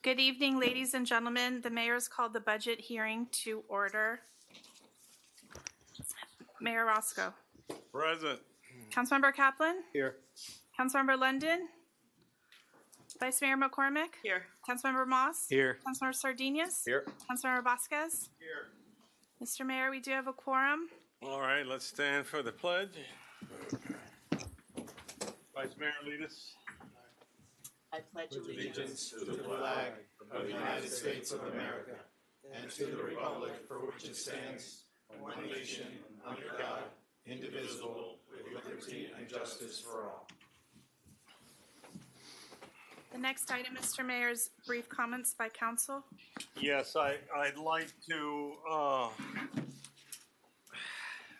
Good evening, ladies and gentlemen. The mayor's called the budget hearing to order. Mayor Roscoe. Present. Councilmember Kaplan. Here. Councilmember London. Vice Mayor McCormick. Here. Councilmember Moss. Here. Councilmember Sardinius. Here. Councilmember Vasquez. Here. Mr. Mayor, we do have a quorum. All right, let's stand for the pledge. Vice Mayor, lead us. I pledge allegiance to the flag of the United States of America and to the republic for which it stands, one nation, under God, indivisible, with liberty and justice for all. The next item, Mr. Mayor, is brief comments by council. Yes, I'd like to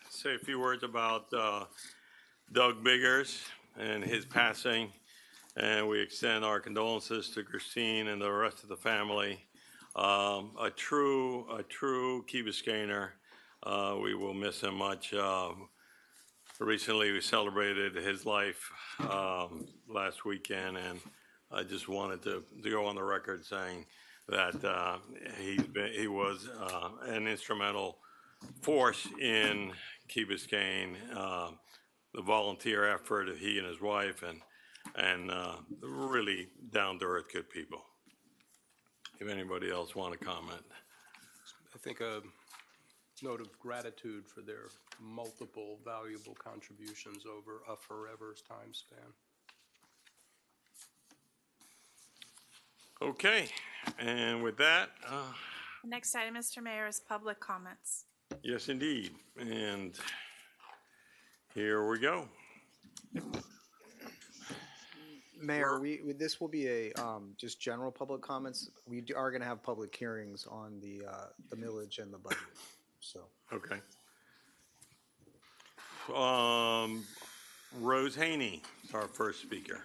say a few words about Doug Biggers and his passing. And we extend our condolences to Christine and the rest of the family. A true Key Biscayner. We will miss him much. Recently, we celebrated his life last weekend, and I just wanted to go on the record saying that he was an instrumental force in Key Biscayne, the volunteer effort of he and his wife, and really down-to-earth good people. If anybody else want to comment. I think a note of gratitude for their multiple valuable contributions over a forever's time span. Okay, and with that, The next item, Mr. Mayor, is public comments. yes, indeed. And here we go. Mayor, this will be a just general public comments. We are going to have public hearings on the millage and the budget. So Okay. Rose Haney is our first speaker.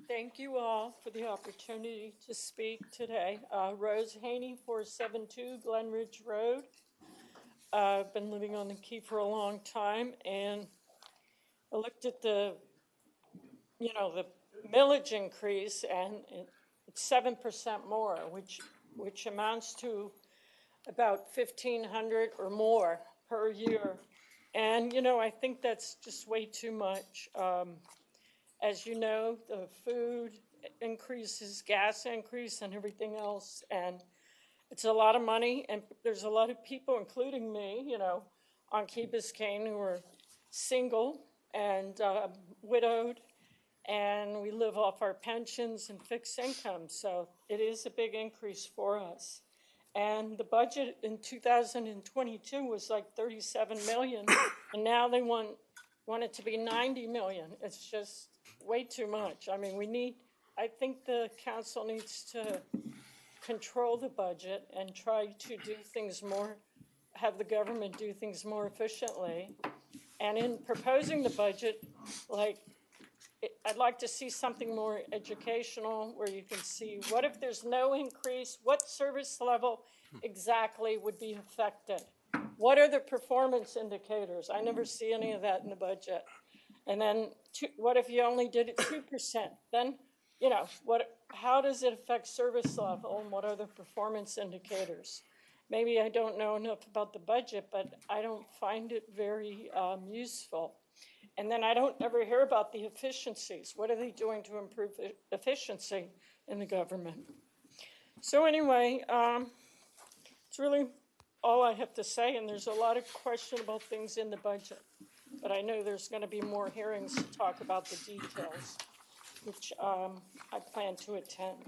Thank you all for the opportunity to speak today. Rose Haney, 472 Glen Ridge Road. I've been living on the Key for a long time, and I looked at the millage increase, and it's 7% more, which amounts to about $1,500 or more per year. And, I think that's just way too much. As you know, the food increases, gas increase, and everything else, and it's a lot of money, and there's a lot of people, including me, on Key Biscayne who are single and widowed, and we live off our pensions and fixed income, so it is a big increase for us. And the budget in 2022 was like 37 million, and now they want it to be 90 million. It's just way too much. I mean, I think the council needs to control the budget and try to do things more, have the government do things more efficiently. And in proposing the budget, I'd like to see something more educational where you can see what if there's no increase, what service level exactly would be affected? What are the performance indicators? I never see any of that in the budget. And then what if you only did it 2%? Then, how does it affect service level, and what are the performance indicators? Maybe I don't know enough about the budget, but I don't find it very useful. And then I don't ever hear about the efficiencies. What are they doing to improve efficiency in the government? So anyway, it's really all I have to say, and there's a lot of questionable things in the budget. But I know there's going to be more hearings to talk about the details, which I plan to attend.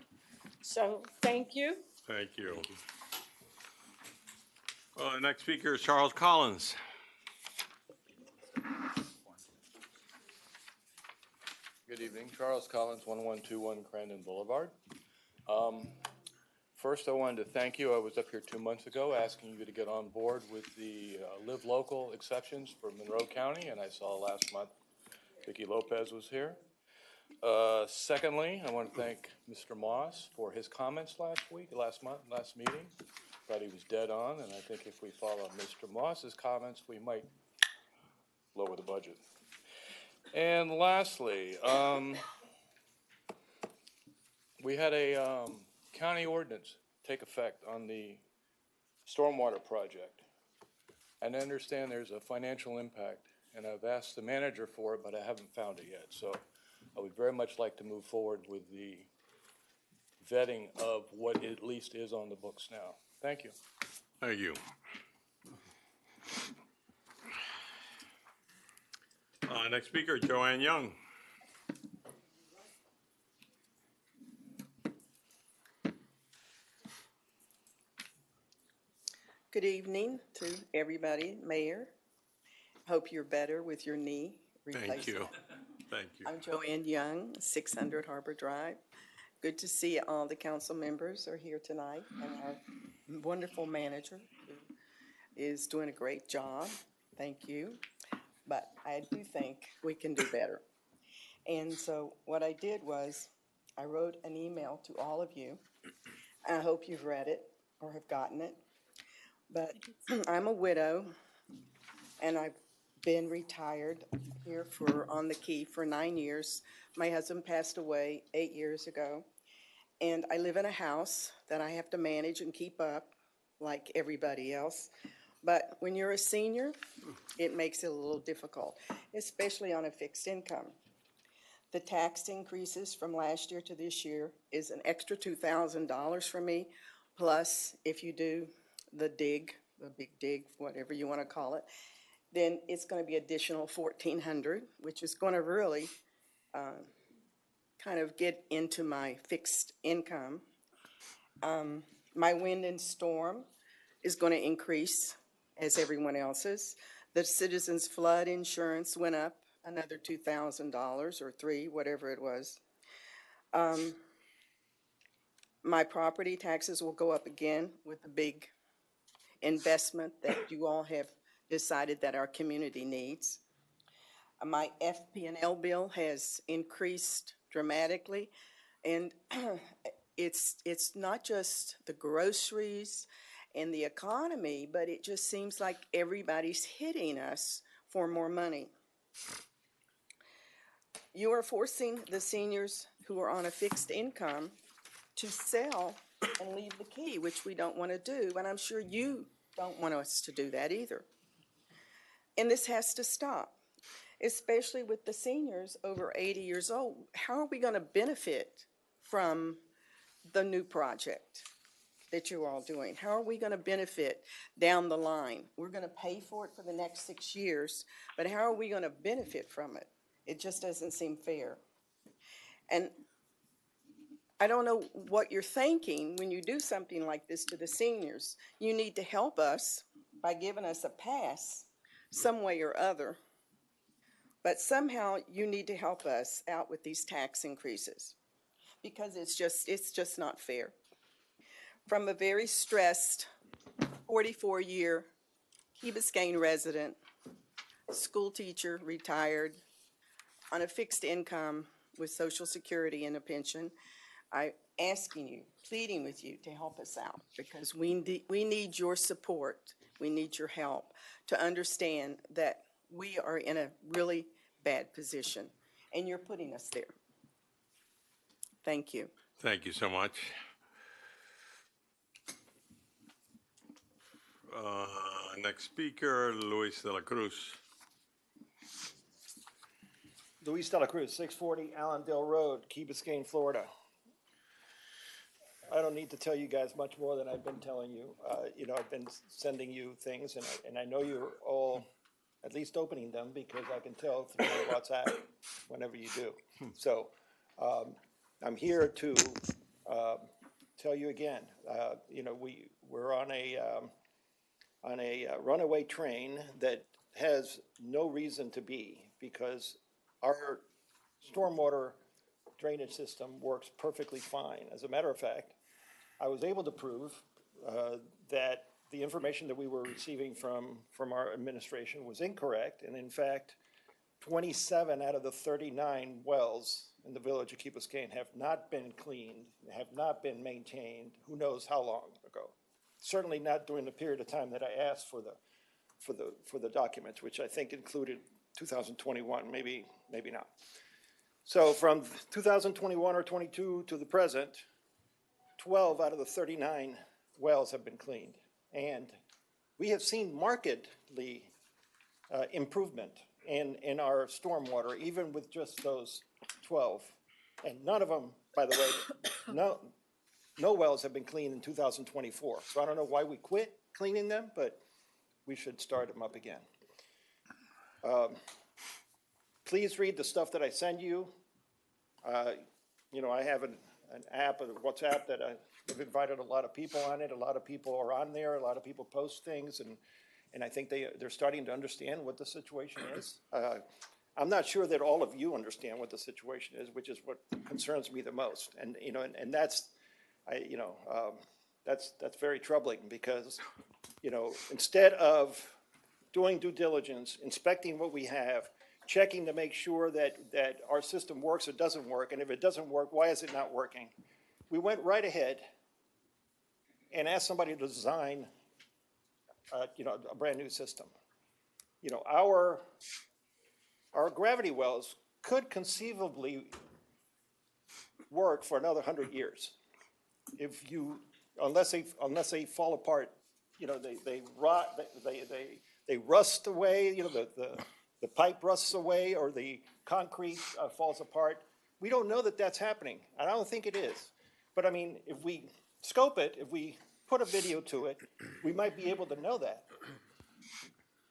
So thank you. Thank you. Next speaker is Charles Collins. Good evening. Charles Collins, 1121 Crandon Boulevard. First, I wanted to thank you. I was up here 2 months ago asking you to get on board with the Live Local exceptions for Monroe County, and I saw last month Vicki Lopez was here. Secondly, I want to thank Mr. Moss for his comments last meeting. Thought he was dead on, and I think if we follow Mr. Moss's comments, we might lower the budget. And lastly, we had a county ordinance take effect on the stormwater project. And I understand there's a financial impact, and I've asked the manager for it, but I haven't found it yet. So I would very much like to move forward with the vetting of what at least is on the books now. Thank you. Thank you. Next speaker, Joanne Young. Good evening to everybody, Mayor. Hope you're better with your knee replacement. Thank you. Thank you. I'm Joanne Young, 600 Harbor Drive. Good to see all the council members are here tonight, and our wonderful manager who is doing a great job. Thank you. But I do think we can do better. And so what I did was I wrote an email to all of you. I hope you've read it or have gotten it. But I'm a widow, and I've been retired here on the Key for 9 years. My husband passed away 8 years ago, and I live in a house that I have to manage and keep up like everybody else. But when you're a senior, it makes it a little difficult, especially on a fixed income. The tax increases from last year to this year is an extra $2,000 for me, plus if you do the big dig, whatever you want to call it, then it's going to be additional $1,400, which is going to really kind of get into my fixed income. My wind and storm is going to increase as everyone else's. The citizens flood insurance went up another $2,000 or $3,000, whatever it was. My property taxes will go up again with the big investment that you all have decided that our community needs. My FP&L bill has increased dramatically, and it's not just the groceries and the economy, but it just seems like everybody's hitting us for more money. You are forcing the seniors who are on a fixed income to sell and leave the Key, which we don't want to do, and I'm sure you don't want us to do that either. And this has to stop, especially with the seniors over 80 years old. How are we going to benefit from the new project that you're all doing? How are we going to benefit down the line? We're going to pay for it for the next 6 years, but how are we going to benefit from it? It just doesn't seem fair. And I don't know what you're thinking when you do something like this to the seniors. You need to help us by giving us a pass some way or other. But somehow you need to help us out with these tax increases because it's just not fair. From a very stressed 44-year Key Biscayne resident, school teacher, retired, on a fixed income with Social Security and a pension, I'm asking you, pleading with you to help us out because we need your support. We need your help to understand that we are in a really bad position, and you're putting us there. Thank you. Thank you so much. Next speaker, Luis de la Cruz. Luis de la Cruz, 640 Allendale Road, Key Biscayne, Florida. I don't need to tell you guys much more than I've been telling you. I've been sending you things, and I know you're all at least opening them because I can tell through my WhatsApp whenever you do. So I'm here to tell you again. We're on a runaway train that has no reason to be because our stormwater drainage system works perfectly fine. As a matter of fact, I was able to prove that the information that we were receiving from our administration was incorrect, and in fact, 27 out of the 39 wells in the village of Key Biscayne have not been cleaned, have not been maintained, who knows how long ago. Certainly not during the period of time that I asked for the documents, which I think included 2021, maybe not. So from 2021 or 22 to the present, 12 out of the 39 wells have been cleaned. And we have seen markedly improvement in our stormwater, even with just those 12. And none of them, by the way, no wells have been cleaned in 2024. So I don't know why we quit cleaning them, but we should start them up again. Please read the stuff that I send you. You know, I have an app, a WhatsApp that I've invited a lot of people on it. A lot of people are on there. A lot of people post things, and I think they're starting to understand what the situation is. I'm not sure that all of you understand what the situation is, which is what concerns me the most. And you know, and that's, that's very troubling because, you know, instead of doing due diligence, inspecting what we have, checking to make sure that our system works or doesn't work, and if it doesn't work, why is it not working? We went right ahead and asked somebody to design, you know, a brand new system. You know, our gravity wells could conceivably work for another 100 years, if you, unless they fall apart. You know, they rot, they rust away. You know, the pipe rusts away, or the concrete falls apart. We don't know that that's happening, and I don't think it is. But I mean, if we scope it, if we put a video to it, we might be able to know that.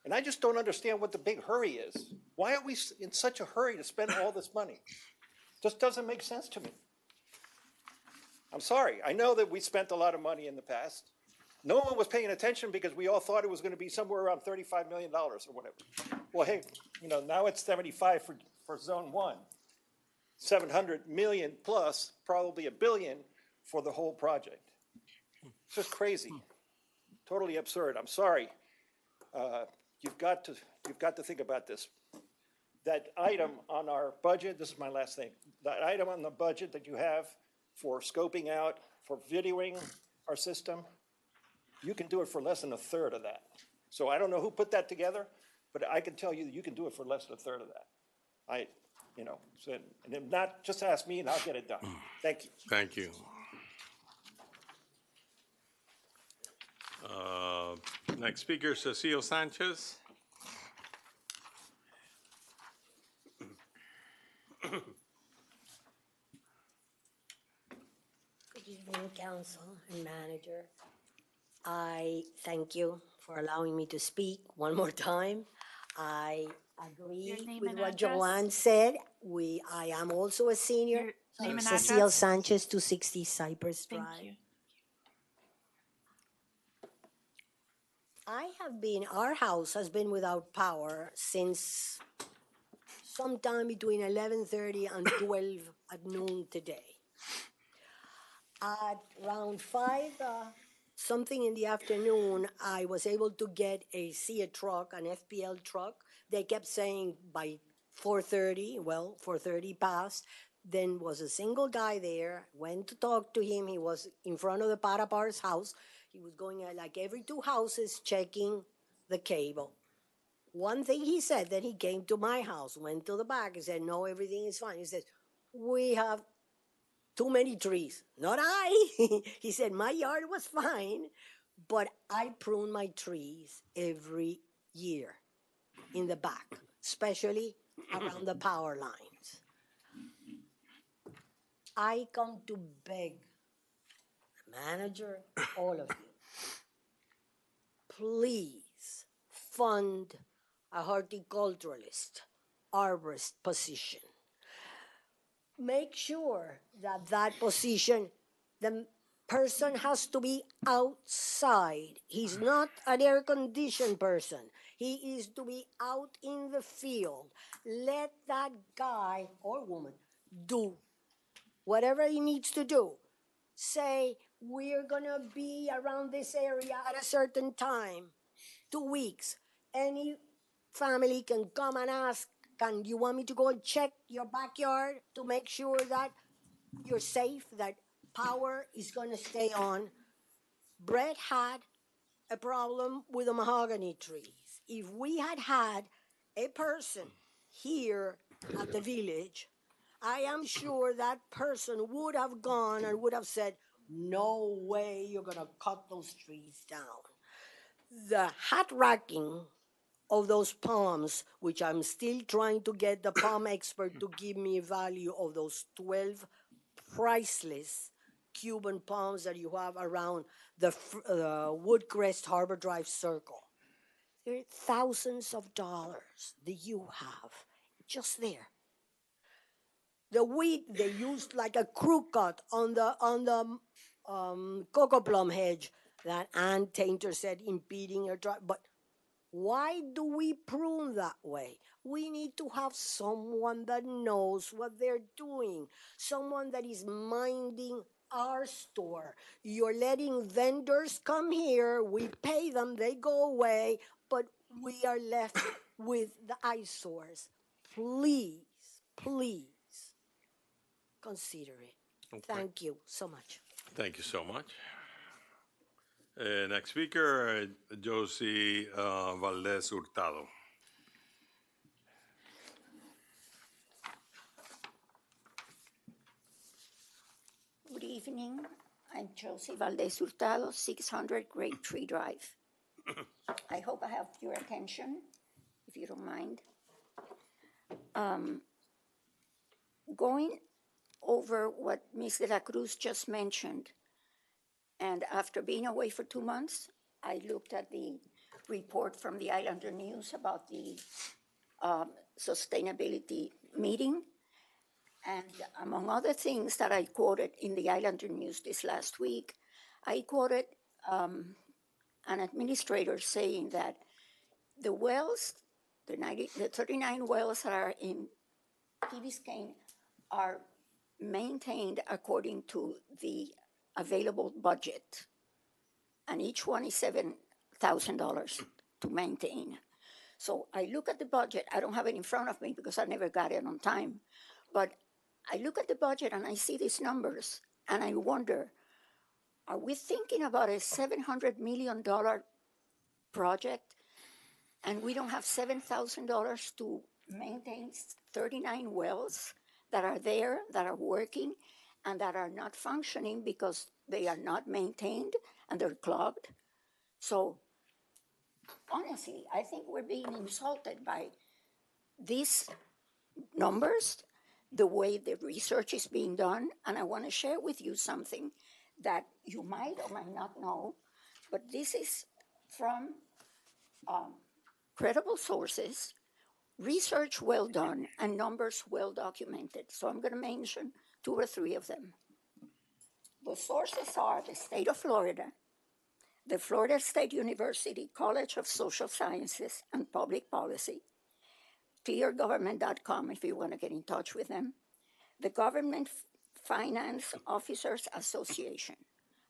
And I just don't understand what the big hurry is. Why are we in such a hurry to spend all this money? Just doesn't make sense to me. I'm sorry. I know that we spent a lot of money in the past. No one was paying attention because we all thought it was going to be somewhere around $35 million or whatever. Well, hey, you know, now it's 75 for Zone 1. 700 million plus, probably $1 billion for the whole project. It's just crazy. Totally absurd. I'm sorry. You've got to think about this. That item on our budget, this is my last thing, that item on the budget that you have for scoping out, for videoing our system, you can do it for less than a third of that. So I don't know who put that together, but I can tell you that you can do it for less than a third of that. You know, so, and if not, just ask me and I'll get it done. Thank you. Thank you. Next speaker, Cecile Sanchez. Good evening, council and manager. I thank you for allowing me to speak one more time. I agree Your name with and what address? Joanne said. I am also a senior. Your name and Cecile address? Sanchez, 260 Cypress Drive. Thank you. Our house has been without power since sometime between 11:30 and 12 at noon today. At around 5 something in the afternoon, I was able to see a truck, an FPL truck. They kept saying by 4:30, well, 4:30 passed. Then was a single guy there, went to talk to him. He was in front of the Parapar's house. He was going like every 2 houses checking the cable. One thing he said, then he came to my house, went to the back, he said, no, everything is fine. He said, we have too many trees. Not I. He said, my yard was fine, but I prune my trees every year in the back, especially around the power lines. I come to beg the manager, all of you, please fund a horticulturalist, arborist position. Make sure that that position, the person has to be outside. He's not an air-conditioned person. He is to be out in the field. Let that guy or woman do whatever he needs to do. Say, we're gonna be around this area at a certain time, 2 weeks. Any family can come and ask, can you want me to go and check your backyard to make sure that you're safe, that power is gonna stay on? Brett had a problem with the mahogany trees. If we had had a person here at the village, I am sure that person would have gone and would have said, no way you're gonna cut those trees down. The hat racking of those palms, which I'm still trying to get the palm expert to give me a value of those 12 priceless Cuban palms that you have around the Woodcrest Harbor Drive Circle. There are thousands of dollars that you have just there. The wheat they used like a crew cut on the cocoa plum hedge that Ann Tainter said impeding her drive. But why do we prune that way? We need to have someone that knows what they're doing, someone that is minding our store. You're letting vendors come here, we pay them, they go away, but we are left with the eyesores. Please, please consider it. Thank you so much. Thank you so much. Next speaker, Josie Valdez Hurtado. Good evening. I'm Josie Valdez Hurtado, 600 Great Tree Drive. I hope I have your attention, if you don't mind. Going over what Ms. De La Cruz just mentioned, and after being away for 2 months, I looked at the report from the Islander News about the sustainability meeting. And among other things that I quoted in the Islander News this last week, I quoted an administrator saying that the wells, the 39 wells that are in Key Biscayne are maintained according to the available budget. And each one is $7,000 to maintain. So I look at the budget. I don't have it in front of me because I never got it on time. But I look at the budget and I see these numbers and I wonder, are we thinking about a $700 million project and we don't have $7,000 to maintain 39 wells that are there, that are working, and that are not functioning because they are not maintained and they're clogged? So honestly, I think we're being insulted by these numbers, the way the research is being done, and I want to share with you something that you might or might not know, but this is from credible sources, research well done, and numbers well documented. So I'm going to mention 2 or 3 of them. The sources are the state of Florida, the Florida State University College of Social Sciences and Public Policy, cleargovernment.com if you want to get in touch with them, the Government Finance Officers Association,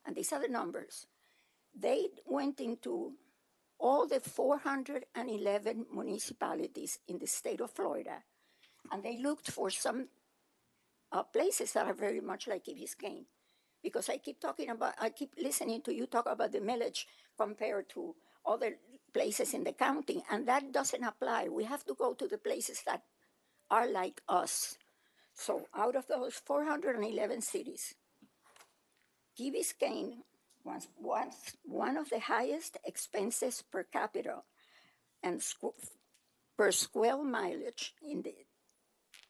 and these are the numbers. They went into all the 411 municipalities in the state of Florida, and they looked for some places that are very much like Key Biscayne. Because I keep listening to you talk about the millage compared to other places in the county, and that doesn't apply. We have to go to the places that are like us. So out of those 411 cities, Key Biscayne was one of the highest expenses per capita and per square mileage in the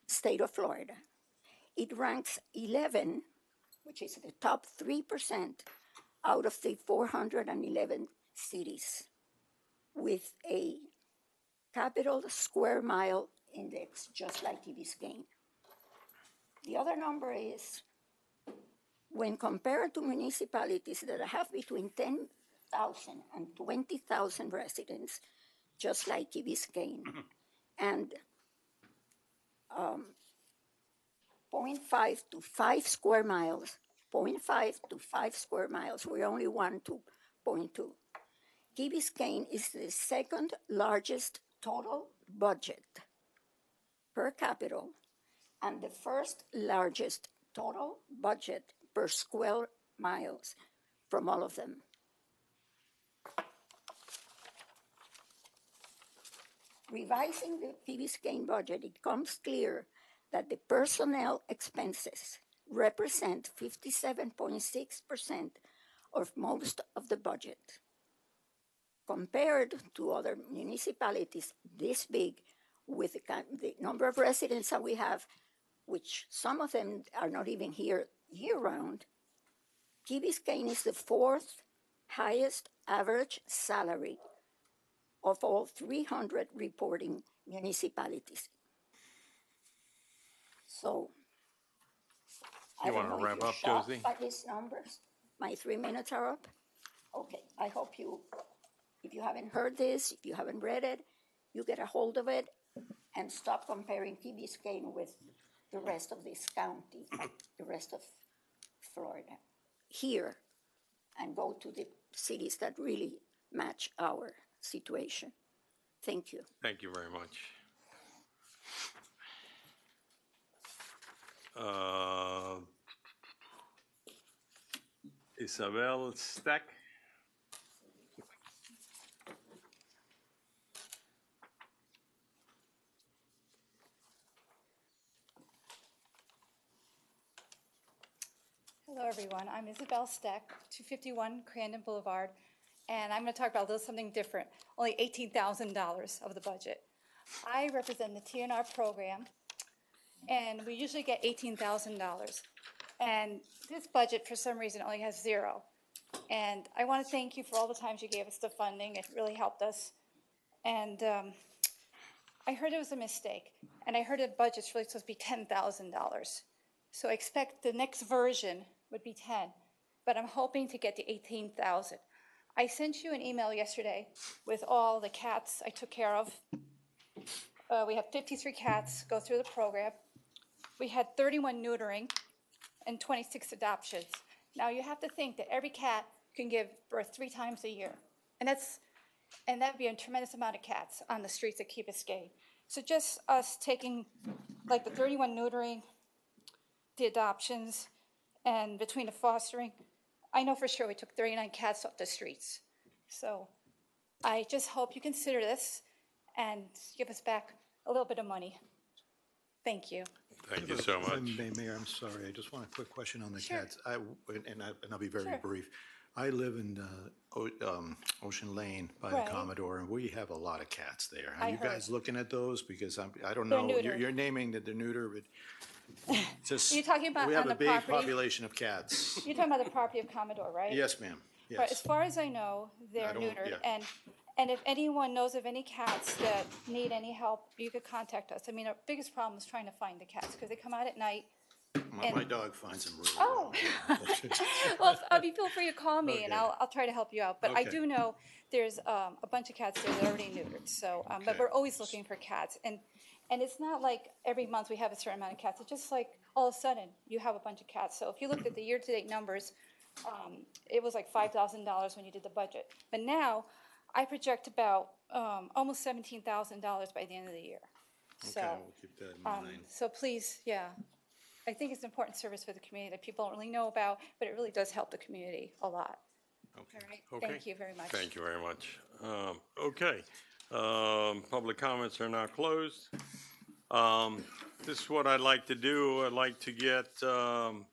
state of Florida. It ranks 11, which is the top 3% out of the 411 cities, with a capital square mile index, just like Key Biscayne. The other number is, when compared to municipalities that have between 10,000 and 20,000 residents, just like Key Biscayne, and 0.5 to 5 square miles, 0.5 to 5 square miles, we're only 1 to 0.2. Key Biscayne is the second largest total budget per capita and the first largest total budget per square miles from all of them. Revising the Key Biscayne budget, it comes clear that the personnel expenses represent 57.6% of most of the budget. Compared to other municipalities this big, with the number of residents that we have, which some of them are not even here year-round, Key Biscayne is the fourth highest average salary of all 300 reporting municipalities. So, I You don't wanna know if wrap you're up, shocked Josie? by these numbers. My 3 minutes are up. Okay, I hope you, if you haven't heard this, if you haven't read it, you get a hold of it and stop comparing Key Biscayne with the rest of this county, the rest of Florida. Here, and go to the cities that really match our situation. Thank you. Thank you very much. Isabel Steck? Hello, everyone. I'm Isabel Steck, 251 Crandon Boulevard, and I'm going to talk about a little something different, only $18,000 of the budget. I represent the TNR program, and we usually get $18,000. And this budget, for some reason, only has zero. And I want to thank you for all the times you gave us the funding. It really helped us. And I heard it was a mistake, and I heard the budget's really supposed to be $10,000. So I expect the next version would be 10, but I'm hoping to get to 18,000. I sent you an email yesterday with all the cats I took care of. We have 53 cats go through the program. We had 31 neutering and 26 adoptions. Now you have to think that every cat can give birth 3 times a year, and that'd be a tremendous amount of cats on the streets of Key Biscayne. So just us taking like the 31 neutering, the adoptions, and between the fostering, I know for sure we took 39 cats off the streets. So I just hope you consider this and give us back a little bit of money. Thank you. Thank you so much. Mayor, I'm sorry, I just want a quick question on the Sure. cats. And I'll be very Sure. brief. I live in Ocean Lane by the Right. Commodore, and we have a lot of cats there. Are I you guys heard. looking at those? Because I don't They're know, neutered. you're naming that they're neuter, but just. You're talking about We have on a the big property? population of cats. You're talking about the property of Commodore, right? Yes, ma'am, But as yes. far as I know, they're I don't- neutered, yeah. and if anyone knows of any cats that need any help, you could contact us. I mean, our biggest problem is trying to find the cats, because they come out at night. My dog finds them really Oh. well. Well, I mean, feel free to call me, and Okay. I'll try to help you out. But I Okay. do know there's a bunch of cats there that are already neutered, so, but Okay. we're always looking for cats. And it's not like every month we have a certain amount of cats, it's just like all of a sudden you have a bunch of cats. So if you looked at the year-to-date numbers, it was like $5,000 when you did the budget. But now, I project about almost $17,000 by the end of the year. Okay, So, we'll keep that in mind. so please, yeah. I think it's an important service for the community that people don't really know about, but it really does help the community a lot. All right, Okay. thank you very much. Thank you very much. Okay, public comments are now closed. This is what I'd like to do. I'd like to get our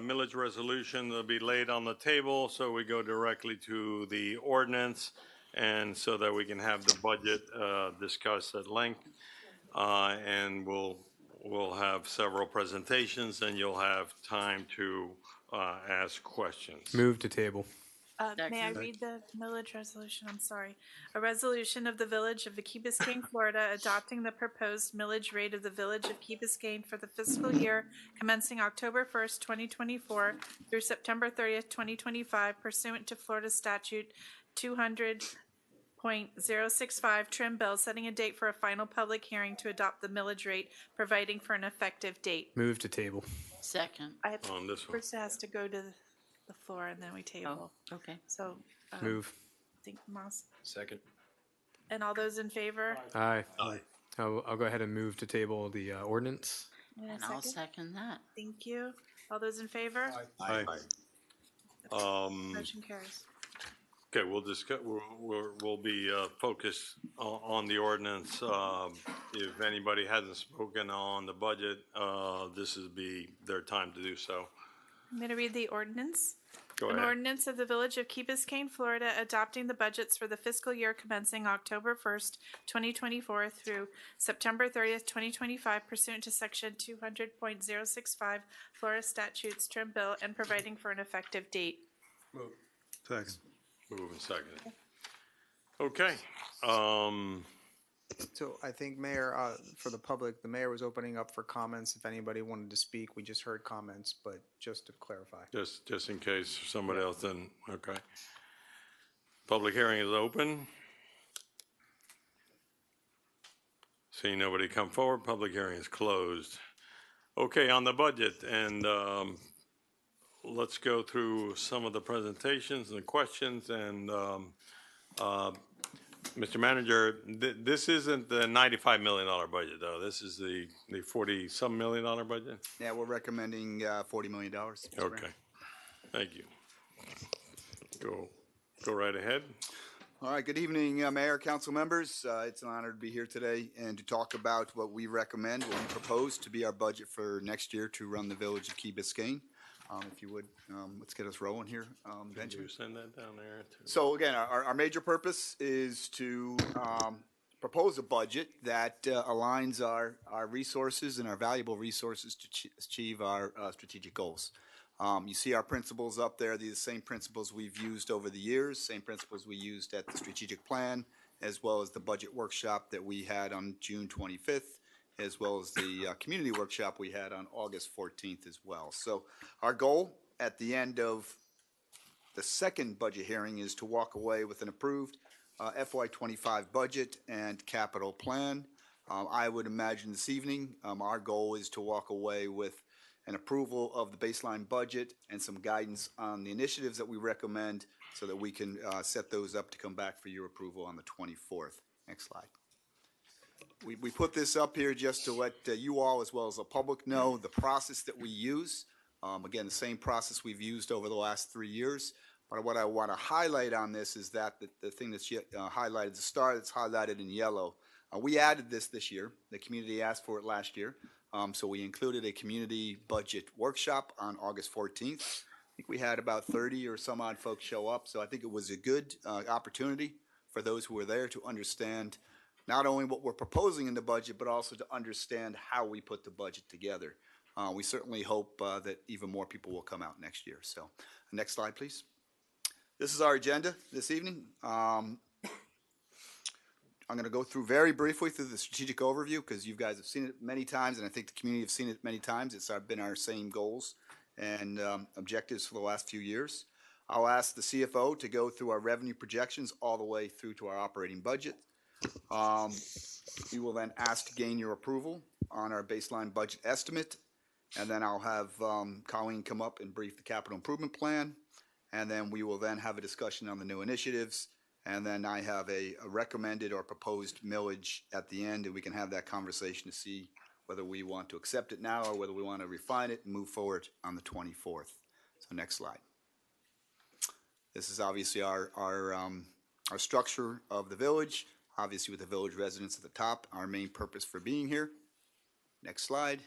millage resolution to be laid on the table, so we go directly to the ordinance, and so that we can have the budget discussed at length. And we'll have several presentations, and you'll have time to ask questions. May I read the millage resolution? I'm sorry. A resolution of the Village of Key Biscayne, Florida, adopting the proposed millage rate of the Village of Key Biscayne for the fiscal year commencing October 1st, 2024 through September 30th, 2025 pursuant to Florida Statute 200.065 trim bill, setting a date for a final public hearing to adopt the millage rate, providing for an effective date. Move to table. Second. On this one. First it has to go to the floor and then we table. Oh, okay. So, Move. I think Moss, Second. and all those in favor? Aye. Aye. I'll go ahead and move to table the ordinance. In a And I'll second? second that. Thank you. All those in favor? Aye. Motion carries. Okay, we'll discuss, we'll be focused on the ordinance. If anybody hasn't spoken on the budget, this is be their time to do so. I'm going to read the ordinance. Go An ahead. ordinance of the Village of Key Biscayne, Florida, adopting the budgets for the fiscal year commencing October 1st, 2024 through September 30th, 2025 pursuant to Section 200.065 Florida statutes, trim bill, and providing for an effective date. Move. Second. Moving second. Okay. So I think, Mayor, for the public, the mayor was opening up for comments. If anybody wanted to speak, we just heard comments, but just to clarify. Just in case somebody else didn't, okay. Public hearing is open. Seeing nobody come forward, public hearing is closed. Okay, on the budget, and let's go through some of the presentations and questions, and Mr. Manager, this isn't the $95 million budget, though. This is the 40-some million dollar budget? Yeah, we're recommending $40 million. Okay, thank you. Go right ahead. All right, good evening, Mayor, council members. It's an honor to be here today and to talk about what we recommend, what we propose to be our budget for next year to run the Village of Key Biscayne. If you would, let's get us rolling here. Can Benjamin. you send that down there? So again, our major purpose is to propose a budget that aligns our resources and our valuable resources to achieve our strategic goals. You see our principles up there. These are the same principles we've used over the years, same principles we used at the strategic plan, as well as the budget workshop that we had on June 25th, as well as the community workshop we had on August 14th as well. So our goal at the end of the second budget hearing is to walk away with an approved FY25 budget and capital plan. I would imagine this evening, our goal is to walk away with an approval of the baseline budget and some guidance on the initiatives that we recommend so that we can set those up to come back for your approval on the 24th. Next slide. We put this up here just to let you all, as well as the public, know the process that we use. Again, the same process we've used over the last 3 years. But what I want to highlight on this is that the thing that's highlighted, the star that's highlighted in yellow, we added this year. The community asked for it last year. So we included a community budget workshop on August 14th. I think we had about 30 or some odd folks show up. So I think it was a good opportunity for those who were there to understand not only what we're proposing in the budget, but also to understand how we put the budget together. We certainly hope that even more people will come out next year. So next slide, please. This is our agenda this evening. I'm going to go through very briefly through the strategic overview because you guys have seen it many times, and I think the community have seen it many times. It's been our same goals and objectives for the last few years. I'll ask the CFO to go through our revenue projections all the way through to our operating budget. We will then ask to gain your approval on our baseline budget estimate, and then I'll have Colleen come up and brief the capital improvement plan, and then we will then have a discussion on the new initiatives, and then I have a recommended or proposed millage at the end, and we can have that conversation to see whether we want to accept it now or whether we want to refine it and move forward on the 24th. So next slide. This is obviously our structure of the village. Obviously with the village residents at the top, our main purpose for being here. Next slide.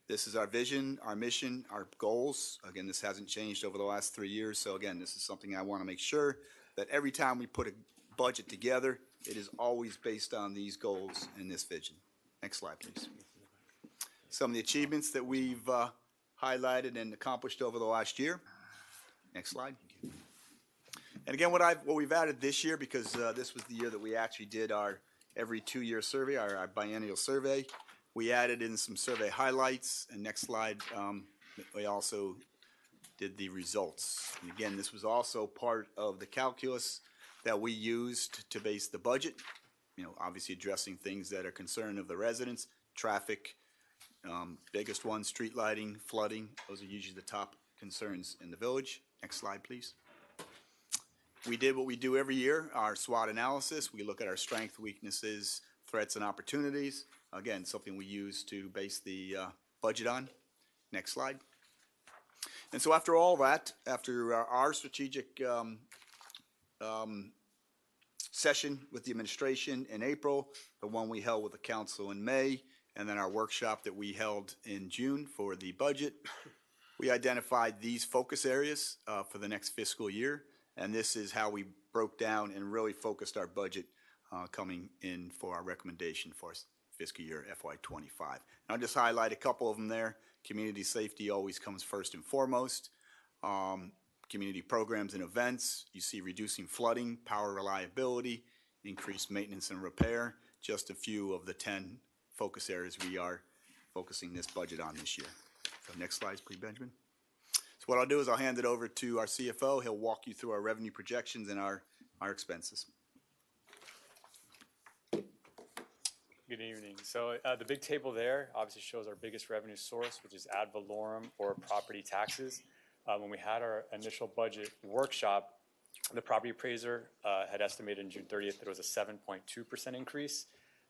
This is our vision, our mission, our goals. Again, this hasn't changed over the last 3 years. So again, this is something I want to make sure that every time we put a budget together, it is always based on these goals and this vision. Next slide, please. Some of the achievements that we've highlighted and accomplished over the last year. Next slide. And again, what we've added this year, because this was the year that we actually did our every 2-year survey, our biennial survey, we added in some survey highlights. And next slide, we also did the results. And again, this was also part of the calculus that we used to base the budget. You know, obviously addressing things that are concern of the residents, traffic, biggest ones, street lighting, flooding. Those are usually the top concerns in the village. Next slide, please. We did what we do every year, our SWOT analysis. We look at our strengths, weaknesses, threats, and opportunities. Again, something we use to base the budget on. Next slide. And so after all that, after our strategic session with the administration in April, the one we held with the council in May, and then our workshop that we held in June for the budget. We identified these focus areas for the next fiscal year, and this is how we broke down and really focused our budget coming in for our recommendation for fiscal year FY25. And I'll just highlight a couple of them there. Community safety always comes first and foremost. Community programs and events, you see reducing flooding, power reliability, increased maintenance and repair, just a few of the 10 focus areas we are focusing this budget on this year. So next slide, please, Benjamin. So what I'll do is I'll hand it over to our CFO. He'll walk you through our revenue projections and our expenses. Good evening. So the big table there obviously shows our biggest revenue source, which is ad valorem or property taxes. When we had our initial budget workshop, the property appraiser had estimated on June 30th that it was a 7.2% increase.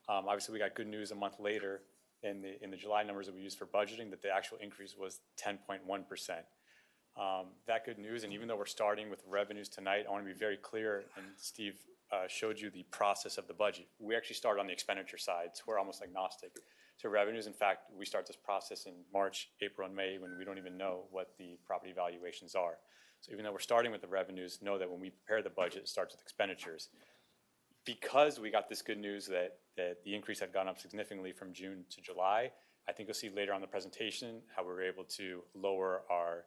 Obviously, we got good news a month later in the July numbers that we used for budgeting that the actual increase was 10.1%. That good news, and even though we're starting with revenues tonight, I want to be very clear, and Steve showed you the process of the budget. We actually started on the expenditure side, so we're almost agnostic to revenues. In fact, we start this process in March, April, and May when we don't even know what the property valuations are. So even though we're starting with the revenues, know that when we prepare the budget, it starts with expenditures. Because we got this good news that the increase had gone up significantly from June to July, I think you'll see later on in the presentation how we were able to lower our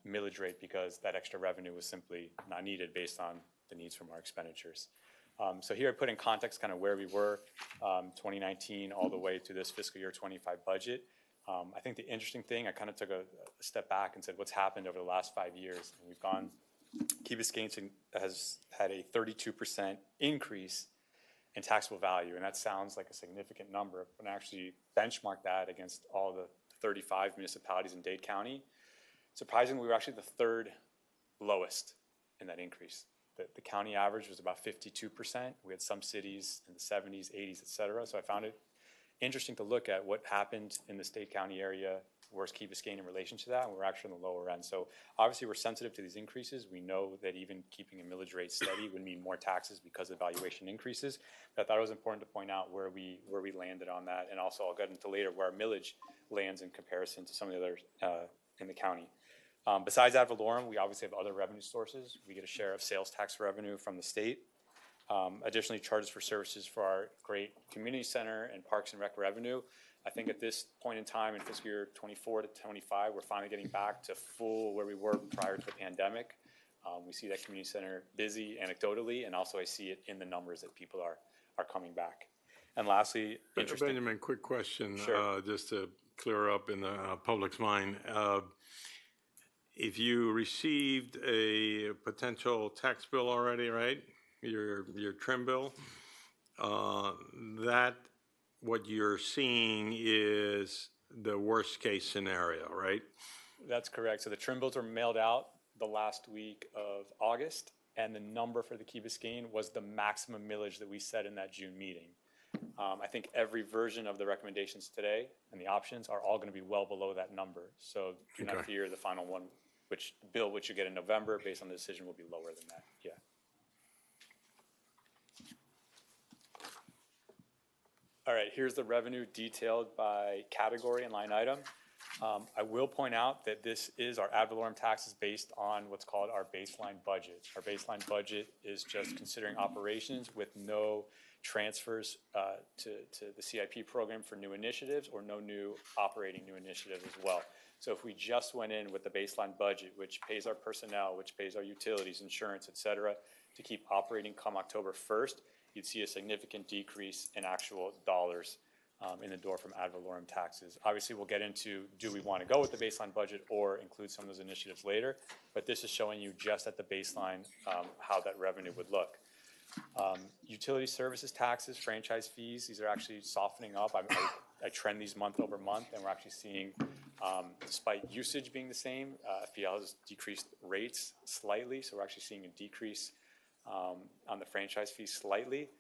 millage rate because that extra revenue was simply not needed based on the needs from our expenditures. So here I put in context kind of where we were 2019 all the way to this fiscal year 25 budget. I think the interesting thing, I kind of took a step back and said what's happened over the last 5 years. And we've gone, Key Biscayne has had a 32% increase in taxable value, and that sounds like a significant number. When I actually benchmark that against all the 35 municipalities in Dade County, surprisingly, we were actually the third lowest in that increase. The county average was about 52%. We had some cities in the 70s, 80s, et cetera. So I found it interesting to look at what happened in the State County area, where's Key Biscayne in relation to that, and we're actually on the lower end. So obviously we're sensitive to these increases. We know that even keeping a millage rate steady would mean more taxes because of valuation increases. But I thought it was important to point out where we landed on that, and also I'll get into later where our millage lands in comparison to some of the others in the county. Besides ad valorem, we obviously have other revenue sources. We get a share of sales tax revenue from the state. Additionally, charges for services for our great community center and parks and rec revenue. I think at this point in time in fiscal year 24 to 25, we're finally getting back to full where we were prior to the pandemic. We see that community center busy anecdotally, and also I see it in the numbers that people are coming back. And lastly, Benjamin, quick question, Sure. Just to clear up in the public's mind. If you received a potential tax bill already, right? Your trim bill, that what you're seeing is the worst case scenario, right? That's correct. So the trim bills were mailed out the last week of August, and the number for the Key Biscayne was the maximum millage that we set in that June meeting. I think every version of the recommendations today and the options are all going to be well below that number. So do not fear the final one, which you get in November based on the decision will be lower than that. Yeah. All right, here's the revenue detailed by category and line item. I will point out that this is our ad valorem taxes based on what's called our baseline budget. Our baseline budget is just considering operations with no transfers to the CIP program for new initiatives or no new operating new initiatives as well. So if we just went in with the baseline budget, which pays our personnel, which pays our utilities, insurance, et cetera, to keep operating come October 1st, you'd see a significant decrease in actual dollars in the door from ad valorem taxes. Obviously, we'll get into do we want to go with the baseline budget or include some of those initiatives later, but this is showing you just at the baseline how that revenue would look. Utility services taxes, franchise fees, these are actually softening up. I trend these month over month, and we're actually seeing, despite usage being the same, FPL has decreased rates slightly, so we're actually seeing a decrease on the franchise fees slightly.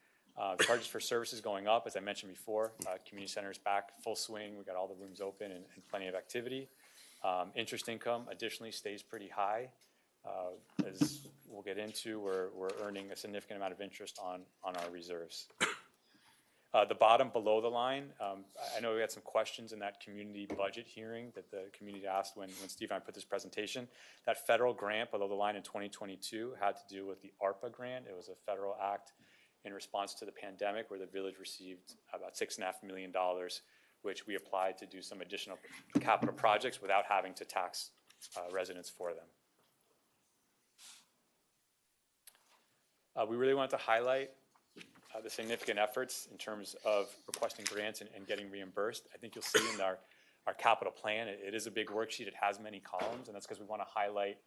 Charges for services going up, as I mentioned before. Community center is back full swing. We got all the rooms open and plenty of activity. Interest income additionally stays pretty high. As we'll get into, we're earning a significant amount of interest on our reserves. The bottom below the line, I know we had some questions in that community budget hearing that the community asked when Steve and I put this presentation. That federal grant below the line in 2022 had to do with the ARPA grant. It was a federal act in response to the pandemic where the village received about $6.5 million, which we applied to do some additional capital projects without having to tax residents for them. We really wanted to highlight the significant efforts in terms of requesting grants and getting reimbursed. I think you'll see in our capital plan, it is a big worksheet. It has many columns, and that's because we want to highlight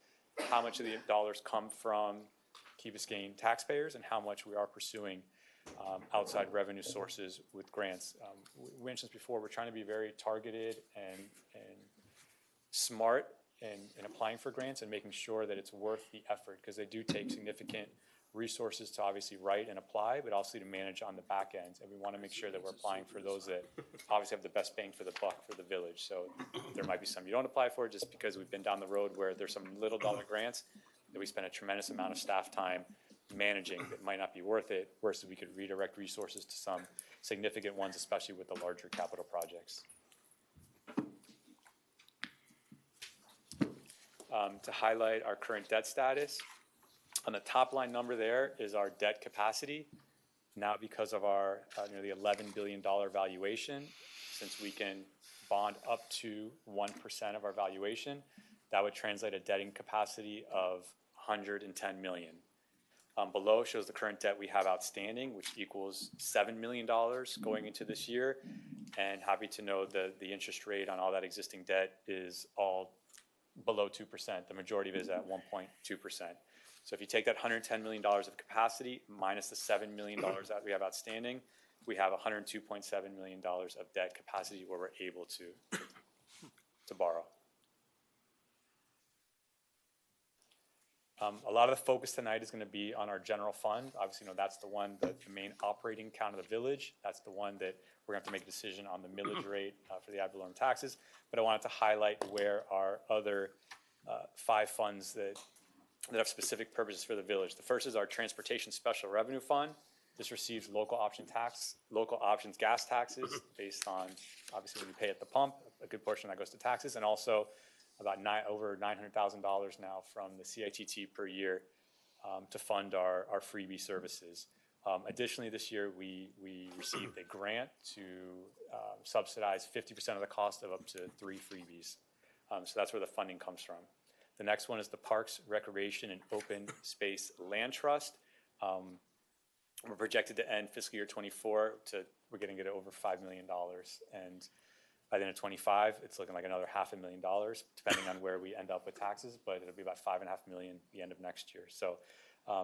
how much of the dollars come from Key Biscayne taxpayers and how much we are pursuing outside revenue sources with grants. We mentioned this before, we're trying to be very targeted and smart in applying for grants and making sure that it's worth the effort, because they do take significant resources to obviously write and apply, but also to manage on the back end. And we want to make sure that we're applying for those that obviously have the best bang for the buck for the village. So there might be some you don't apply for just because we've been down the road where there's some little dollar grants that we spend a tremendous amount of staff time managing that might not be worth it, versus we could redirect resources to some significant ones, especially with the larger capital projects. To highlight our current debt status, on the top line number there is our debt capacity. Now, because of our nearly $11 billion valuation, since we can bond up to 1% of our valuation, that would translate a debting capacity of $110 million. Below shows the current debt we have outstanding, which equals $7 million going into this year. And happy to know that the interest rate on all that existing debt is all below 2%. The majority of it is at 1.2%. So if you take that $110 million of capacity minus the $7 million that we have outstanding, we have $102.7 million of debt capacity where we're able to borrow. A lot of the focus tonight is going to be on our general fund. Obviously, that's the one, the main operating account of the village. That's the one that we're going to have to make a decision on the millage rate for the ad valorem taxes. But I wanted to highlight where our other 5 funds that have specific purposes for the village. The first is our Transportation Special Revenue Fund. This receives local options gas taxes based on, obviously, when you pay at the pump, a good portion of that goes to taxes, and also about over $900,000 now from the CITT per year to fund our freebie services. Additionally, this year we received a grant to subsidize 50% of the cost of up to 3 freebies. So that's where the funding comes from. The next one is the Parks, Recreation, and Open Space Land Trust. We're projected to end fiscal year 24 we're going to get over $5 million. And by the end of 25, it's looking like another $500,000, depending on where we end up with taxes, but it'll be about $5.5 million at the end of next year. So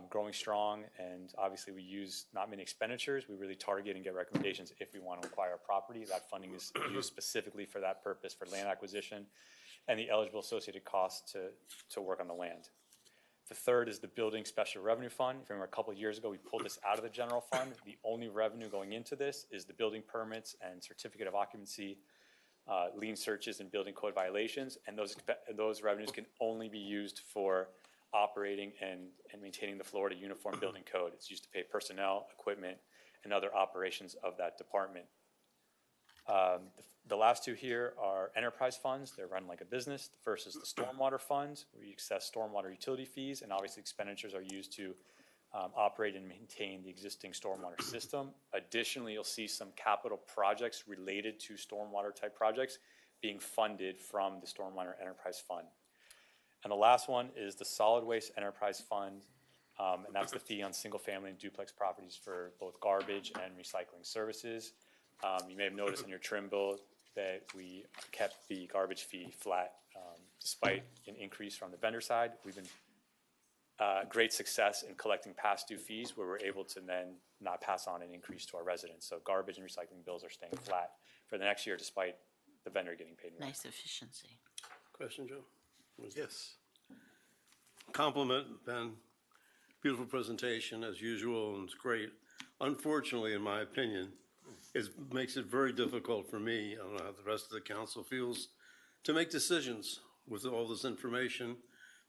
growing strong, and obviously we use not many expenditures. We really target and get recommendations if we want to acquire a property. That funding is used specifically for that purpose, for land acquisition, and the eligible associated costs to work on the land. The third is the Building Special Revenue Fund. If you remember, a couple of years ago, we pulled this out of the general fund. The only revenue going into this is the building permits and certificate of occupancy, lien searches, and building code violations. And those revenues can only be used for operating and maintaining the Florida Uniform Building Code. It's used to pay personnel, equipment, and other operations of that department. The last 2 here are enterprise funds. They're run like a business. The first is the stormwater fund, where you access stormwater utility fees, and obviously expenditures are used to operate and maintain the existing stormwater system. Additionally, you'll see some capital projects related to stormwater type projects being funded from the Stormwater Enterprise Fund. And the last one is the Solid Waste Enterprise Fund, and that's the fee on single family and duplex properties for both garbage and recycling services. You may have noticed in your trim bill that we kept the garbage fee flat despite an increase from the vendor side. We've been great success in collecting past due fees where we're able to then not pass on an increase to our residents. So garbage and recycling bills are staying flat for the next year despite the vendor getting paid more. Nice efficiency. Question, Joe? Yes. Compliment, Ben. Beautiful presentation as usual, and it's great. Unfortunately, in my opinion, it makes it very difficult for me, I don't know how the rest of the council feels, to make decisions with all this information,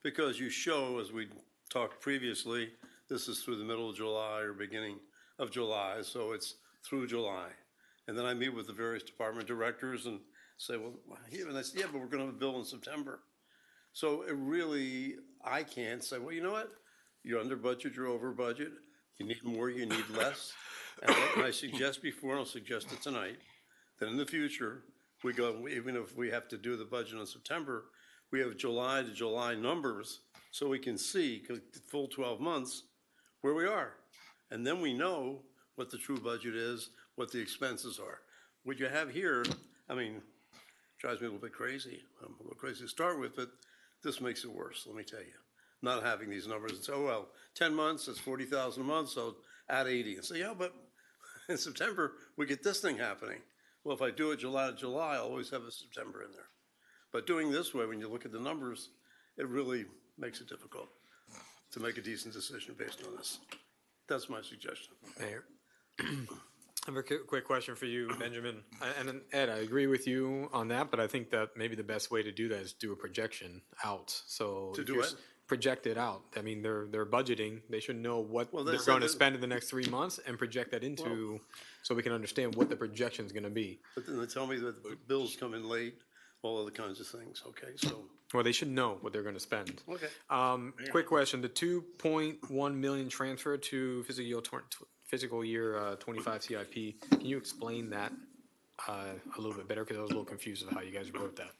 because you show, as we talked previously, this is through the middle of July or beginning of July, so it's through July. And then I meet with the various department directors and say, well, and I say, yeah, but we're gonna have a bill in September. So it really, I can't say, well, you know what? You're under budget, you're over budget, you need more, you need less. And I suggest before, and I'll suggest it tonight, that in the future, we go, even if we have to do the budget in September, we have July to July numbers so we can see, 'cause the full 12 months, where we are. And then we know what the true budget is, what the expenses are. What you have here, I mean, drives me a little bit crazy. I'm a little crazy to start with, but this makes it worse, let me tell you. Not having these numbers and say, oh, well, 10 months, that's 40,000 a month, so add 80. And say, yeah, but in September, we get this thing happening. Well, if I do it July to July, I'll always have a September in there. But doing this way, when you look at the numbers, it really makes it difficult to make a decent decision based on this. That's my suggestion. Mayor, I have a quick question for you, Benjamin. And then Ed, I agree with you on that, but I think that maybe the best way to do that is do a projection out. So To if do you're what? Project it out. I mean, they're budgeting. They should know what Well, they're that's- going to spend in the next 3 months and project that into, so we can understand what the projection is going to be. But then they tell me that the bills come in late, all other kinds of things, okay, so. Well, they should know what they're going to spend. Okay. Quick question: the 2.1 million transfer to fiscal year 25 CIP. Can you explain that a little bit better? Because I was a little confused of how you guys wrote that.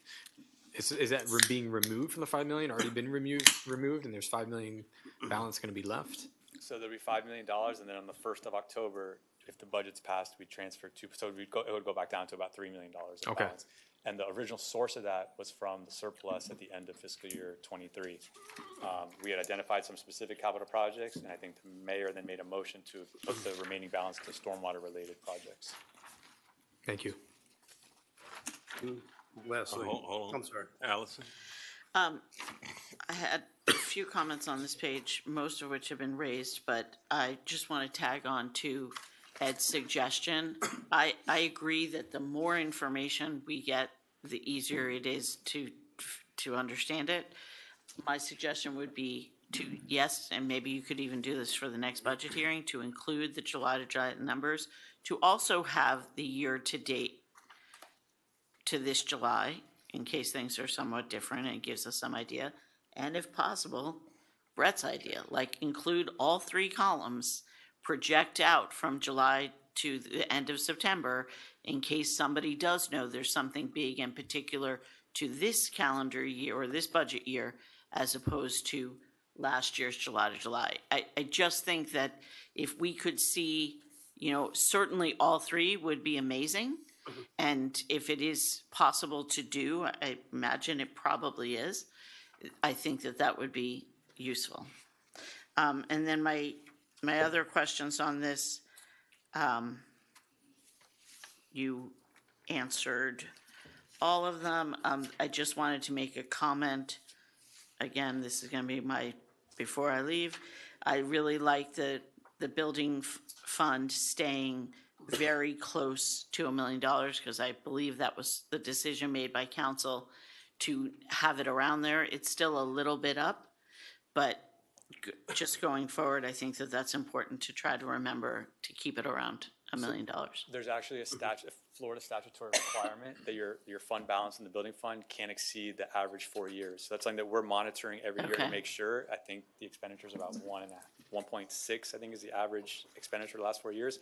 Is that being removed from the 5 million? Already been removed, and there's 5 million balance going to be left? So there'll be $5 million, and then on the 1st of October, if the budget's passed, we transfer so it would go back down to about $3 million in Okay. balance. And the original source of that was from the surplus at the end of fiscal year '23. We had identified some specific capital projects, and I think the mayor then made a motion to put the remaining balance to stormwater-related projects. Thank you. Lastly, Hold on. I'm sorry. Allison? I had a few comments on this page, most of which have been raised, but I just want to tag on to Ed's suggestion. I agree that the more information we get, the easier it is to understand it. My suggestion would be to, yes, and maybe you could even do this for the next budget hearing, to include the July to July numbers, to also have the year-to-date to this July, in case things are somewhat different and it gives us some idea. And if possible, Brett's idea, like include all 3 columns, project out from July to the end of September, in case somebody does know there's something big and particular to this calendar year or this budget year, as opposed to last year's July to July. I just think that if we could see, certainly all 3 would be amazing. And if it is possible to do, I imagine it probably is, I think that would be useful. And then my other questions on this, you answered all of them. I just wanted to make a comment. Again, this is going to be before I leave. I really like the building fund staying very close to $1 million, because I believe that was the decision made by council to have it around there. It's still a little bit up, but just going forward, I think that's important to try to remember to keep it around $1 million. There's actually a Florida statutory requirement that your fund balance in the building fund can't exceed the average 4 years. So that's something that we're monitoring every year to Okay. make sure. I think the expenditure is about 1.6, I think is the average expenditure the last 4 years.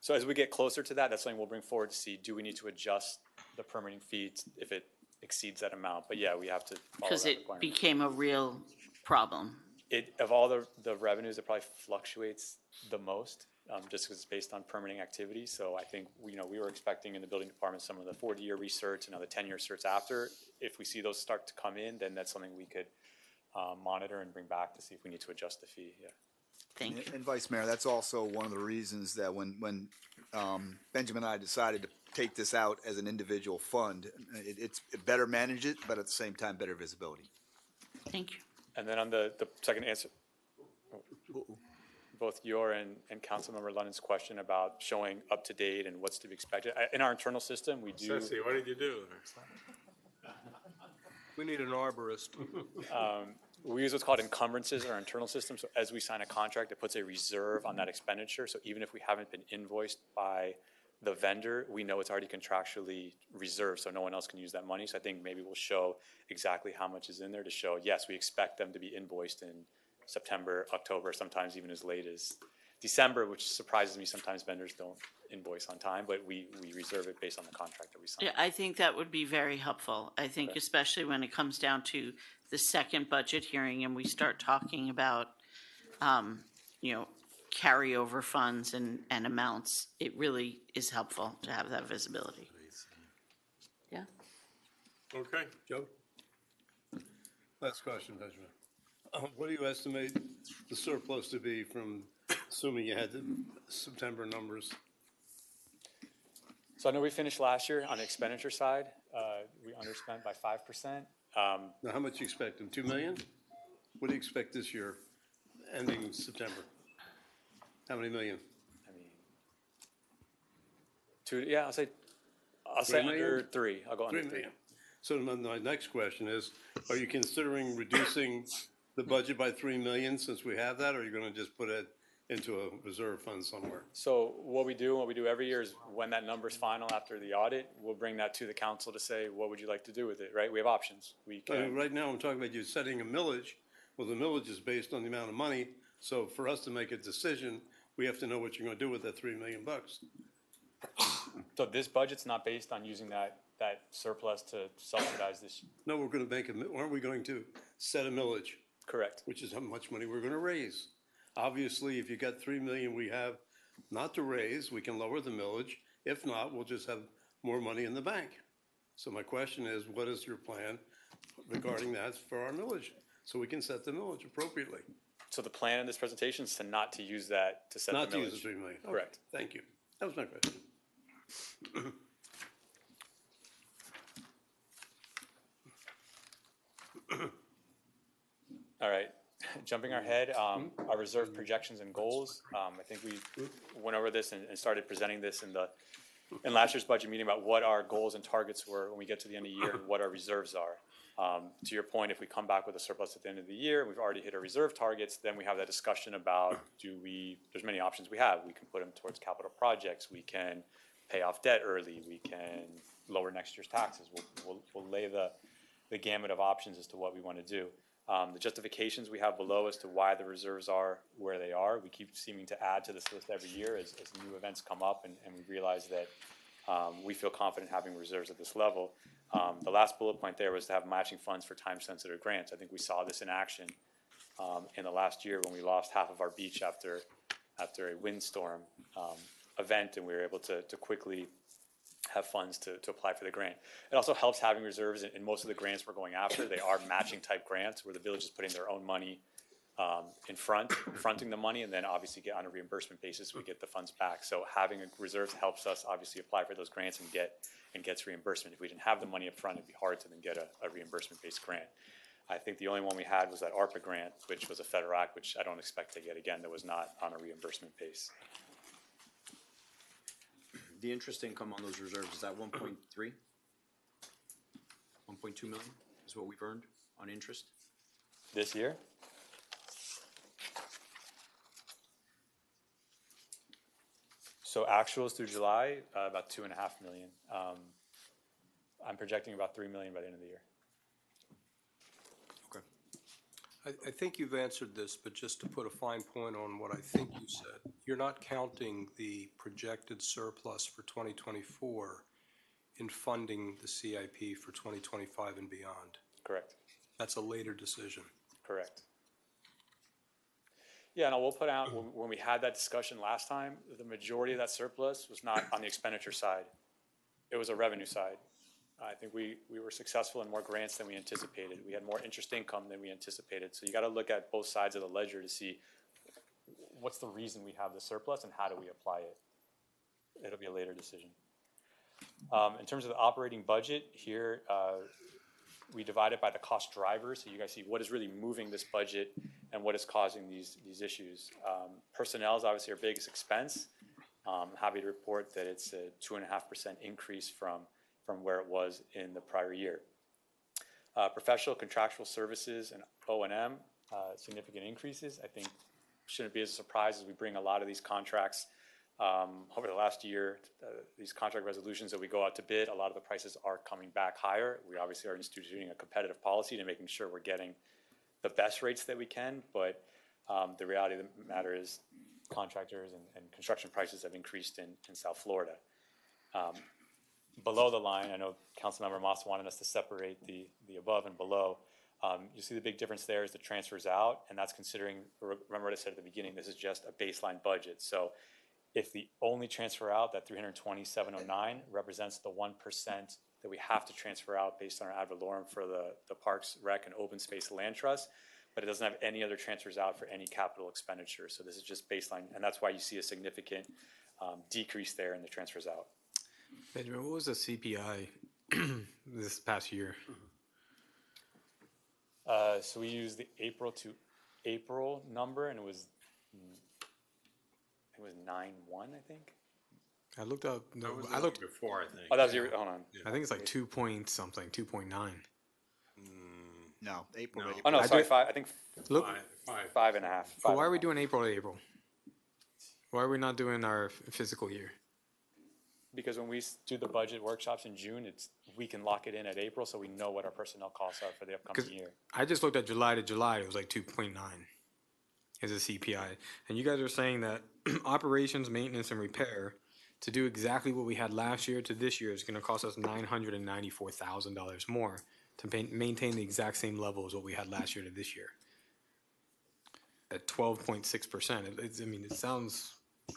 So as we get closer to that, that's something we'll bring forward to see, do we need to adjust the permitting fees if it exceeds that amount? But yeah, we have to follow Because that it requirement. became a real problem. Of all the revenues, it probably fluctuates the most, just because it's based on permitting activity. So I think, we were expecting in the building department some of the 40-year research and now the 10-year certs after. If we see those start to come in, then that's something we could monitor and bring back to see if we need to adjust the fee, yeah. Thank you. And Vice Mayor, that's also one of the reasons that when Benjamin and I decided to take this out as an individual fund, it's better manage it, but at the same time, better visibility. Thank you. And then on the second answer, both your and Councilmember London's question about showing up to date and what's to be expected. In our internal system, we do. Ceci, what did you do? We need an arborist. We use what's called encumbrances in our internal system. So as we sign a contract, it puts a reserve on that expenditure. So even if we haven't been invoiced by the vendor, we know it's already contractually reserved, so no one else can use that money. So I think maybe we'll show exactly how much is in there to show, yes, we expect them to be invoiced in September, October, sometimes even as late as December, which surprises me. Sometimes vendors don't invoice on time, but we reserve it based on the contract that we sign. Yeah, I think that would be very helpful. I think especially when it comes down to the second budget hearing and we start talking about, carryover funds and amounts, it really is helpful to have that visibility. Yeah? Okay. Joe? Last question, Benjamin. What do you estimate the surplus to be from, assuming you had the September numbers? So I know we finished last year on the expenditure side. We underspent by 5%. Now, how much you expect, 2 million? What do you expect this year, ending in September? How many million? I mean, I'll say 3 million? under 3. I'll go under 3. million. So my next question is, are you considering reducing the budget by 3 million since we have that, or are you gonna just put it into a reserve fund somewhere? So what we do every year is when that number's final after the audit, we'll bring that to the council to say, what would you like to do with it, right? We have options. We can. Right now, I'm talking about you setting a millage. Well, the millage is based on the amount of money, so for us to make a decision, we have to know what you're gonna do with that 3 million bucks. So this budget's not based on using that surplus to subsidize this. No, we're gonna aren't we going to set a millage? Correct. Which is how much money we're gonna raise. Obviously, if you got 3 million we have not to raise, we can lower the millage. If not, we'll just have more money in the bank. So my question is, what is your plan regarding that for our millage? So we can set the millage appropriately. So the plan in this presentation is to not to use that to set the millage. Not to use the 3 million. Okay, Correct. thank you. That was my question. All right, jumping ahead, our reserve projections and goals. I think we went over this and started presenting this in last year's budget meeting about what our goals and targets were when we get to the end of the year and what our reserves are. To your point, if we come back with a surplus at the end of the year, and we've already hit our reserve targets, then we have that discussion about there's many options we have. We can put them towards capital projects. We can pay off debt early. We can lower next year's taxes. We'll lay the gamut of options as to what we want to do. The justifications we have below as to why the reserves are where they are. We keep seeming to add to this list every year as new events come up, and we realize that we feel confident having reserves at this level. The last bullet point there was to have matching funds for time-sensitive grants. I think we saw this in action in the last year when we lost half of our beach after a windstorm event, and we were able to quickly have funds to apply for the grant. It also helps having reserves in most of the grants we're going after. They are matching type grants where the village is putting their own money fronting the money, and then obviously get on a reimbursement basis, we get the funds back. So having a reserve helps us obviously apply for those grants and gets reimbursement. If we didn't have the money up front, it'd be hard to then get a reimbursement-based grant. I think the only one we had was that ARPA grant, which was a federal act, which I don't expect to get again, that was not on a reimbursement base. The interest income on those reserves, is that 1.3? 1.2 million is what we've earned on interest? This year? So actuals through July, about 2.5 million. I'm projecting about 3 million by the end of the year. I think you've answered this, but just to put a fine point on what I think you said, you're not counting the projected surplus for 2024 in funding the CIP for 2025 and beyond. Correct. That's a later decision. Correct. Yeah, and we'll put out, when we had that discussion last time, the majority of that surplus was not on the expenditure side. It was a revenue side. I think we were successful in more grants than we anticipated. We had more interest income than we anticipated. So you got to look at both sides of the ledger to see what's the reason we have the surplus and how do we apply it. It'll be a later decision. In terms of the operating budget here, we divide it by the cost drivers. So you guys see what is really moving this budget and what is causing these issues. Personnel is obviously our biggest expense. I'm happy to report that it's a 2.5% increase from where it was in the prior year. Professional contractual services and O&M, significant increases. I think shouldn't be as a surprise as we bring a lot of these contracts over the last year, these contract resolutions that we go out to bid, a lot of the prices are coming back higher. We obviously are instituting a competitive policy to making sure we're getting the best rates that we can, but the reality of the matter is contractors and construction prices have increased in South Florida. Below the line, I know Councilmember Moss wanted us to separate the above and below. You see the big difference there is the transfers out, and that's considering, remember what I said at the beginning, this is just a baseline budget. So if the only transfer out, that 320,709, represents the 1% that we have to transfer out based on our ad valorem for the Parks, Rec, and Open Space Land Trust, but it doesn't have any other transfers out for any capital expenditure. So this is just baseline, and that's why you see a significant decrease there in the transfers out. Benjamin, what was the CPI this past year? So we used the April to April number, and it was 9.1, I think. I looked up. No, That was I looked before, I think. Oh, that was your. Hold on. I think it's like 2 point something, 2.9. No, April. No. to Oh no, April. sorry, five. I think Look, five and a half. so why are we doing April to April? Why are we not doing our fiscal year? Because when we do the budget workshops in June, we can lock it in at April, so we know what our personnel costs are for the upcoming year. I just looked at July to July. It was like 2.9 as a CPI, and you guys are saying that operations, maintenance, and repair to do exactly what we had last year to this year is going to cost us $994,000 more to maintain the exact same level as what we had last year to this year at 12.6%. I mean, it sounds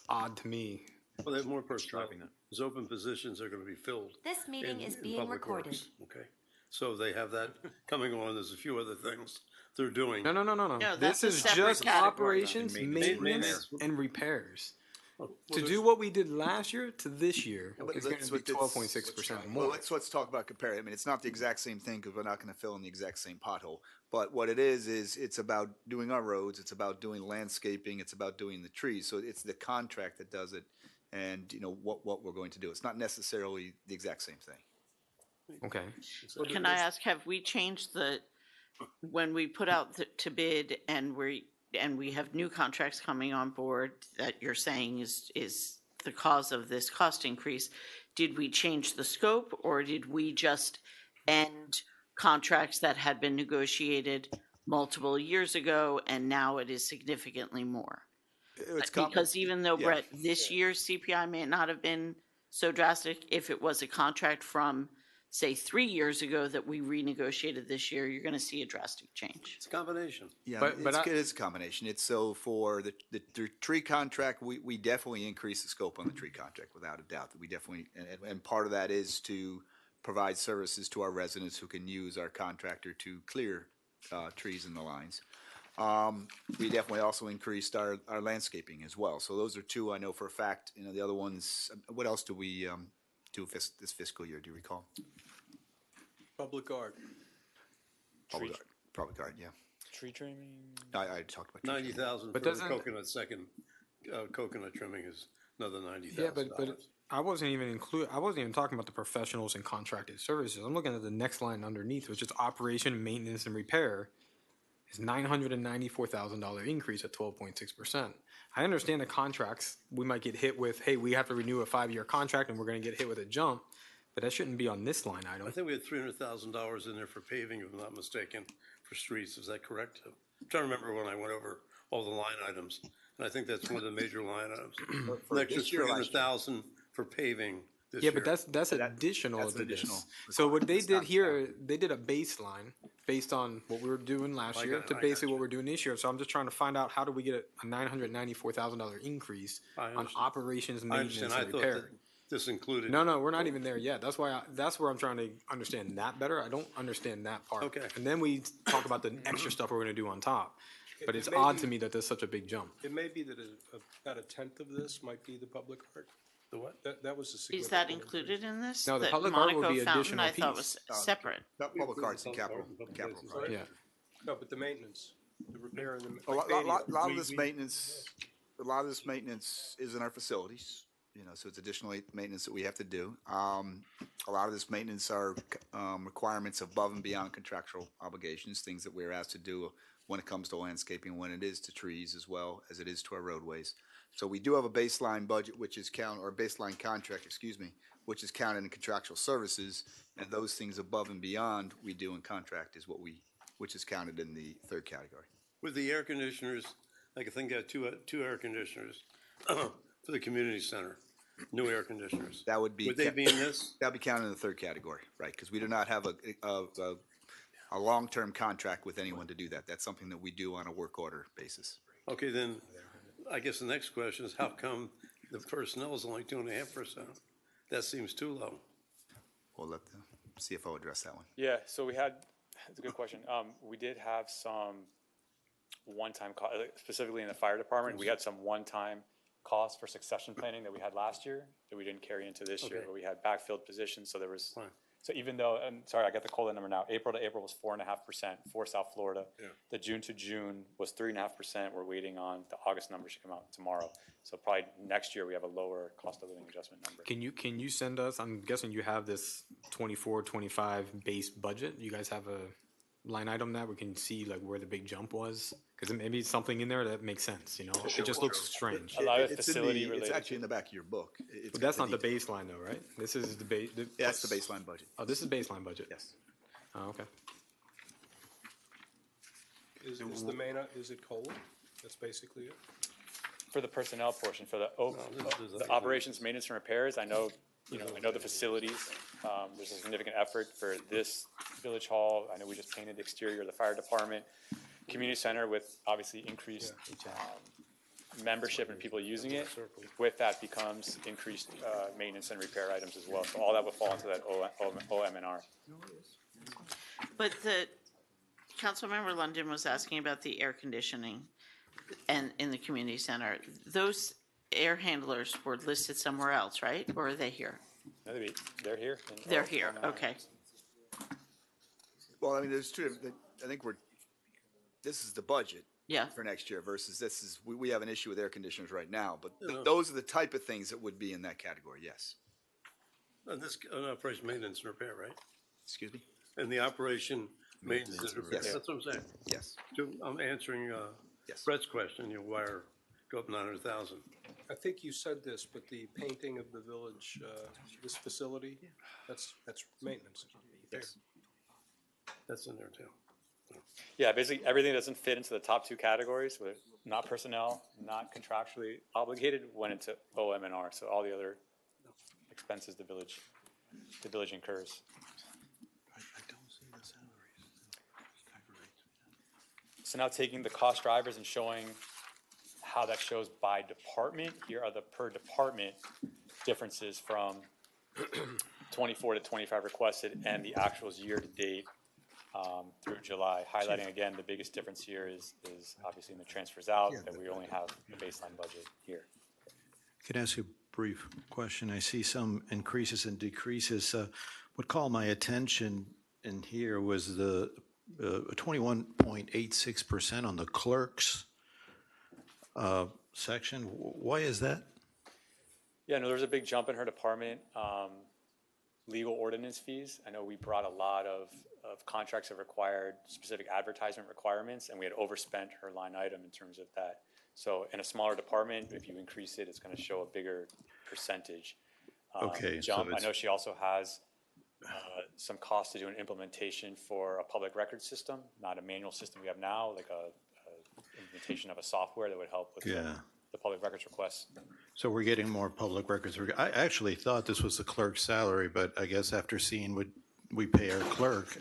odd to me. Well, they have more personnel. Those open positions are going to be filled. This meeting is being Public recorded. Works, okay? So they have that coming on. There's a few other things they're doing. No. No, This that's a is separate just category. operations, maintenance, and repairs. To do what we did last year to this year But is going that's to be what 12.6% Well, more. let's talk about comparing. I mean, it's not the exact same thing because we're not going to fill in the exact same pothole. But what it is it's about doing our roads. It's about doing landscaping. It's about doing the trees. So it's the contract that does it, and you know what we're going to do. It's not necessarily the exact same thing. Okay. Can I ask, have we changed when we put out to bid and we have new contracts coming on board that you're saying is the cause of this cost increase, did we change the scope or did we just end contracts that had been negotiated multiple years ago and now it is significantly more? Because even though, Brett, this year's CPI may not have been so drastic, if it was a contract from, say, 3 years ago that we renegotiated this year, you're going to see a drastic change. It's a combination. Yeah, But it is a combination. It's so for the tree contract, we definitely increase the scope on the tree contract without a doubt. We definitely, and part of that is to provide services to our residents who can use our contractor to clear trees in the lines. We definitely also increased our landscaping as well. So those are two I know for a fact. You know, the other ones, what else do we do this fiscal year? Do you recall? Public art. Public art, yeah. Tree trimming. I talked about tree trimming. 90,000 for But the doesn't- coconut trimming is another $90,000. Yeah, but I wasn't even talking about the professionals and contracted services. I'm looking at the next line underneath, which is operation, maintenance, and repair. Is $994,000 increase at 12.6%. I understand the contracts. We might get hit with, hey, we have to renew a 5-year contract and we're going to get hit with a jump, but that shouldn't be on this line item. I think we had $300,000 in there for paving, if I'm not mistaken, for streets. Is that correct? I'm trying to remember when I went over all the line items, and I think that's one of the major line items. For An extra this year or last year? $300,000 for paving this Yeah, year. but that's additional that's to additional. this. So what they did here, they did a baseline based on what we were doing last year to basically what we're doing this year. So I'm just trying to find out how do we get a $994,000 increase on operations, I maintenance, understand. I and thought repair. that this included. No, we're not even there yet. That's why that's where I'm trying to understand that better. I don't understand that part. Okay. And then we talk about the extra stuff we're going to do on top. But it's It may odd be- to me that there's such a big jump. It may be that about a tenth of this might be the public art. The what? That was a Is significant. that included in this? No, the That public art would Monaco be Fountain, additional I thought piece. was separate. Public arts and capital project. Yeah. No, but the maintenance, the repair and the. A like lot Vandy, of this maintenance, a lot of this maintenance is in our facilities. so it's additional maintenance that we have to do. A lot of this maintenance are requirements above and beyond contractual obligations, things that we're asked to do when it comes to landscaping, when it is to trees as well as it is to our roadways. So we do have a baseline budget, which is or baseline contract, which is counted in contractual services, and those things above and beyond we do in contract is which is counted in the third category. With the air conditioners, I think I got two air conditioners for the community center, new air conditioners. That would be. Would they be in this? That would be counted in the third category, right? Because we do not have a long-term contract with anyone to do that. That's something that we do on a work order basis. Okay, then, I guess the next question is how come the personnel is only 2.5%? That seems too low. We'll let the CFO address that one. Yeah, so it's a good question. We did have some one-time, specifically in the fire department, we had some one-time costs for succession planning that we had last year that we didn't carry into this year, Okay. but we had backfilled positions, so there was, Fine. so even though, and sorry, I got the COLA number now, April to April was 4.5% for South Florida. Yeah. The June to June was 3.5%. We're waiting on, the August number should come out tomorrow. So probably next year we have a lower cost of living adjustment number. Can you send us, I'm guessing you have this 24, 25 base budget. You guys have a line item that we can see like where the big jump was? Because maybe something in there that makes sense, It just looks strange. A lot of It's facility It's related. actually in the back of your book. But that's not the baseline though, right? This is the base. That's the baseline budget. Oh, this is baseline budget? Yes. Oh, okay. Is it COLA? That's basically it? For the personnel portion, for the this is the operations, maintenance, and repairs, I know the facilities. There's a significant effort for this village hall. I know we just painted the exterior of the fire department. Community center with obviously increased membership and people using it. With that becomes increased maintenance and repair items as well. So all that would fall into that OM&R. But Councilmember London was asking about the air conditioning and in the community center. Those air handlers were listed somewhere else, right? Or are they here? No, they're here. They're here, okay. Well, I mean, there's two, I think this is the budget. Yeah. For next year versus we have an issue with air conditioners right now, but Yeah. those are the type of things that would be in that category, yes. And this, operation, maintenance, and repair, right? Excuse me? And the operation, maintenance, and repair, Yes. that's what I'm saying. Yes. So I'm answering Yes. Brett's question, wire go up 900,000. I think you said this, but the painting of the village, this facility, that's maintenance. Yes. That's in there too. Yeah, basically everything that doesn't fit into the top two categories, with not personnel, not contractually obligated, went into OM&R. So all the other expenses the village incurs. So now taking the cost drivers and showing how that shows by department, here are the per department differences from 24 to 25 requested and the actuals year to date through July, highlighting again, the biggest difference here is obviously in the transfers out, that we only have the baseline budget here. Can I ask you a brief question? I see some increases and decreases. What caught my attention in here was the 21.86% on the clerks section. Why is that? Yeah, no, there's a big jump in her department. Legal ordinance fees. I know we brought a lot of contracts that required specific advertisement requirements, and we had overspent her line item in terms of that. So in a smaller department, if you increase it, it's going to show a bigger percentage Okay, so jump. I it's- know she also has some cost to do an implementation for a public record system, not a manual system we have now, like a implementation of a software that would help with Yeah. the public records requests. So we're getting more public records. I actually thought this was the clerk's salary, but I guess after seeing what we pay our clerk,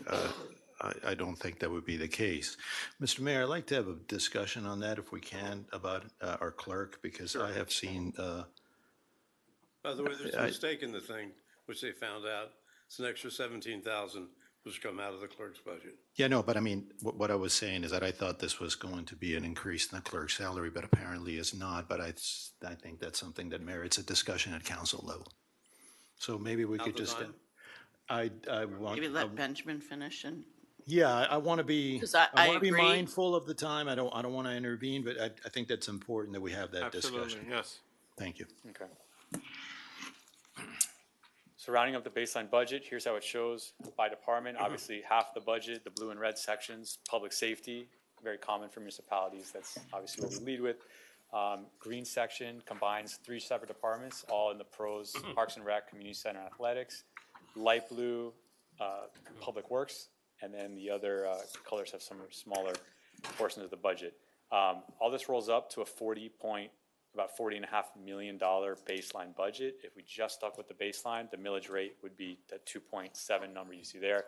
I don't think that would be the case. Mr. Mayor, I'd like to have a discussion on that if we can about our clerk, because I have seen, By the way, there's a I- mistake in the thing, which they found out. It's an extra 17,000 which come out of the clerk's budget. yeah, no, but I mean, what I was saying is that I thought this was going to be an increase in the clerk's salary, but apparently it's not. But I think that's something that merits a discussion at council level. So maybe we Now's could the just, time. I want. Maybe let Benjamin finish and. Yeah, I want to be. 'Cause I want to be agree. mindful of the time. I don't want to intervene, but I think that's important that we have that discussion. Absolutely, yes. Thank you. Okay. So rounding up the baseline budget, here's how it shows by department. Obviously, half the budget, the blue and red sections, public safety, very common for municipalities. That's obviously what we lead with. Green section combines 3 separate departments, all in the pros, Parks and Rec, Community Center, and Athletics. Light blue, Public Works, and then the other colors have some smaller portions of the budget. All this rolls up to about $40.5 million baseline budget. If we just stuck with the baseline, the millage rate would be the 2.7 number you see there.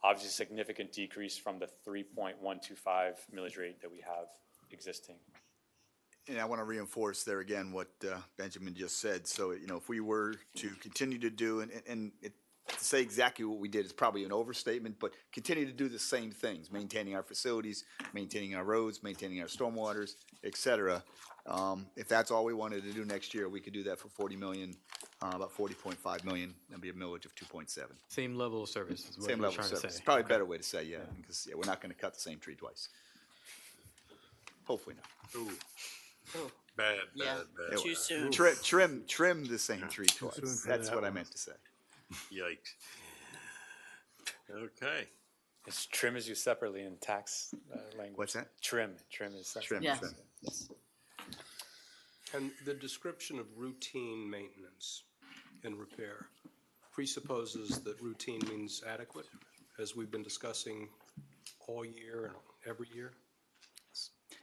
Obviously, significant decrease from the 3.125 millage rate that we have existing. And I want to reinforce there again what Benjamin just said. So, you know, if we were to continue to do, to say exactly what we did is probably an overstatement, but continue to do the same things, maintaining our facilities, maintaining our roads, maintaining our stormwaters, et cetera. If that's all we wanted to do next year, we could do that for 40 million, about 40.5 million, that'd be a millage of 2.7. Same level of service is what Same you're level of trying to service. say. Probably a better way to say, yeah, because we're not going to cut the same tree twice. Hopefully not. Ooh. Bad, Yeah, bad. too soon. Trim the same tree twice. That's what I meant to say. Yikes. Okay. It's trim is used separately in tax language. What's that? Trim is separate. Trim. Yes. And the description of routine maintenance and repair presupposes that routine means adequate, as we've been discussing all year and every year.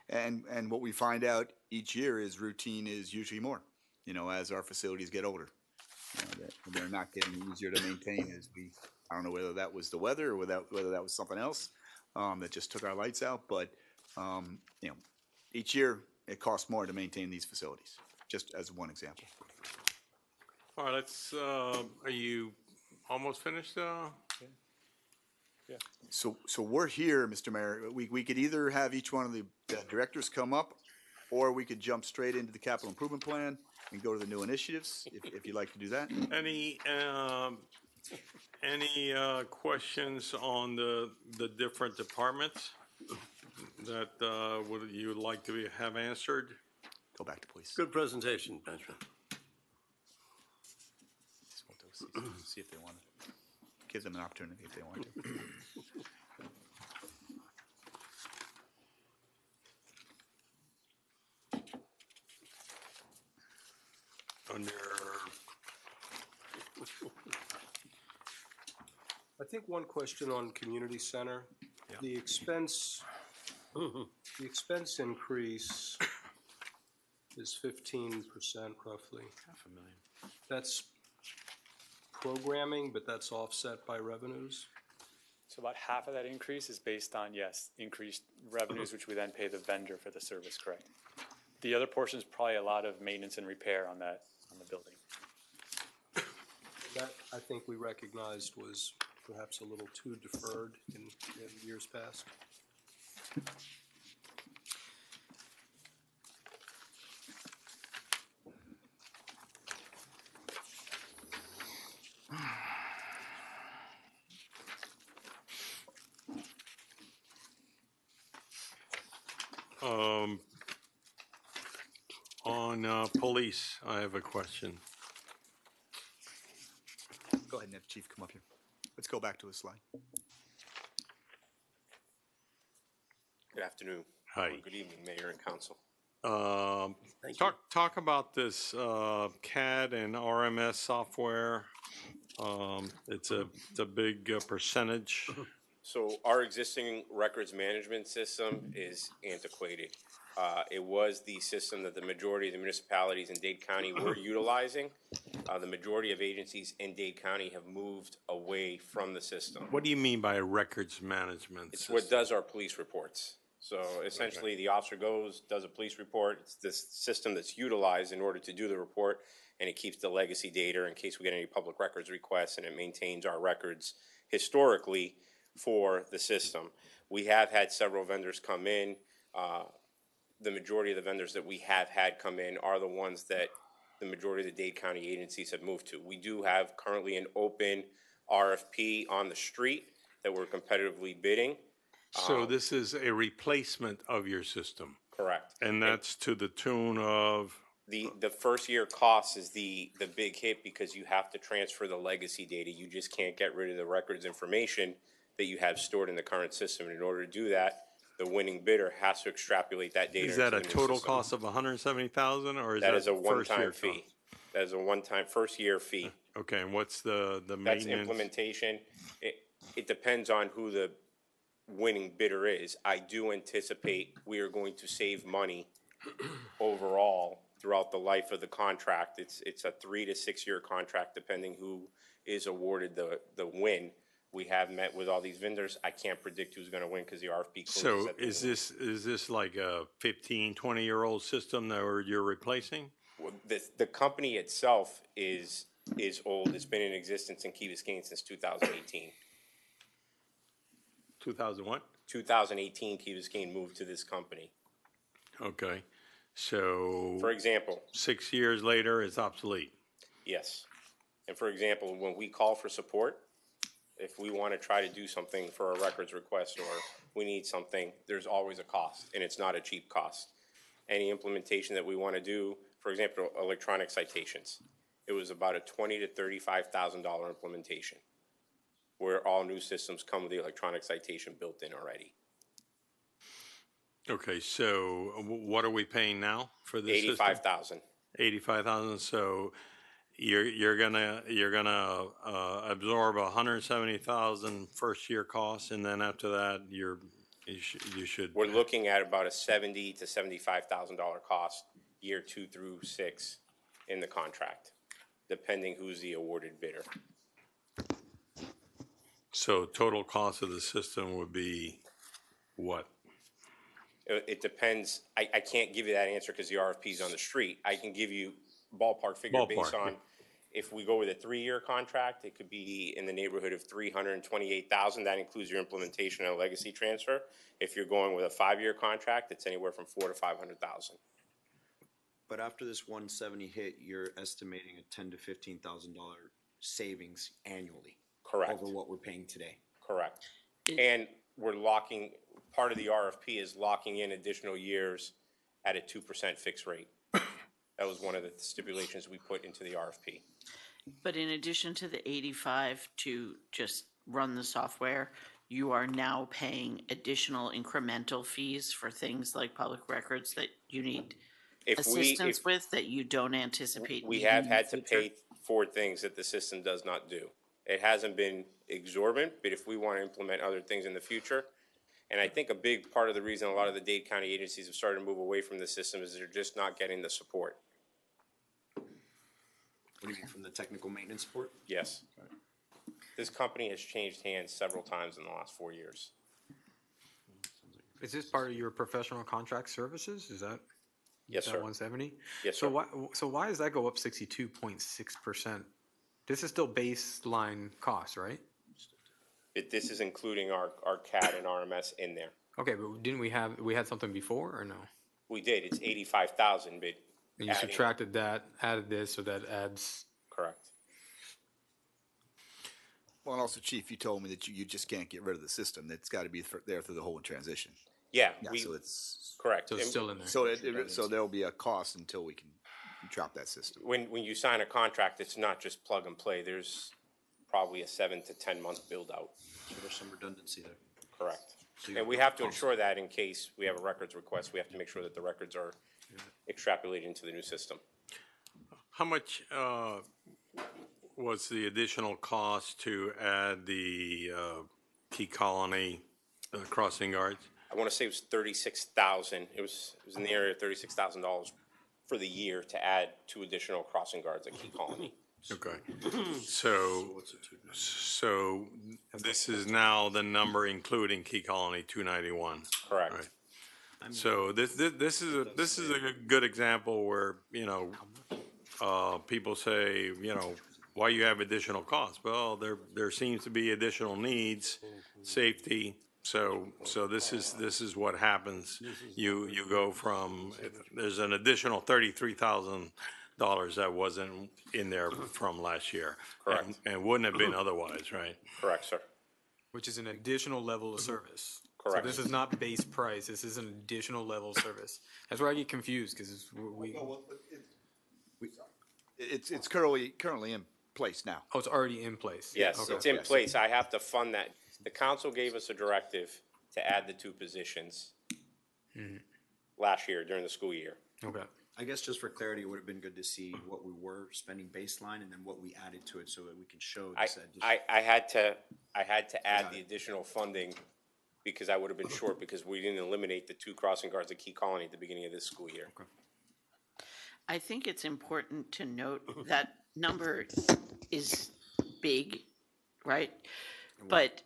And what we find out each year is routine is usually more, you know, as our facilities get older. You know, they're not getting easier to maintain I don't know whether that was the weather or whether that was something else that just took our lights out, but, you know, each year it costs more to maintain these facilities, just as one example. All right, are you almost finished? Yeah. So we're here, Mr. Mayor. We could either have each one of the directors come up, or we could jump straight into the capital improvement plan and go to the new initiatives, if you'd like to do that. Any questions on the different departments that would you like to have answered? Go back to police. Good presentation, Benjamin. Just want to see if they want to. Give them an opportunity if they want to. I think one question on community center, the expense increase is 15% roughly. $500,000. That's programming, but that's offset by revenues. So about half of that increase is based on, yes, increased revenues, which we then pay the vendor for the service, correct? The other portion is probably a lot of maintenance and repair on the building. That, I think we recognized, was perhaps a little too deferred in years past. On police, I have a question. Go ahead and have the chief come up here. Let's go back to his slide. Good afternoon. Hi. Good evening, Mayor and Council. Talk about this CAD and RMS software. It's a big percentage. So our existing records management system is antiquated. It was the system that the majority of the municipalities in Dade County were utilizing. The majority of agencies in Dade County have moved away from the system. What do you mean by records management It's system? what does our police reports. So essentially, the officer goes, does a police report. It's this system that's utilized in order to do the report, and it keeps the legacy data in case we get any public records requests, and it maintains our records historically for the system. We have had several vendors come in. The majority of the vendors that we have had come in are the ones that the majority of the Dade County agencies have moved to. We do have currently an open RFP on the street that we're competitively bidding. So this is a replacement of your system? Correct. And that's to the tune of The first year cost is the big hit because you have to transfer the legacy data. You just can't get rid of the records information that you have stored in the current system. And in order to do that, the winning bidder has to extrapolate that data. Is that into a the new total system. cost of 170,000 or is That that is a first year one-time fee. cost? That is a one-time first year fee. Okay, and what's the That's maintenance? implementation. It depends on who the winning bidder is. I do anticipate we are going to save money overall throughout the life of the contract. It's a 3 to 6 year contract, depending who is awarded the win. We have met with all these vendors. I can't predict who's gonna win because the RFP closes So at the end of is this like a 15, 20-year-old system that you're replacing? Well, the company itself is old. It's been in existence in Key Biscayne since 2018. 2001? 2018, Key Biscayne moved to this company. Okay, so. For example. 6 years later, it's obsolete. Yes. And for example, when we call for support, if we want to try to do something for a records request or we need something, there's always a cost, and it's not a cheap cost. Any implementation that we want to do, for example, electronic citations, it was about a $20,000 to $35,000 implementation, where all new systems come with the electronic citation built in already. Okay, so what are we paying now for this system? $85,000. 85,000, so you're gonna absorb 170,000 first year costs, and then after that, you should. We're looking at about a $70,000 to $75,000 cost, year 2 through 6 in the contract, depending who's the awarded bidder. So total cost of the system would be what? It depends. I can't give you that answer because the RFP's on the street. I can give you ballpark figure based Ballpark, on, if we go with a 3-year contract, it could be in the neighborhood of $328,000. That includes your implementation and legacy transfer. If you're going with a 5-year contract, it's anywhere from $400,000 to $500,000. But after this 170 hit, you're estimating a $10,000 to $15,000 savings annually. Correct. Over what we're paying today. Correct. And we're locking, part of the RFP is locking in additional years at a 2% fixed rate. That was one of the stipulations we put into the RFP. But in addition to the 85 to just run the software, you are now paying additional incremental fees for things like public records that you need assistance with that you don't anticipate. We have had to pay for things that the system does not do. It hasn't been exorbitant, but if we want to implement other things in the future, and I think a big part of the reason a lot of the Dade County agencies have started to move away from the system is they're just not getting the support. What do you mean, from the technical maintenance support? Yes. This company has changed hands several times in the last 4 years. Is this part of your professional contract services? Is that? Yes, that sir. 170? Yes, So sir. why does that go up 62.6%? This is still baseline cost, right? This is including our CAD and RMS in there. Okay, but didn't we had something before or no? We did, it's 85,000, but. And you adding- subtracted that, added this, so that adds. Correct. Well, and also, Chief, you told me that you just can't get rid of the system. It's got to be there through the whole transition. Yeah, So it's. correct. So it's And still in there. So there'll be a cost until we can drop that system. When you sign a contract, it's not just plug and play. There's probably a 7 to 10 month build out. So there's some redundancy there. Correct. So you're- And we have to ensure that in case we have a records request, we have to make sure that the records are extrapolated into the new system. How much was the additional cost to add the Key Colony crossing guards? I want to say it was 36,000. It was in the area of $36,000 for the year to add 2 additional crossing guards at Key Colony. Okay, so this is now the number including Key Colony 291. Correct. Right. So this is a good example where, people say, why you have additional costs? Well, there seems to be additional needs, safety. So this is what happens. You go from, there's an additional $33,000 that wasn't in there from last year. Correct. And wouldn't have been otherwise, right? Correct, sir. Which is an additional level of service. Correct. So this is not base price, this is an additional level of service. That's where I get confused, because we. It's currently in place now. Oh, it's already in place? Yes, Okay. it's in place. I have to fund that. The council gave us a directive to add the 2 positions last year during the school year. Okay. I guess just for clarity, it would have been good to see what we were spending baseline and then what we added to it so that we can show this. I had to add the additional funding because I would have been short because we didn't eliminate the 2 crossing guards at Key Colony at the beginning of this school year. I think it's important to note that number is big, right? But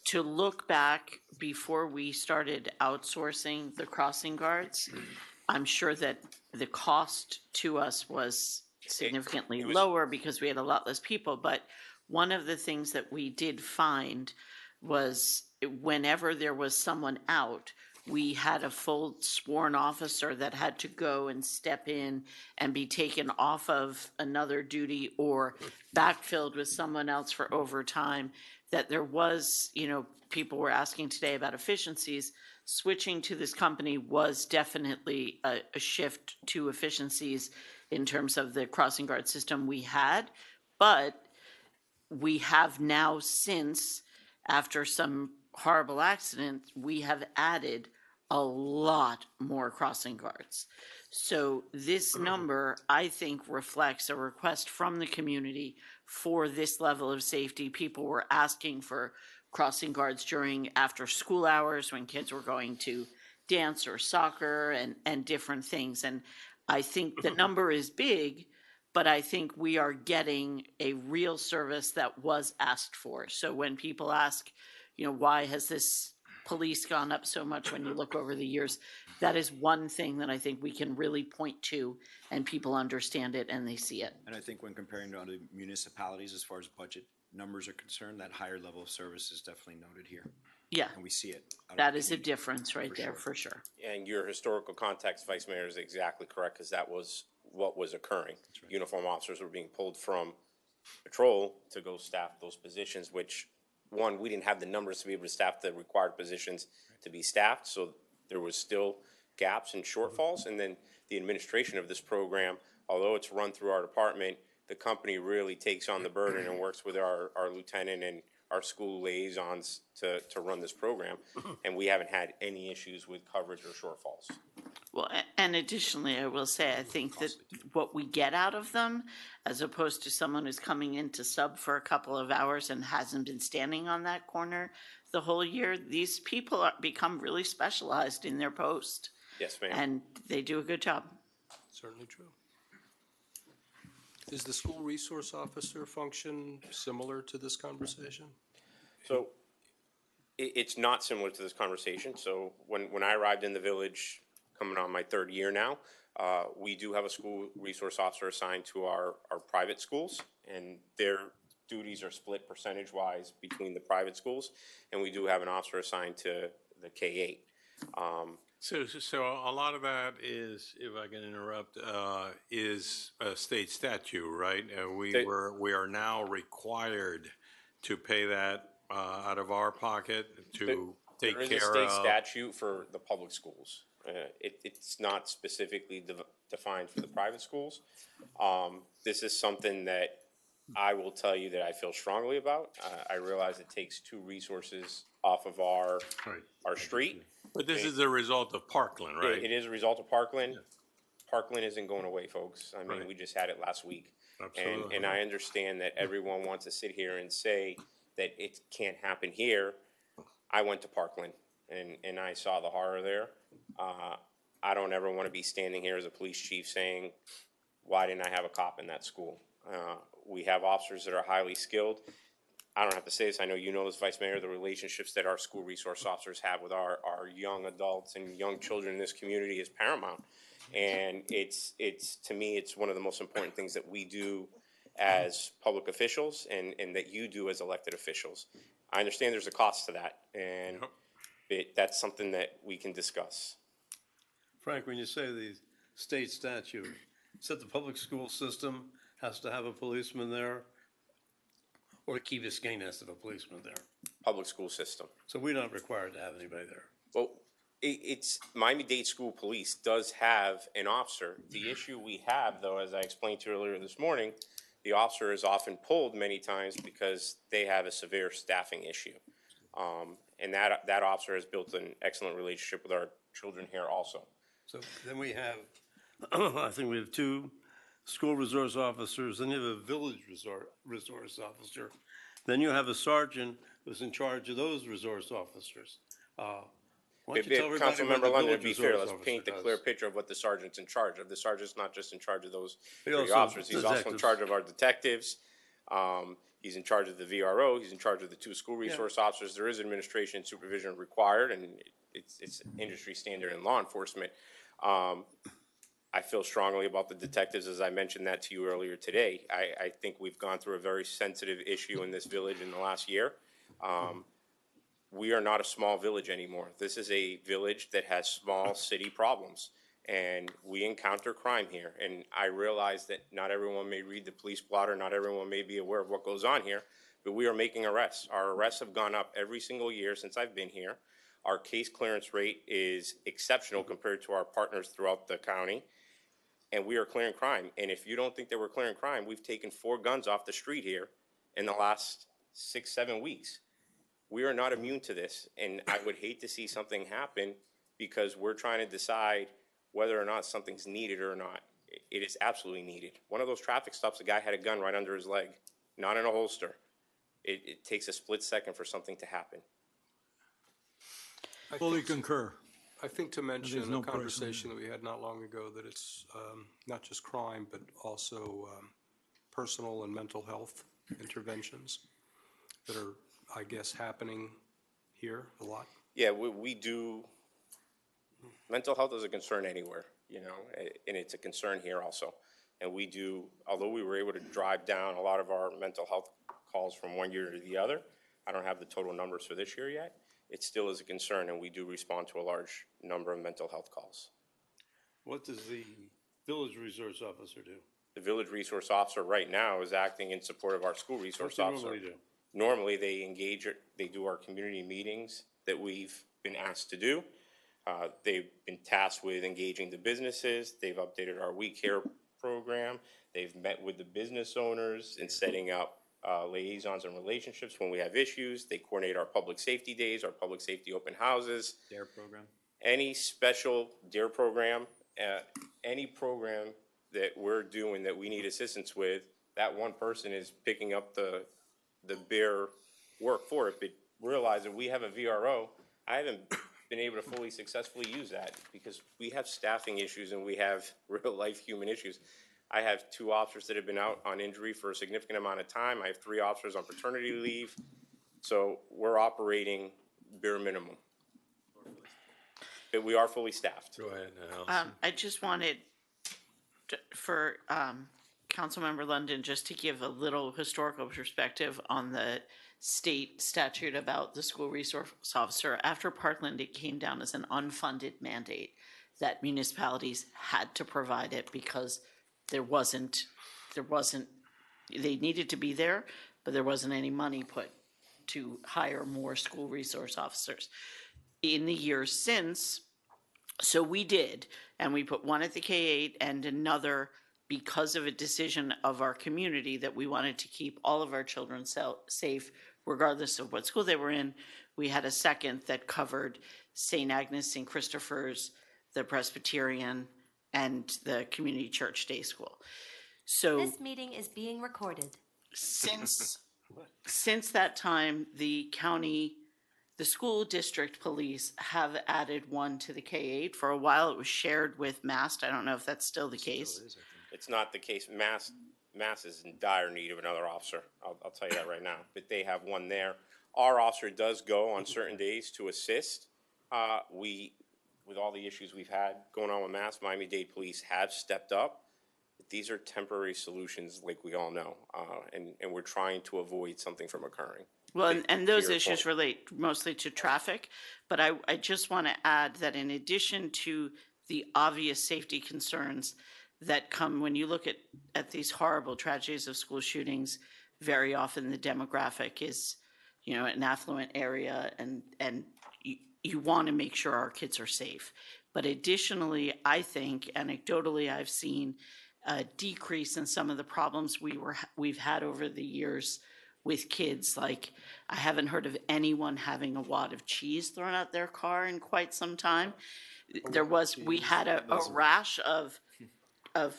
to look back before we started outsourcing the crossing guards, I'm sure that the cost to us was significantly lower because we had a lot less people. But one of the things that we did find was whenever there was someone out, we had a full sworn officer that had to go and step in and be taken off of another duty or backfilled with someone else for overtime. That there was, people were asking today about efficiencies. Switching to this company was definitely a shift to efficiencies in terms of the crossing guard system we had. But we have now since, after some horrible accidents, we have added a lot more crossing guards. So this number, I think, reflects a request from the community for this level of safety. People were asking for crossing guards during after school hours when kids were going to dance or soccer and different things. And I think the number is big, but I think we are getting a real service that was asked for. So when people ask, why has this police gone up so much when you look over the years, that is one thing that I think we can really point to and people understand it and they see it. And I think when comparing to other municipalities as far as budget numbers are concerned, that higher level of service is definitely noted here. Yeah. And we see it. That is a difference right there, for sure. And your historical context, Vice Mayor, is exactly correct because that was what was occurring. Right. Uniform officers were being pulled from patrol to go staff those positions, which, one, we didn't have the numbers to be able to staff the required positions to be staffed, so there was still gaps and shortfalls. And then the administration of this program, although it's run through our department, the company really takes on the burden and works with our lieutenant and our school liaisons to run this program. And we haven't had any issues with coverage or shortfalls. Well, and additionally, I will say, I think that what we get out of them, as opposed to someone who's coming in to sub for a couple of hours and hasn't been standing on that corner the whole year, these people become really specialized in their post. Yes, ma'am. And they do a good job. Certainly true. Is the school resource officer function similar to this conversation? So it's not similar to this conversation. So when I arrived in the village, coming on my 3rd year now, we do have a school resource officer assigned to our private schools, and their duties are split percentage-wise between the private schools, and we do have an officer assigned to the K-8. So a lot of that is, if I can interrupt, is a state statute, right? We are now required to pay that out of our pocket to take care of. There is a state statute for the public schools. It's not specifically defined for the private schools. This is something that I will tell you that I feel strongly about. I realize it takes 2 resources off of our street. But this is a result of Parkland, right? It is a result of Parkland. Parkland isn't going away, folks. I mean, we just had it last week. Absolutely. And I understand that everyone wants to sit here and say that it can't happen here. I went to Parkland and I saw the horror there. I don't ever want to be standing here as a police chief saying, why didn't I have a cop in that school? We have officers that are highly skilled. I don't have to say this, I know you know this, Vice Mayor, the relationships that our school resource officers have with our young adults and young children in this community is paramount. And it's to me, it's one of the most important things that we do as public officials and that you do as elected officials. I understand there's a cost to that, and that's something that we can discuss. Frank, when you say the state statute, is that the public school system has to have a policeman there? Or Key Biscayne has to have a policeman there? Public school system. So we're not required to have anybody there? Well, It's Miami-Dade School Police does have an officer. The issue we have, though, as I explained to you earlier this morning, the officer is often pulled many times because they have a severe staffing issue. And that officer has built an excellent relationship with our children here also. So then we have, I think we have 2 school resource officers, then you have a village resource officer. Then you have a sergeant who's in charge of those resource officers. Why don't you tell everybody what the Councilmember London, village to be fair, resource let's paint the officer clear does? picture of what the sergeant's in charge of. The sergeant's not just in charge of those He 3 also officers. He's also in detectives. charge of our detectives. He's in charge of the VRO. He's in charge of the 2 school resource officers. There is administration and supervision required, and it's industry standard in law enforcement. I feel strongly about the detectives, as I mentioned that to you earlier today. I think we've gone through a very sensitive issue in this village in the last year. We are not a small village anymore. This is a village that has small city problems, and we encounter crime here. And I realize that not everyone may read the police blotter, not everyone may be aware of what goes on here, but we are making arrests. Our arrests have gone up every single year since I've been here. Our case clearance rate is exceptional compared to our partners throughout the county, and we are clearing crime. And if you don't think that we're clearing crime, we've taken 4 guns off the street here in the last 6-7 weeks. We are not immune to this, and I would hate to see something happen because we're trying to decide whether or not something's needed or not. It is absolutely needed. One of those traffic stops, a guy had a gun right under his leg, not in a holster. It takes a split second for something to happen. I Fully think- concur. I think to mention There's no a conversation that we had not long ago, that it's not just crime, but also personal and mental health interventions that are, I guess, happening here a lot. Yeah, we do, mental health is a concern anywhere, you know, and it's a concern here also. And we do, although we were able to drive down a lot of our mental health calls from one year to the other, I don't have the total numbers for this year yet, it still is a concern, and we do respond to a large number of mental health calls. What does the village resource officer do? The village resource officer right now is acting in support of our school resource officer. What do they normally do? Normally, they engage, they do our community meetings that we've been asked to do. They've been tasked with engaging the businesses. They've updated our We Care program. They've met with the business owners and setting up liaisons and relationships when we have issues. They coordinate our public safety days, our public safety open houses. DARE program? Any special DARE program, any program that we're doing that we need assistance with, that one person is picking up the bare work for it. But realize that we have a VRO. I haven't been able to fully successfully use that because we have staffing issues and we have real life human issues. I have 2 officers that have been out on injury for a significant amount of time. I have 3 officers on paternity leave. So we're operating bare minimum. But we are fully staffed. Go ahead, Allison. I just wanted for Councilmember London just to give a little historical perspective on the state statute about the school resource officer. After Parkland, it came down as an unfunded mandate that municipalities had to provide it because there wasn't, they needed to be there, but there wasn't any money put to hire more school resource officers. In the years since, so we did, and we put one at the K-8 and another because of a decision of our community that we wanted to keep all of our children safe regardless of what school they were in. We had a second that covered St. Agnes, St. Christopher's, the Presbyterian, and the Community Church Day School. So This meeting is being recorded. since that time, the school district police have added one to the K-8. For a while, it was shared with MAST. I don't know if that's still the case. It's not the case. Mass is in dire need of another officer. I'll tell you that right now. But they have one there. Our officer does go on certain days to assist. With all the issues we've had going on with Mass, Miami-Dade Police have stepped up. But these are temporary solutions, like we all know, and we're trying to avoid something from occurring. Well, and those your issues point. relate mostly to traffic, but I just want to add that in addition to the obvious safety concerns that come when you look at these horrible tragedies of school shootings, very often the demographic is, an affluent area, and you want to make sure our kids are safe. But additionally, I think anecdotally, I've seen a decrease in some of the problems we've had over the years with kids. Like, I haven't heard of anyone having a wad of cheese thrown out their car in quite some time. We had a rash of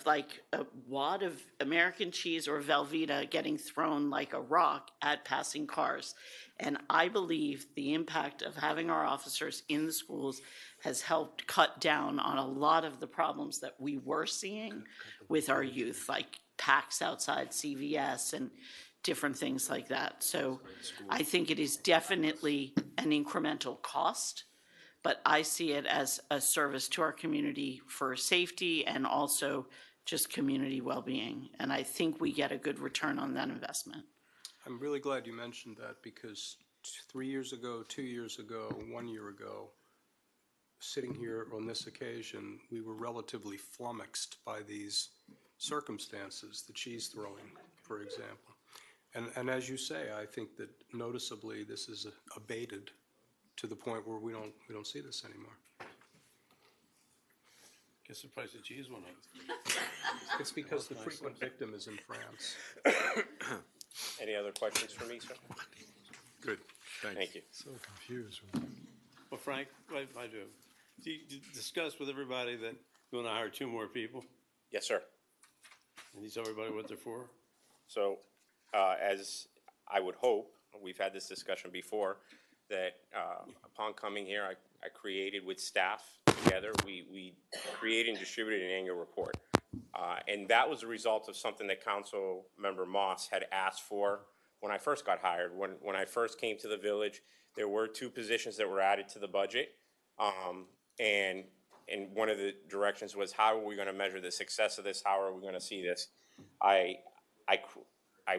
like a wad of American cheese or Velveeta getting thrown like a rock at passing cars. And I believe the impact of having our officers in the schools has helped cut down on a lot of the problems that we were seeing with our youth, like packs outside CVS and different things like that. So I think it is definitely an incremental cost, but I see it as a service to our community for safety and also just community well-being. And I think we get a good return on that investment. I'm really glad you mentioned that, because 3 years ago, 2 years ago, 1 year ago, sitting here on this occasion, we were relatively flummoxed by these circumstances, the cheese throwing, for example. And as you say, I think that noticeably this is abated to the point where we don't see this anymore. Guess the price of cheese went up. It's because the frequent victim is in France. Any other questions for me, sir? Good, Thank you. So confused. Well, Frank, I do. Do you discuss with everybody that you want to hire 2 more people? Yes, sir. And you tell everybody what they're for? So, as I would hope, we've had this discussion before, that upon coming here, I created with staff together, we created and distributed an annual report. And that was a result of something that Council Member Moss had asked for when I first got hired. When I first came to the village, there were 2 positions that were added to the budget. And one of the directions was, how are we going to measure the success of this? How are we going to see this? I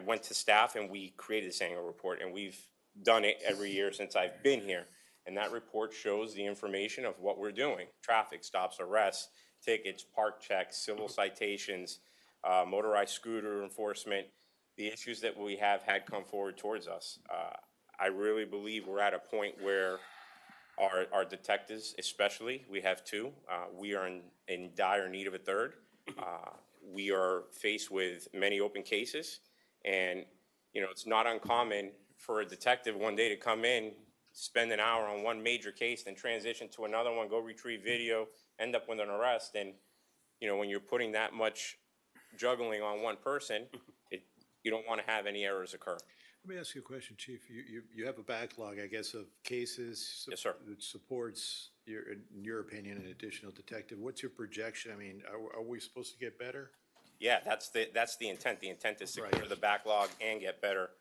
went to staff and we created this annual report, and we've done it every year since I've been here. And that report shows the information of what we're doing: traffic stops, arrests, tickets, park checks, civil citations, motorized scooter enforcement, the issues that we have had come forward towards us. I really believe we're at a point where our detectives, especially, we have 2. We are in dire need of a 3rd. We are faced with many open cases, and it's not uncommon for a detective one day to come in, spend an hour on one major case, then transition to another one, go retrieve video, end up with an arrest. And when you're putting that much juggling on one person, you don't want to have any errors occur. Let me ask you a question, Chief. You have a backlog, I guess, of cases. Yes, sir. That supports, in your opinion, an additional detective. What's your projection? I mean, are we supposed to get better? Yeah, that's the intent. The intent is to clear the backlog and get better.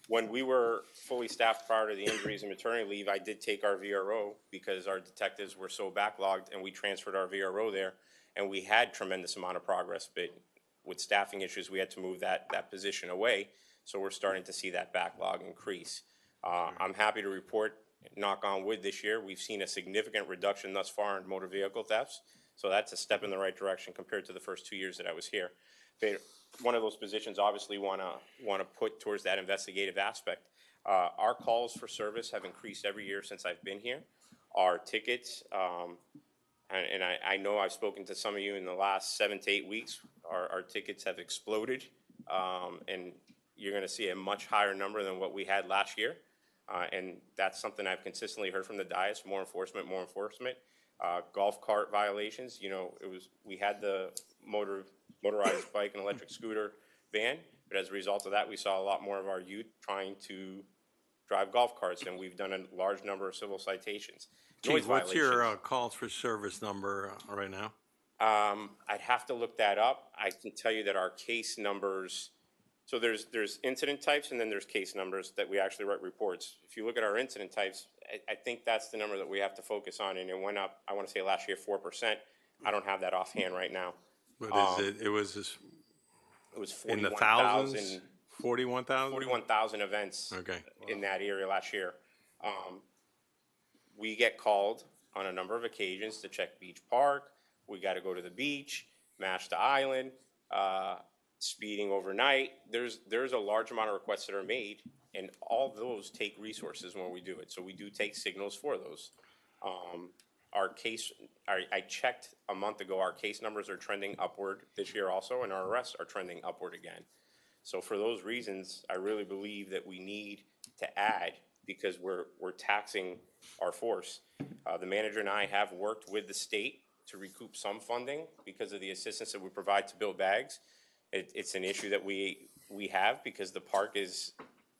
When we were fully staffed prior to the injuries and maternity leave, I did take our VRO because our detectives were so backlogged, and we transferred our VRO there, and we had tremendous amount of progress, but with staffing issues, we had to move that position away. So we're starting to see that backlog increase. I'm happy to report, knock on wood, this year, we've seen a significant reduction thus far in motor vehicle thefts. So that's a step in the right direction compared to the first 2 years that I was here. But one of those positions obviously want to put towards that investigative aspect. Our calls for service have increased every year since I've been here. Our tickets, and I know I've spoken to some of you in the last 7 to 8 weeks, our tickets have exploded, and you're going to see a much higher number than what we had last year. And that's something I've consistently heard from the dais: more enforcement, more enforcement. Golf cart violations, we had the motorized bike and electric scooter ban, but as a result of that, we saw a lot more of our youth trying to drive golf carts, and we've done a large number of civil citations. Chief, what's your calls for service number right now? I'd have to look that up. I can tell you that our case numbers, so there's incident types and then there's case numbers that we actually write reports. If you look at our incident types, I think that's the number that we have to focus on, and it went up, I want to say last year, 4%. I don't have that offhand right now. What is it? It was in the 41,000. thousands? 41,000? 41,000 events in that area last year. We get called on a number of occasions to check Beach Park. We got to go to the beach, Mashta Island, speeding overnight. There's a large amount of requests that are made, and all those take resources when we do it. So we do take signals for those. Our case, I checked a month ago, our case numbers are trending upward this year also, and our arrests are trending upward again. So for those reasons, I really believe that we need to add, because we're taxing our force. The manager and I have worked with the state to recoup some funding because of the assistance that we provide to build bags. It's an issue that we have because the park is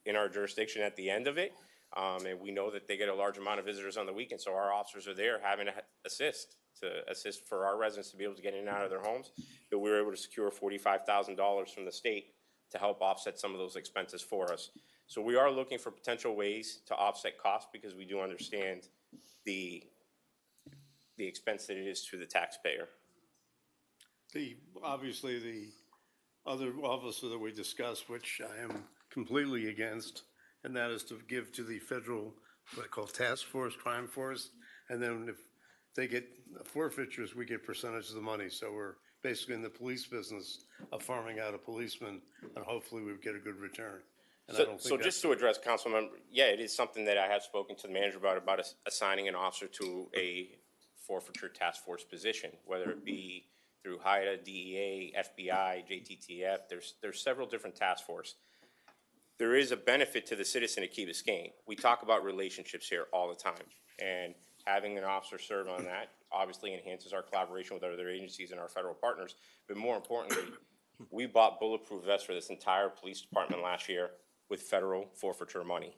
in our jurisdiction at the end of it. And we know that they get a large amount of visitors on the weekend, so our officers are there having to assist for our residents to be able to get in and out of their homes. But we were able to secure $45,000 from the state to help offset some of those expenses for us. So we are looking for potential ways to offset costs because we do understand the expense that it is to the taxpayer. Obviously, the other officer that we discussed, which I am completely against, and that is to give to the federal, what I call task force, crime force, and then if they get forfeitures, we get percentage of the money. So we're basically in the police business of farming out a policeman, and hopefully we get a good return. And I don't think So just to address, Councilmember, yeah, it is something that I have spoken to the manager about assigning an officer to a forfeiture task force position, whether it be through HIDA, DEA, FBI, JTTF. There's several different task force. There is a benefit to the citizen of Key Biscayne. We talk about relationships here all the time, and having an officer serve on that obviously enhances our collaboration with other agencies and our federal partners. But more importantly, we bought bulletproof vests for this entire police department last year with federal forfeiture money.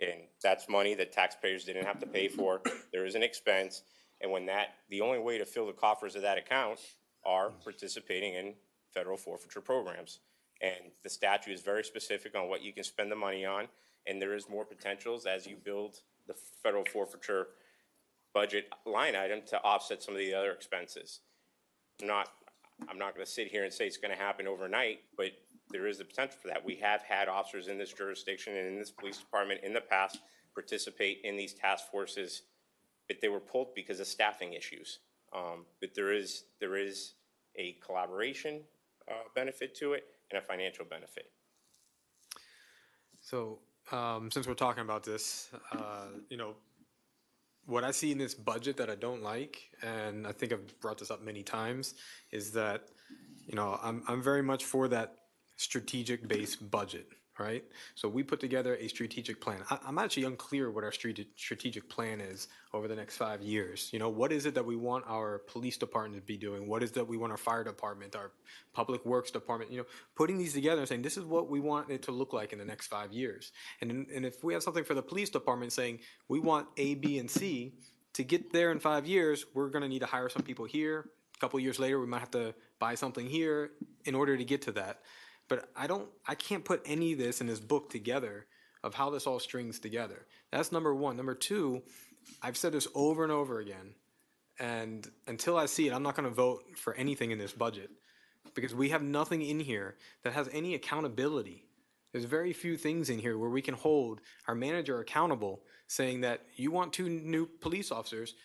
And that's money that taxpayers didn't have to pay for. There is an expense. And when the only way to fill the coffers of that account are participating in federal forfeiture programs. And the statute is very specific on what you can spend the money on. And there is more potentials as you build the federal forfeiture budget line item to offset some of the other expenses. I'm not going to sit here and say it's going to happen overnight, but there is the potential for that. We have had officers in this jurisdiction and in this police department in the past participate in these task forces, but they were pulled because of staffing issues. But there is a collaboration benefit to it and a financial benefit. So, since we're talking about this, what I see in this budget that I don't like, and I think I've brought this up many times, is that, I'm very much for that strategic-based budget, right? So we put together a strategic plan. I'm actually unclear what our strategic plan is over the next 5 years. What is it that we want our police department to be doing? What is it that we want our fire department, our public works department, putting these together and saying, this is what we want it to look like in the next 5 years. And if we have something for the police department saying, we want A, B, and C, to get there in 5 years, we're going to need to hire some people here. A couple years later, we might have to buy something here in order to get to that. But I can't put any of this in this book together of how this all strings together. That's number one. Number two, I've said this over and over again, and until I see it, I'm not going to vote for anything in this budget because we have nothing in here that has any accountability. There's very few things in here where we can hold our manager accountable saying that you want 2 new police officers,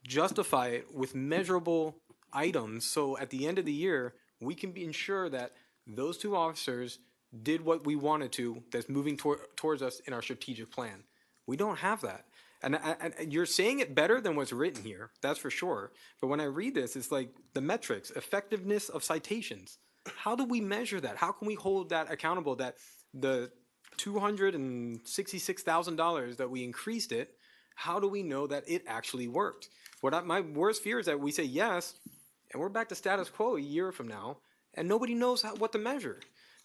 justify it with measurable items so at the end of the year, we can ensure that those 2 officers did what we wanted to that's moving towards us in our strategic plan. We don't have that. And you're saying it better than what's written here, that's for sure. But when I read this, it's like the metrics, effectiveness of citations. How do we measure that? How can we hold that accountable that the $266,000 that we increased it, how do we know that it actually worked? My worst fear is that we say yes, and we're back to status quo a year from now, and nobody knows what to measure.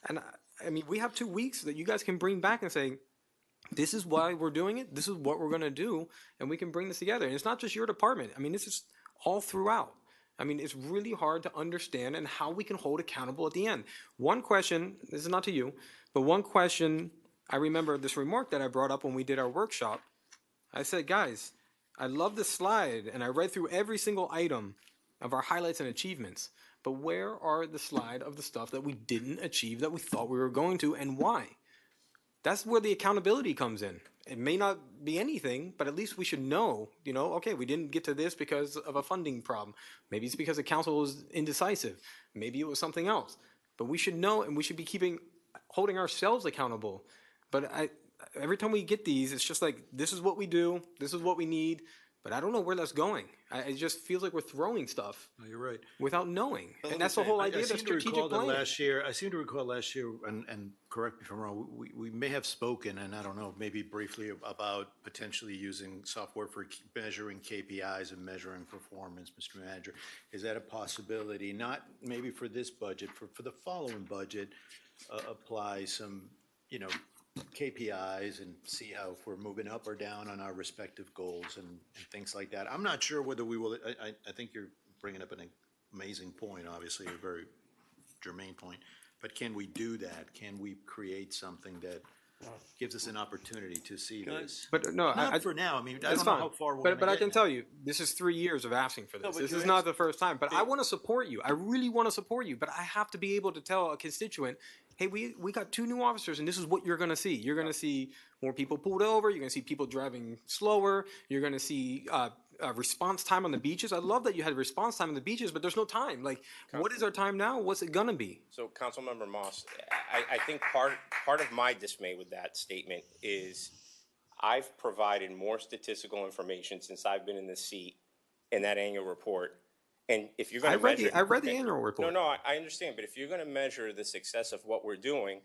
And I mean, we have 2 weeks that you guys can bring back and say, this is why we're doing it, this is what we're going to do, and we can bring this together. And it's not just your department. I mean, this is all throughout. I mean, it's really hard to understand and how we can hold accountable at the end. One question, this is not to you, but one question, I remember this remark that I brought up when we did our workshop. I said, guys, I love this slide, and I read through every single item of our highlights and achievements. But where are the slide of the stuff that we didn't achieve that we thought we were going to, and why? That's where the accountability comes in. It may not be anything, but at least we should know, okay, we didn't get to this because of a funding problem. Maybe it's because the council was indecisive. Maybe it was something else. But we should know, and we should be holding ourselves accountable. But every time we get these, it's just like, this is what we do, this is what we need, but I don't know where that's going. It just feels like we're throwing stuff No, you're right. without knowing. Well, And that's the whole I idea of the seem to recall strategic that plan. last year, I seem to recall last year, and correct me if I'm wrong, we may have spoken, and I don't know, maybe briefly about potentially using software for measuring KPIs and measuring performance, Mr. Manager. Is that a possibility? Not maybe for this budget, for the following budget, apply some, KPIs and see how if we're moving up or down on our respective goals and things like that. I'm not sure whether we will, I think you're bringing up an amazing point, obviously, a very germane point, but can we do that? Can we create something that gives us an opportunity to see this? But no, Not for now, I mean, I it's don't know fine. how far we're But gonna I get can now. tell you, this is 3 years of asking for this. but This you is not the first time. But I want to support you. I really want to support you. But I have to be able to tell a constituent, hey, we got 2 new officers, and this is what you're going to see. You're going to see more people pulled over. You're going to see people driving slower. You're going to see response time on the beaches. I love that you had response time on the beaches, but there's no time. Like, what is our time now? What's it going to be? So, Councilmember Moss, I think part of my dismay with that statement is I've provided more statistical information since I've been in this seat in that annual report. And if you're going to measure, I read the annual report. No, I understand. But if you're going to measure the success of what we're doing,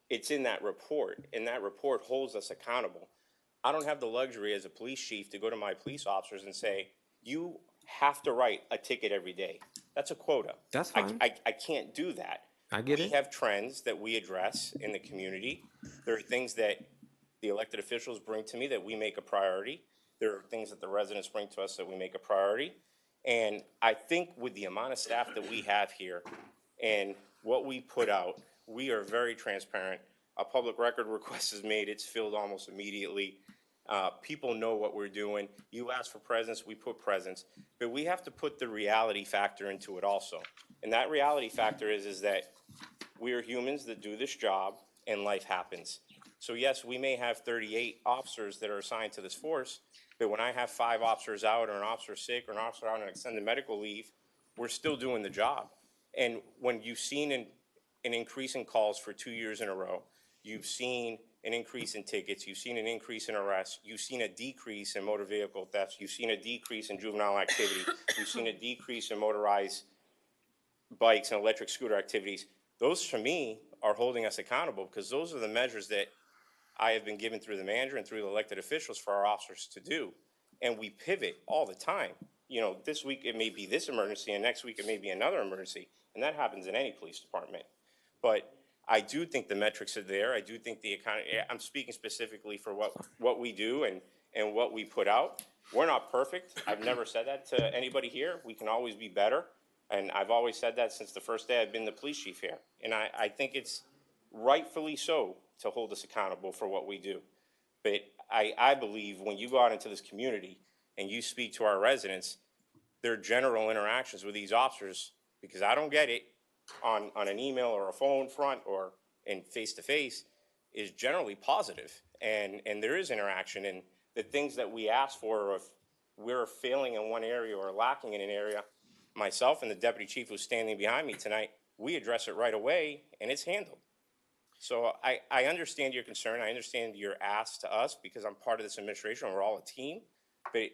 it's in that report, and that report holds us accountable. I don't have the luxury as a police chief to go to my police officers and say, you have to write a ticket every day. That's a quota. That's fine. I can't do that. I get We it. have trends that we address in the community. There are things that the elected officials bring to me that we make a priority. There are things that the residents bring to us that we make a priority. And I think with the amount of staff that we have here and what we put out, we are very transparent. A public record request is made, it's filled almost immediately. People know what we're doing. You ask for presence, we put presence. But we have to put the reality factor into it also. And that reality factor is that we are humans that do this job and life happens. So yes, we may have 38 officers that are assigned to this force, but when I have 5 officers out or an officer sick or an officer out on extended medical leave, we're still doing the job. And when you've seen an increase in calls for 2 years in a row, you've seen an increase in tickets, you've seen an increase in arrests, you've seen a decrease in motor vehicle thefts, you've seen a decrease in juvenile activity, you've seen a decrease in motorized bikes and electric scooter activities. Those, for me, are holding us accountable because those are the measures that I have been given through the manager and through the elected officials for our officers to do. And we pivot all the time. This week it may be this emergency and next week it may be another emergency. And that happens in any police department. But I do think the metrics are there. I do think the economy, I'm speaking specifically for what we do and what we put out. We're not perfect. I've never said that to anybody here. We can always be better. And I've always said that since the first day I've been the police chief here. And I think it's rightfully so to hold us accountable for what we do. But I believe when you go out into this community and you speak to our residents, their general interactions with these officers, because I don't get it on an email or a phone front or in face-to-face, is generally positive. And there is interaction. And the things that we ask for, or if we're failing in one area or lacking in an area, myself and the deputy chief who's standing behind me tonight, we address it right away and it's handled. So I understand your concern. I understand your ask to us because I'm part of this administration and we're all a team. But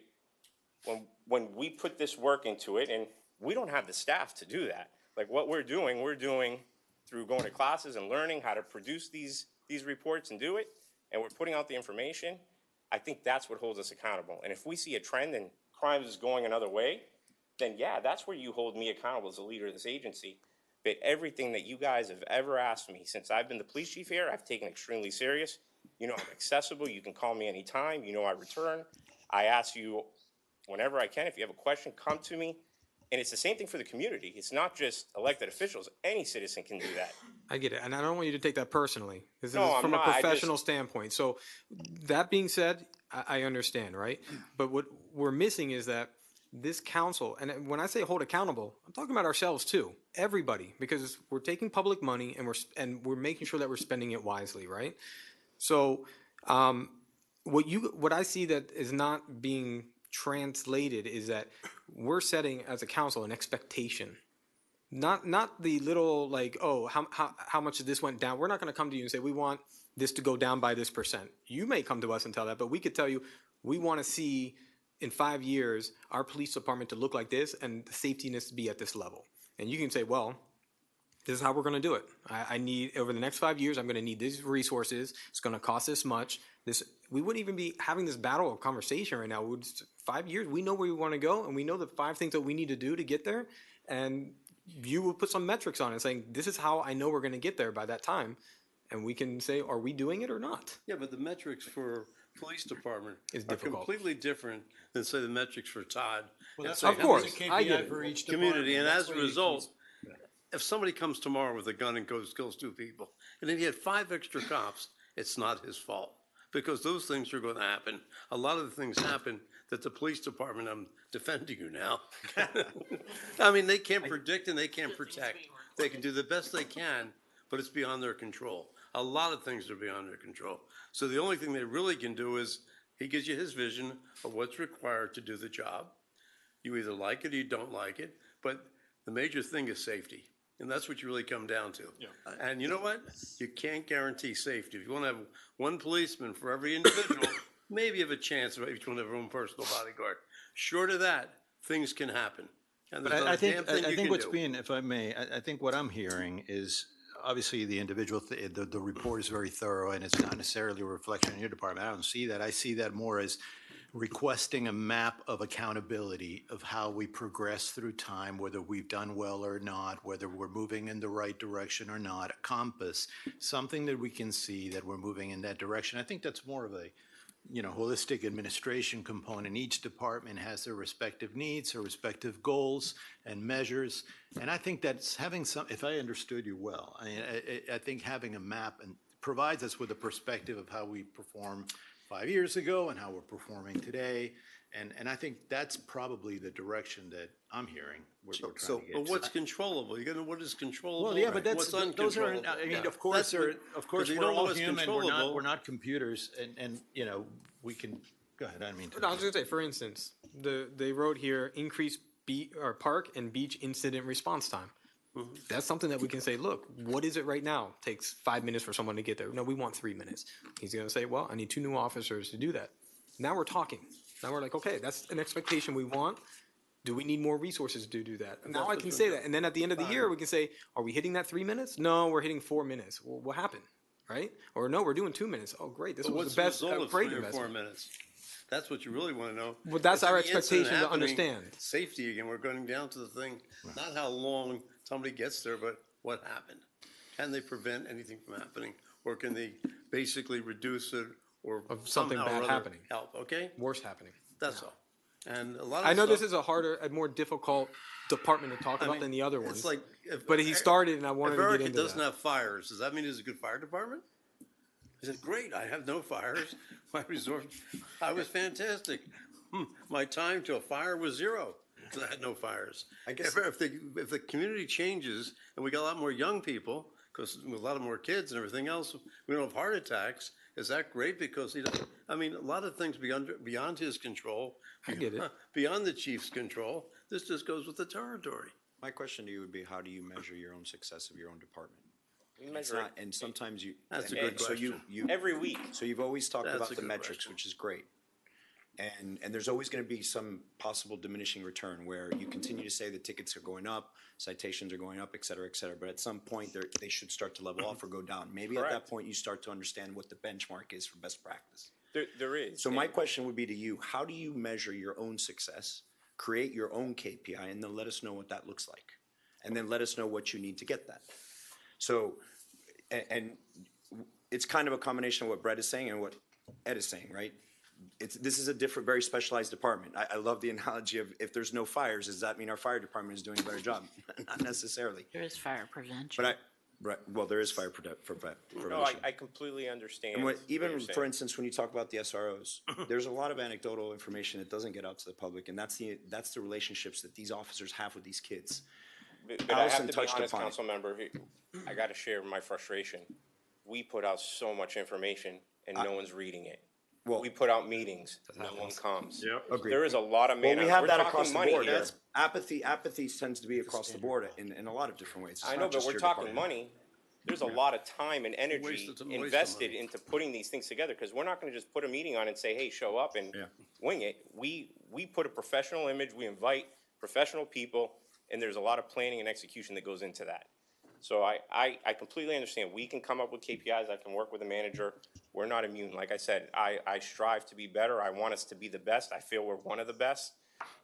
when we put this work into it, and we don't have the staff to do that. Like what we're doing through going to classes and learning how to produce these reports and do it, and we're putting out the information. I think that's what holds us accountable. And if we see a trend and crime is going another way, then yeah, that's where you hold me accountable as a leader of this agency. But everything that you guys have ever asked me since I've been the police chief here, I've taken extremely serious. I'm accessible. You can call me anytime. I return. I ask you whenever I can. If you have a question, come to me. And it's the same thing for the community. It's not just elected officials. Any citizen can do that. I get it. And I don't want you to take that personally. This No, is I'm from not. a professional standpoint. So that being said, I understand, right? But what we're missing is that this council, and when I say hold accountable, I'm talking about ourselves too, everybody, because we're taking public money and we're making sure that we're spending it wisely, right? So what I see that is not being translated is that we're setting as a council an expectation, not the little like, oh, how much of this went down. We're not going to come to you and say we want this to go down by this %. You may come to us and tell that, but we could tell you we want to see in 5 years, our police department to look like this and the safety needs to be at this level. And you can say, well, this is how we're going to do it. I need, over the next 5 years, I'm going to need these resources. It's going to cost this much. We wouldn't even be having this battle of conversation right now. 5 years, we know where we want to go, and we know the 5 things that we need to do to get there. And you will put some metrics on it saying, this is how I know we're going to get there by that time. And we can say, are we doing it or not? Yeah, but the metrics for police department It's are difficult. completely different than, say, the metrics for Todd. Well, And that's say, Of how course, many I get it. for each community, and department. as a result, if somebody comes tomorrow with a gun and kills 2 people, and then he had 5 extra cops, it's not his fault, because those things are going to happen. A lot of the things happen that the police department, I'm defending you now. I mean, they can't predict and they can't protect. They can do the best they can, but it's beyond their control. A lot of things are beyond their control. So the only thing they really can do is, he gives you his vision of what's required to do the job. You either like it or you don't like it, but the major thing is safety. And that's what you really come down to. Yeah. And you know what? You can't guarantee safety. If you want to have 1 policeman for every individual, maybe you have a chance of each one to have their own personal bodyguard. Short of that, things can happen. And But there's not a damn thing I you think can what's do. being, if I may, I think what I'm hearing is, obviously, the individual, the report is very thorough, and it's not necessarily a reflection on your department. I don't see that. I see that more as requesting a map of accountability of how we progress through time, whether we've done well or not, whether we're moving in the right direction or not, a compass, something that we can see that we're moving in that direction. I think that's more of a, holistic administration component. Each department has their respective needs, their respective goals and measures. And I think that's having some, if I understood you well, I think having a map and provides us with a perspective of how we perform 5 years ago and how we're performing today. And I think that's probably the direction that I'm hearing. We're trying to get. But what's controllable? You got to know what is controllable. Well, yeah, but what's those are, uncontrollable. I mean, Yeah. of course, That's what- 'cause you we're don't know all what's human, controllable. we're not computers, and, we can, go ahead, I didn't mean to. No, I was gonna say, for instance, they wrote here, increase park and beach incident response time. That's something that we can say, look, what is it right now? Takes 5 minutes for someone to get there. No, we want 3 minutes. He's gonna say, well, I need 2 new officers to do that. Now we're talking. Now we're like, okay, that's an expectation we want. Do we need more resources to do that? Now I can say that. And then at the end of the year, we can say, are we hitting that 3 minutes? No, we're hitting 4 minutes. Well, what happened? Right? Or no, we're doing 2 minutes. Oh, great. This But was what's the best, result of great 3 or 4 investment. minutes? That's what you really want to know. Well, that's If our the incident expectation to happening, understand. Safety again, we're going down to the thing, not how long somebody gets there, but what happened. Can they prevent anything from happening? Or can they basically reduce it or Of something somehow or bad other happening. help, okay? Worse happening. That's all. And a lot of I know stuff, this is a more difficult department to talk I about mean, than the other ones. It's like, if, But he started, and I wanted if to get Erica into doesn't that. have fires, does that mean it's a good fire department? I said, great, I have no fires. My resort, I was fantastic. My time to a fire was 0 because I had no fires. I guess- If the community changes and we got a lot more young people, because a lot of more kids and everything else, we don't have heart attacks. Is that great? Because he doesn't, I mean, a lot of things beyond his control. I get it. Beyond the chief's control. This just goes with the territory. My question to you would be, how do you measure your own success of your own department? We It's measure not, it and sometimes you. That's a and- good and so you- question. you- every week. So you've always talked That's about a the good metrics, question. which is great. And there's always gonna be some possible diminishing return where you continue to say the tickets are going up, citations are going up, et cetera, but at some point, they should start to level off or go down. Maybe at that Correct. point, you start to understand what the benchmark is for best practice. There is. So my question would be to you, how do you measure your own success, create your own KPI, and then let us know what that looks like? And then let us know what you need to get that. So, and it's kind of a combination of what Brett is saying and what Ed is saying, right? This is a different, very specialized department. I love the analogy of, if there's no fires, does that mean our fire department is doing a better job? Not necessarily. There is fire prevention. Well, there is fire prevention. No, I completely understand. And what even, you're for saying. instance, when you talk about the SROs, there's a lot of anecdotal information that doesn't get out to the public, and that's the relationships that these officers have with these kids. But I Allison have to be touched honest, upon it. council member, I gotta share my frustration. We put out so much information and no one's reading it. Well- We put out meetings, no one comes. Yep. Agreed. There is a lot of Well, man. we have we're that talking across the money board. here. That's apathy tends to be across the board in a lot of different ways. It's I not know, but just we're your talking department. money. there's a lot of time and energy Waste of invested money. into putting these things together, because we're not gonna just put a meeting on and say, hey, show up and wing it. We put a professional image, we invite professional people, and there's a lot of planning and execution that goes into that. So I completely understand. We can come up with KPIs. I can work with a manager. We're not immune. Like I said, I strive to be better. I want us to be the best. I feel we're one of the best.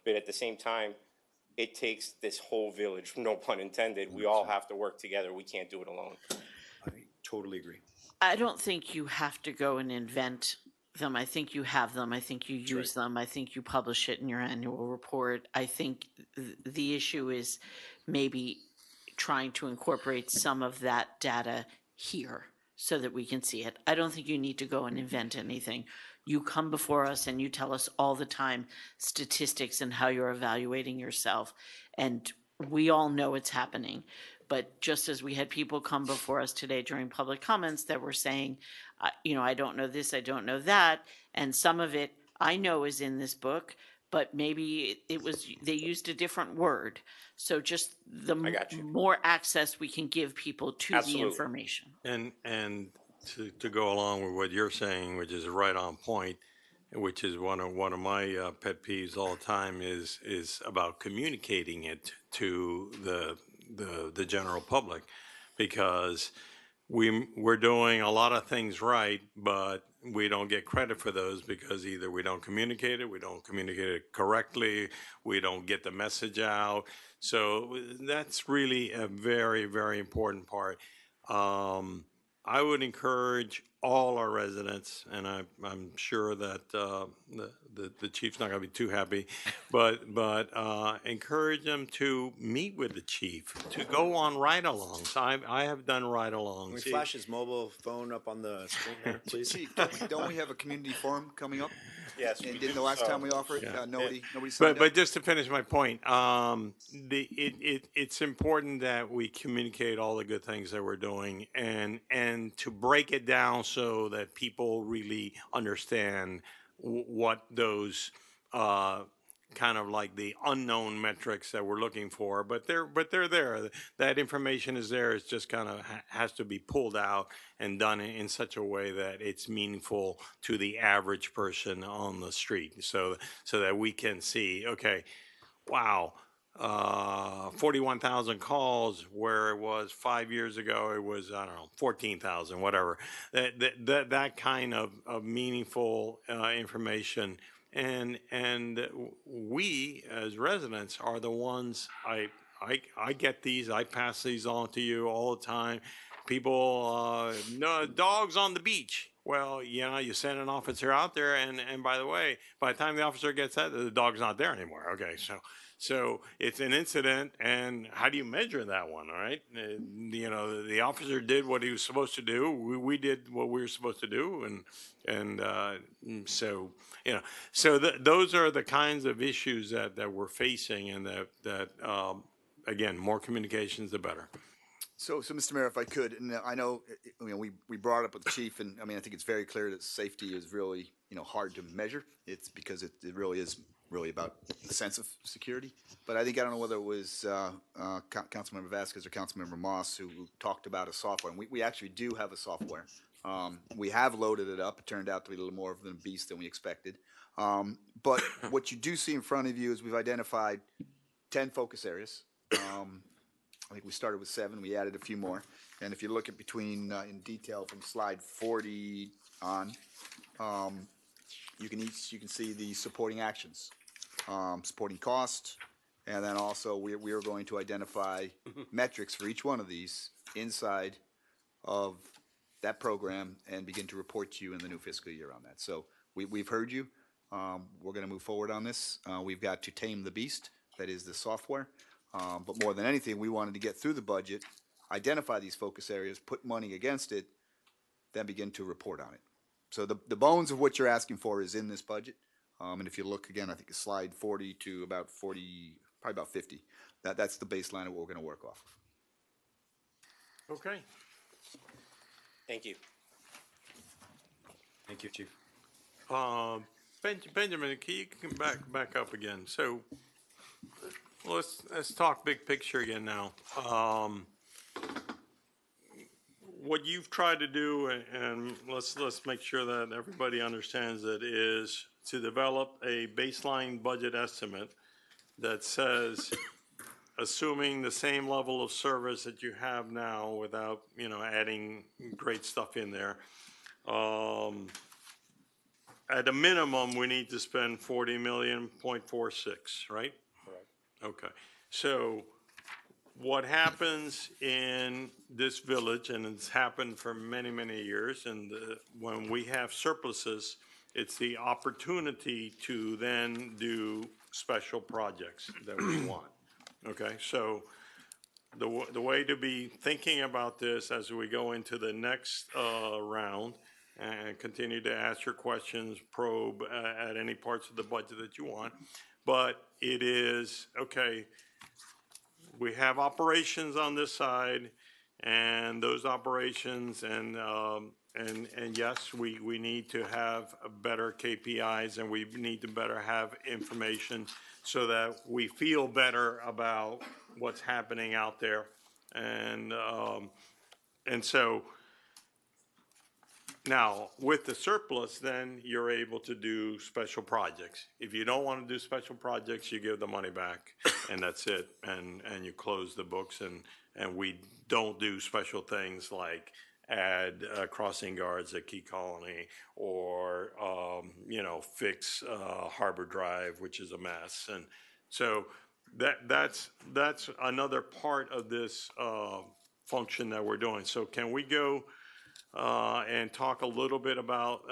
But at the same time, it takes this whole village, no pun intended. We all have to work together. We can't do it alone. I totally agree. I don't think you have to go and invent them. I think you have them. I think you use them. I think you publish it in your annual report. I think the issue is maybe trying to incorporate some of that data here so that we can see it. I don't think you need to go and invent anything. You come before us and you tell us all the time statistics and how you're evaluating yourself. And we all know it's happening. But just as we had people come before us today during public comments that were saying, I don't know this, I don't know that. And some of it I know is in this book, but maybe they used a different word. So just the more access we can give people to the information. And to go along with what you're saying, which is right on point, which is one of my pet peeves all the time, is about communicating it to the general public, because we're doing a lot of things right, but we don't get credit for those because either we don't communicate it, we don't communicate it correctly, we don't get the message out. So that's really a very, very important part. I would encourage all our residents, and I'm sure that the chief's not going to be too happy, but encourage them to meet with the chief, to go on ride-alongs. I have done ride-alongs. Can we flash his mobile phone up on the screen there, please? Chief, don't we have a community forum coming up? Yes. And didn't the last time we offered, nobody signed But up? but just to finish my point, it's important that we communicate all the good things that we're doing, and to break it down so that people really understand what those kind of like the unknown metrics that we're looking for, but they're there. That information is there. It's just kind of has to be pulled out and done in such a way that it's meaningful to the average person on the street, so that we can see, okay, wow, 41,000 calls, where it was 5 years ago, it was, I don't know, 14,000, whatever. That kind of meaningful information. And we as residents are the ones, I get these, I pass these on to you all the time. People, no dogs on the beach. Well, you send an officer out there, and by the way, by the time the officer gets that, the dog's not there anymore. Okay, so it's an incident, and how do you measure that one? All right, the officer did what he was supposed to do. We did what we were supposed to do, so those are the kinds of issues that we're facing, and that again, more communications, the better. So, Mr. Mayor, if I could, and I know, we brought it up with the chief, and I think it's very clear that safety is really, hard to measure. It's because it really is about the sense of security. But I don't know whether it was Councilmember Vasquez or Councilmember Moss who talked about a software. And we actually do have a software. We have loaded it up. It turned out to be a little more of a beast than we expected. But what you do see in front of you is we've identified 10 focus areas. I think we started with 7. We added a few more. And if you look at between in detail from slide 40 on, you can see the supporting actions, supporting cost, and then also we are going to identify metrics for each one of these inside of that program and begin to report to you in the new fiscal year on that. So we've heard you. We're going to move forward on this. We've got to tame the beast, that is the software. But more than anything, we wanted to get through the budget, identify these focus areas, put money against it, then begin to report on it. So the bones of what you're asking for is in this budget. And if you look again, I think it's slide 40 to about 40, probably about 50. That's the baseline of what we're going to work off of. Okay. Thank you. Thank you, Chief. Benjamin, can you come back up again? So let's talk big picture again now. what you've tried to do, and let's make sure that everybody understands it, is to develop a baseline budget estimate that says, assuming the same level of service that you have now without, adding great stuff in there, at a minimum, we need to spend 40.46 million, right? Correct. Okay, so what happens in this village, and it's happened for many, many years, and when we have surpluses, it's the opportunity to then do special projects that we want. Okay, so the way to be thinking about this as we go into the next round, and continue to ask your questions, probe at any parts of the budget that you want, but it is, okay, we have operations on this side, and those operations, and yes, we need to have better KPIs, and we need to better have information so that we feel better about what's happening out there, and so now with the surplus, then you're able to do special projects. If you don't want to do special projects, you give the money back, and that's it, and you close the books, and we don't do special things like add crossing guards at Key Colony, or fix Harbor Drive, which is a mess, and so that's another part of this function that we're doing. So can we go and talk a little bit about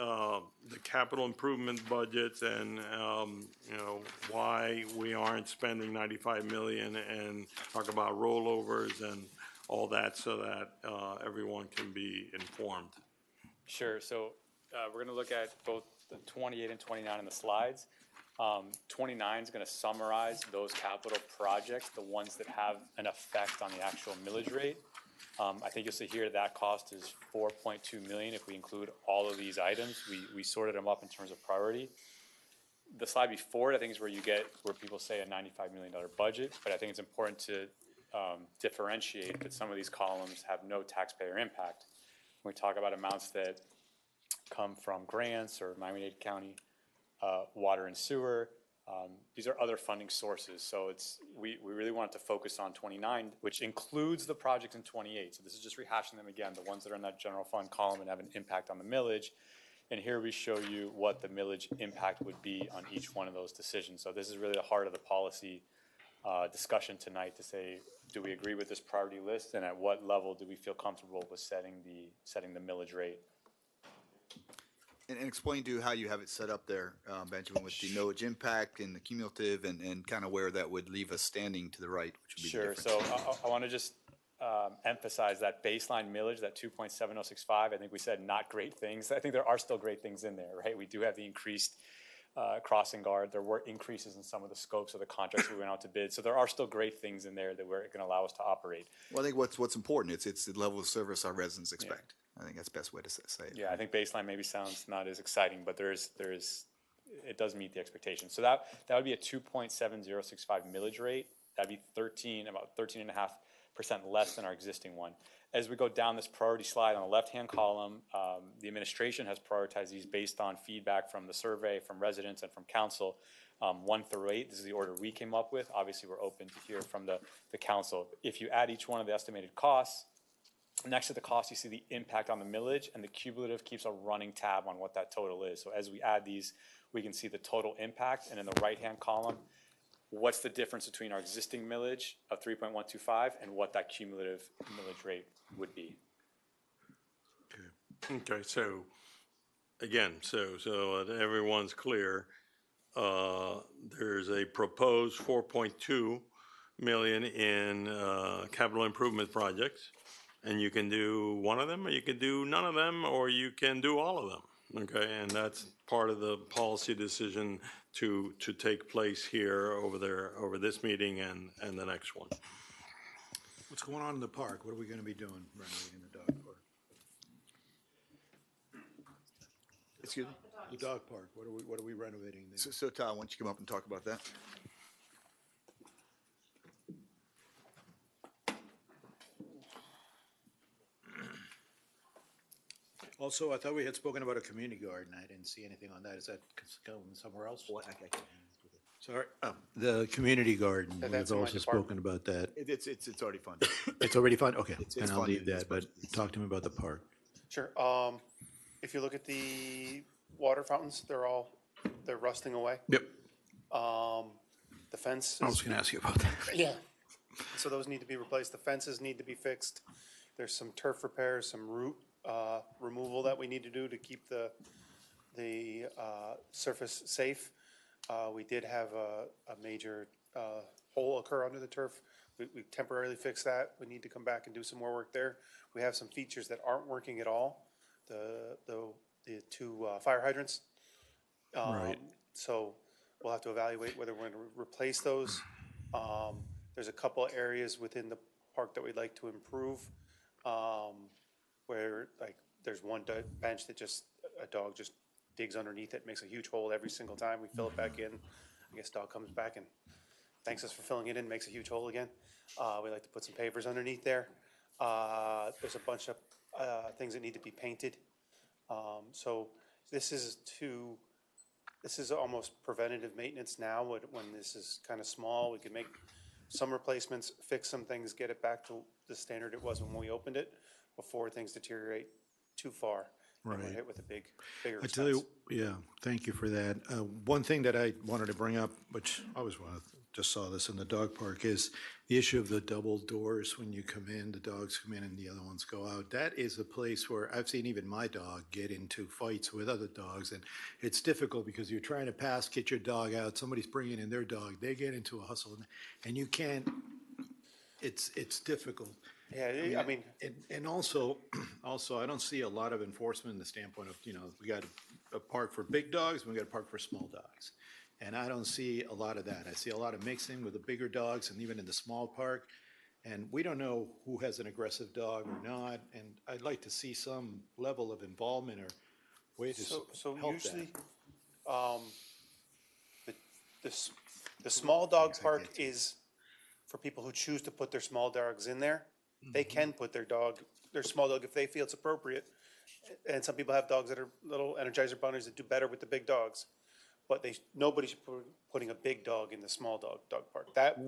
the capital improvement budgets, and why we aren't spending 95 million, and talk about rollovers and all that, so that everyone can be informed. Sure. So we're going to look at both the 28 and 29 in the slides. 29 is going to summarize those capital projects, the ones that have an effect on the actual millage rate. I think you'll see here that cost is 4.2 million if we include all of these items. We sorted them up in terms of priority. The slide before it, I think, is where people say a $95 million budget, but I think it's important to differentiate that some of these columns have no taxpayer impact. When we talk about amounts that come from grants or Miami-Dade County water and sewer, these are other funding sources. So we really wanted to focus on 29, which includes the projects in 28. So this is just rehashing them again, the ones that are in that general fund column and have an impact on the millage. And here we show you what the millage impact would be on each one of those decisions. So this is really the heart of the policy discussion tonight, to say, do we agree with this priority list, and at what level do we feel comfortable with setting the millage rate? And explain to how you have it set up there, Benjamin, with the millage impact and the cumulative, and kind of where that would leave us standing to the right, which would be Sure. the So I want to just emphasize that baseline millage, that 2.7065. I think we said not great things. I think there are still great things in there, right? We do have the increased crossing guard. There were increases in some of the scopes of the contracts we went out to bid. So there are still great things in there that were going to allow us to operate. Well, I think what's important, it's the level of service our residents expect. Yeah. I think that's the best way to say it. Yeah, I think baseline maybe sounds not as exciting, but it does meet the expectation. So that would be a 2.7065 millage rate. That'd be about 13.5% less than our existing one. As we go down this priority slide on the left-hand column, the administration has prioritized these based on feedback from the survey, from residents, and from council. 1 through 8, this is the order we came up with. Obviously, we're open to hear from the council. If you add each one of the estimated costs, next to the cost, you see the impact on the millage, and the cumulative keeps a running tab on what that total is. So as we add these, we can see the total impact, and in the right-hand column, what's the difference between our existing millage of 3.125 and what that cumulative millage rate would be. Okay, so again, so that everyone's clear, there's a proposed 4.2 million in capital improvement projects, and you can do one of them, or you can do none of them, or you can do all of them. Okay, and that's part of the policy decision to take place here over this meeting and the next one. What's going on in the park? What are we going to be doing renovating the dog park? Excuse me? The dog park. What are we renovating there? So Todd, why don't you come up and talk about that? Also, I thought we had spoken about a community garden. I didn't see anything on that. Is that going somewhere else? Sorry, the community garden. That's We've in my also department. spoken about that. It's already funded. It's already funded? Okay, It's then I'll funded leave in this that, but talk to me about the park. Sure. If you look at the water fountains, they're rusting away. Yep. The fence. I was gonna ask you about that. Yeah. So those need to be replaced. The fences need to be fixed. There's some turf repairs, some root removal that we need to do to keep the surface safe. We did have a major hole occur under the turf. We temporarily fixed that. We need to come back and do some more work there. We have some features that aren't working at all. The two fire hydrants. Right. So we'll have to evaluate whether we're going to replace those. There's a couple of areas within the park that we'd like to improve, where like there's one bench that a dog just digs underneath it, makes a huge hole every single time we fill it back in. I guess dog comes back and thanks us for filling it in, makes a huge hole again. We like to put some pavers underneath there. There's a bunch of things that need to be painted. So this is almost preventative maintenance now. When this is kind of small, we can make some replacements, fix some things, get it back to the standard it was when we opened it, before things deteriorate too far. And we're Right. hit with a bigger I tell you, expense. yeah, thank you for that. One thing that I wanted to bring up, which I always just saw this in the dog park, is the issue of the double doors. When you come in, the dogs come in and the other ones go out. That is a place where I've seen even my dog get into fights with other dogs, and it's difficult because you're trying to get your dog out. Somebody's bringing in their dog. They get into a hustle, and you can't. It's difficult. Yeah, I mean, and also, I don't see a lot of enforcement in the standpoint of, we got a park for big dogs, and we got a park for small dogs. And I don't see a lot of that. I see a lot of mixing with the bigger dogs and even in the small park. And we don't know who has an aggressive dog or not. And I'd like to see some level of involvement or way to So help usually, that. the small dog park is for people who choose to put their small dogs in there. They can put their small dog, if they feel it's appropriate. And some people have dogs that are little Energizer bunnies that do better with the big dogs. But nobody should putting a big dog in the small dog park. That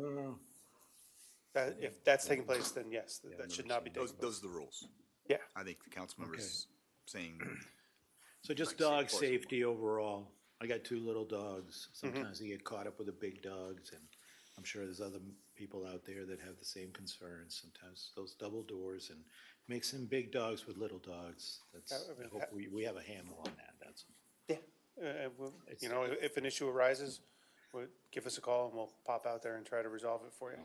if that's taking place, then yes, that should not be taking place. Those are the rules. Yeah. I think the council member's saying. So just Like dog safe safety overall. I got two little dogs. Sometimes they get caught up with the big dogs, and I'm sure there's other people out there that have the same concerns. Sometimes those double doors and mixing big dogs with little dogs. I hope we have a handle on that. That's If an issue arises, give us a call and we'll pop out there and try to resolve it for you.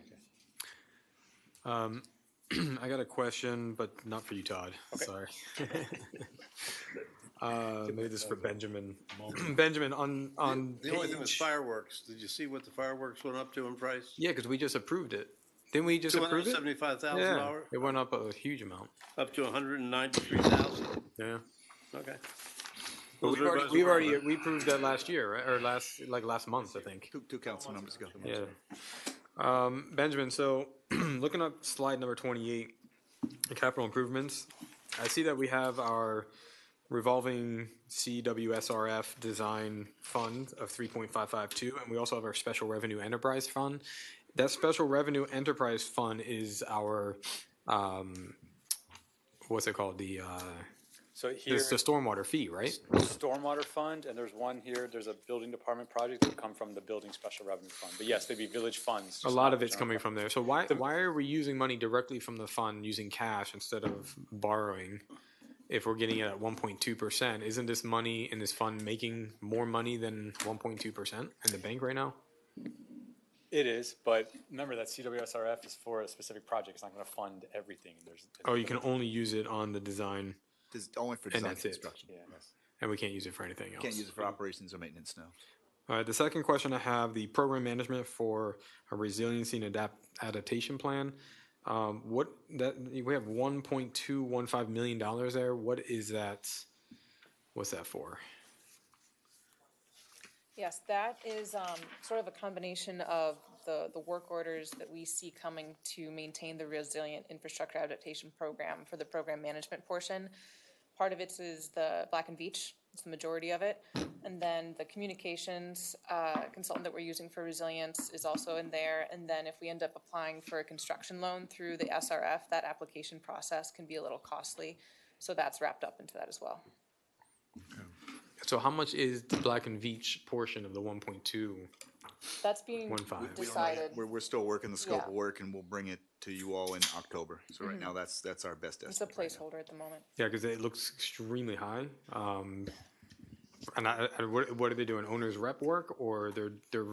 I got a question, but not for you, Todd. Sorry. Maybe this is for Benjamin. Benjamin, on The only thing was page- fireworks. Did you see what the fireworks went up to in price? Yeah, because we just approved it. Didn't we just approve it? $275,000? Yeah, it went up a huge amount. Up to 193,000. Yeah. Okay. But Those we are already we approved that last year, right? Or last month, I think. Two council members ago. Yeah. Benjamin, so looking up slide number 28, the capital improvements, I see that we have our revolving CWSRF design fund of 3.552, and we also have our special revenue enterprise fund. That special revenue enterprise fund is our, what's it called? So It's here, the stormwater fee, right? stormwater fund, and there's one here, there's a building department project that would come from the building special revenue fund. But yes, they'd be village funds. A just lot not of it's general coming fund. from there. So why are we using money directly from the fund using cash instead of borrowing? If we're getting it at 1.2%, isn't this money in this fund making more money than 1.2% in the bank right now? It is, but remember that CWSRF is for a specific project. It's not going to fund everything. Oh, you can only use it on the design. Only for and design that's it. construction. Yeah. And we can't use it for anything else. Can't use it for operations or maintenance, no. All right, the second question I have, the program management for a resiliency and adaptation plan. We have $1.215 million there. What is that? What's that for? Yes, that is sort of a combination of the work orders that we see coming to maintain the resilient infrastructure adaptation program for the program management portion. Part of it is the Black and Veatch, it's the majority of it. And then the communications consultant that we're using for resilience is also in there. And then if we end up applying for a construction loan through the SRF, that application process can be a little costly. So that's wrapped up into that as well. So how much is the Black and Veatch portion of the 1.2? That's being 1.5. decided. We're still working the scope Yeah. of work, and we'll bring it to you all in October. So right Mhm. now, that's our best It's a estimate. placeholder at the moment. Yeah, because it looks extremely high. And what are they doing? Owners rep work, or they're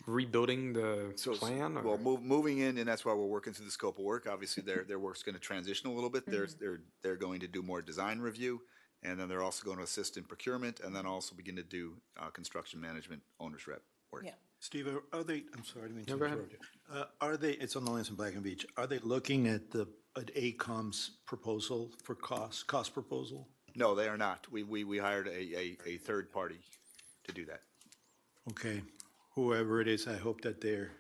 rebuilding the plan? Or? Well, moving in, and that's why we're working through the scope of work. Obviously, their work's going to transition a little bit. They're going to do more design review, and then they're also going to assist in procurement, and then also begin to do construction management owners rep work. Yeah. Steve, are they, I'm sorry, I didn't mean to No, go ahead. interrupt you. Are they, it's on the Lansing Black and Beach, are they looking at at ACOM's proposal for cost proposal? No, they are not. We hired a third party to do that. Okay, whoever it is, I hope that they're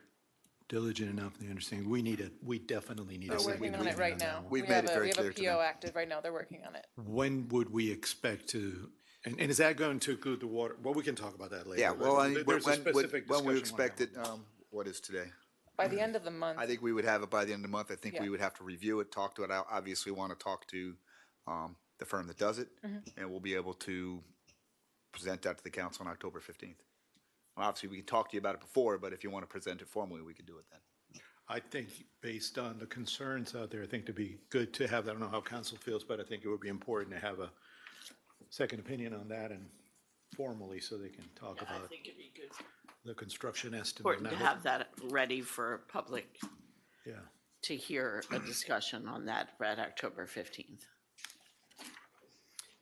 diligent enough, they understand, we definitely need. They're a working on it right now. We've We made have it a- very We clear have to a them. PO active right now, they're working on it. When would we expect to, and is that going to include the water, well, we can talk about that later. Yeah, well, I mean, There's a specific when we discussion expect it, what is today? By the end of the month. I think we would have it by the end of the month. I think we Yeah. would have to review it, talk to it. I obviously want to talk to the firm that does it, Mhm. and we'll be able to present that to the council on October 15th. Well, obviously, we can talk to you about it before, but if you want to present it formally, we could do it then. I think based on the concerns out there, I think to be good to have, I don't know how council feels, but I think it would be important to have a second opinion on that and formally so they can talk I about think it'd be good. the construction estimate. Important to Now, have that ready for public Yeah. to hear a discussion on that at October 15th.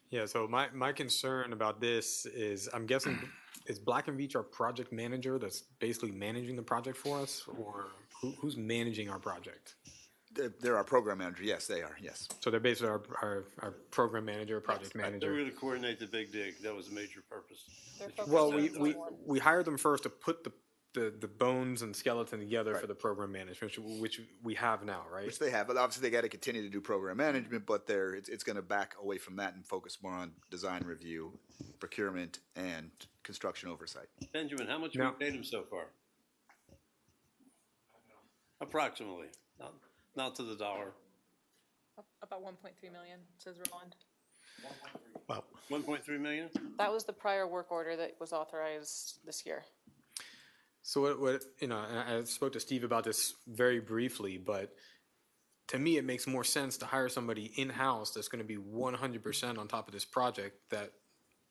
Yeah, so my concern about this is, I'm guessing, is Black and Veatch our project manager that's basically managing the project for us, or who's managing our project? They're our program manager. Yes, they are. Yes. So they're basically our program manager, project They manager. were going to coordinate the big dig. That was a major purpose. Well, we hired them first to put the bones and skeleton together for the program management, which we have now, right? Which they have, but obviously they got to continue to do program management, but it's going to back away from that and focus more on design review, procurement, and construction oversight. Benjamin, how much No. have we paid him so far? Approximately, not to the dollar. About 1.3 million, says Roland. Wow. 1.3 million? That was the prior work order that was authorized this year. So what and I spoke to Steve about this very briefly, but to me, it makes more sense to hire somebody in-house that's going to be 100% on top of this project that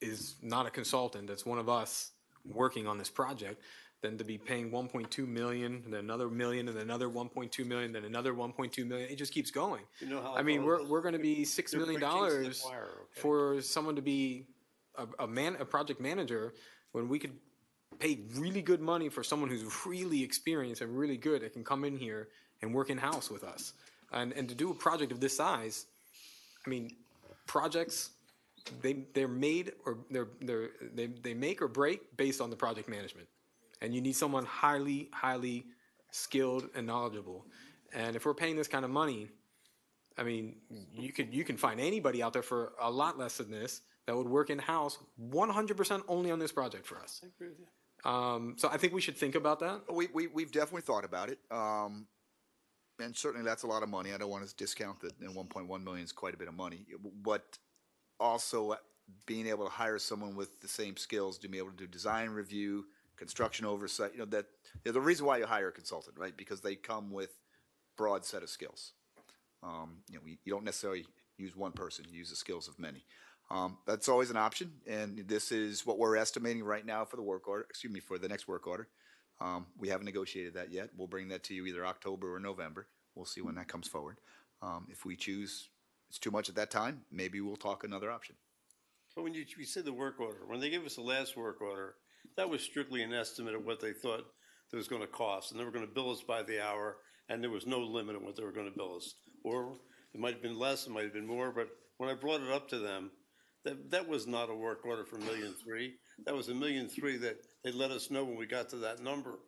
is not a consultant, that's one of us working on this project, than to be paying 1.2 million, and then another million, and then another 1.2 million, then another 1.2 million. It just keeps going. You know how I mean, it goes. we're going to be $6 They're million quick cheeks in the choir, okay? for someone to be a project manager when we could pay really good money for someone who's really experienced and really good that can come in here and work in-house with us. And to do a project of this size, I mean, projects, they're made or they make or break based on the project management. And you need someone highly skilled and knowledgeable. And if we're paying this kind of money, I mean, you can find anybody out there for a lot less than this that would work in-house 100% only on this project for us. I agree with you. So I think we should think about that. We've definitely thought about it. And certainly that's a lot of money. I don't want to discount that 1.1 million is quite a bit of money. But also being able to hire someone with the same skills to be able to do design review, construction oversight, that there's a reason why you hire a consultant, right? Because they come with broad set of skills. You don't necessarily use one person, you use the skills of many. That's always an option, and this is what we're estimating right now for the work order, for the next work order. We haven't negotiated that yet. We'll bring that to you either October or November. We'll see when that comes forward. If we choose it's too much at that time, maybe we'll talk another option. But when you said the work order, when they gave us the last work order, that was strictly an estimate of what they thought it was going to cost, and they were going to bill us by the hour, and there was no limit on what they were going to bill us. Or it might have been less, it might have been more, but when I brought it up to them, that was not a work order for $1.3 million. That was $1.3 million that they let us know when we got to that number.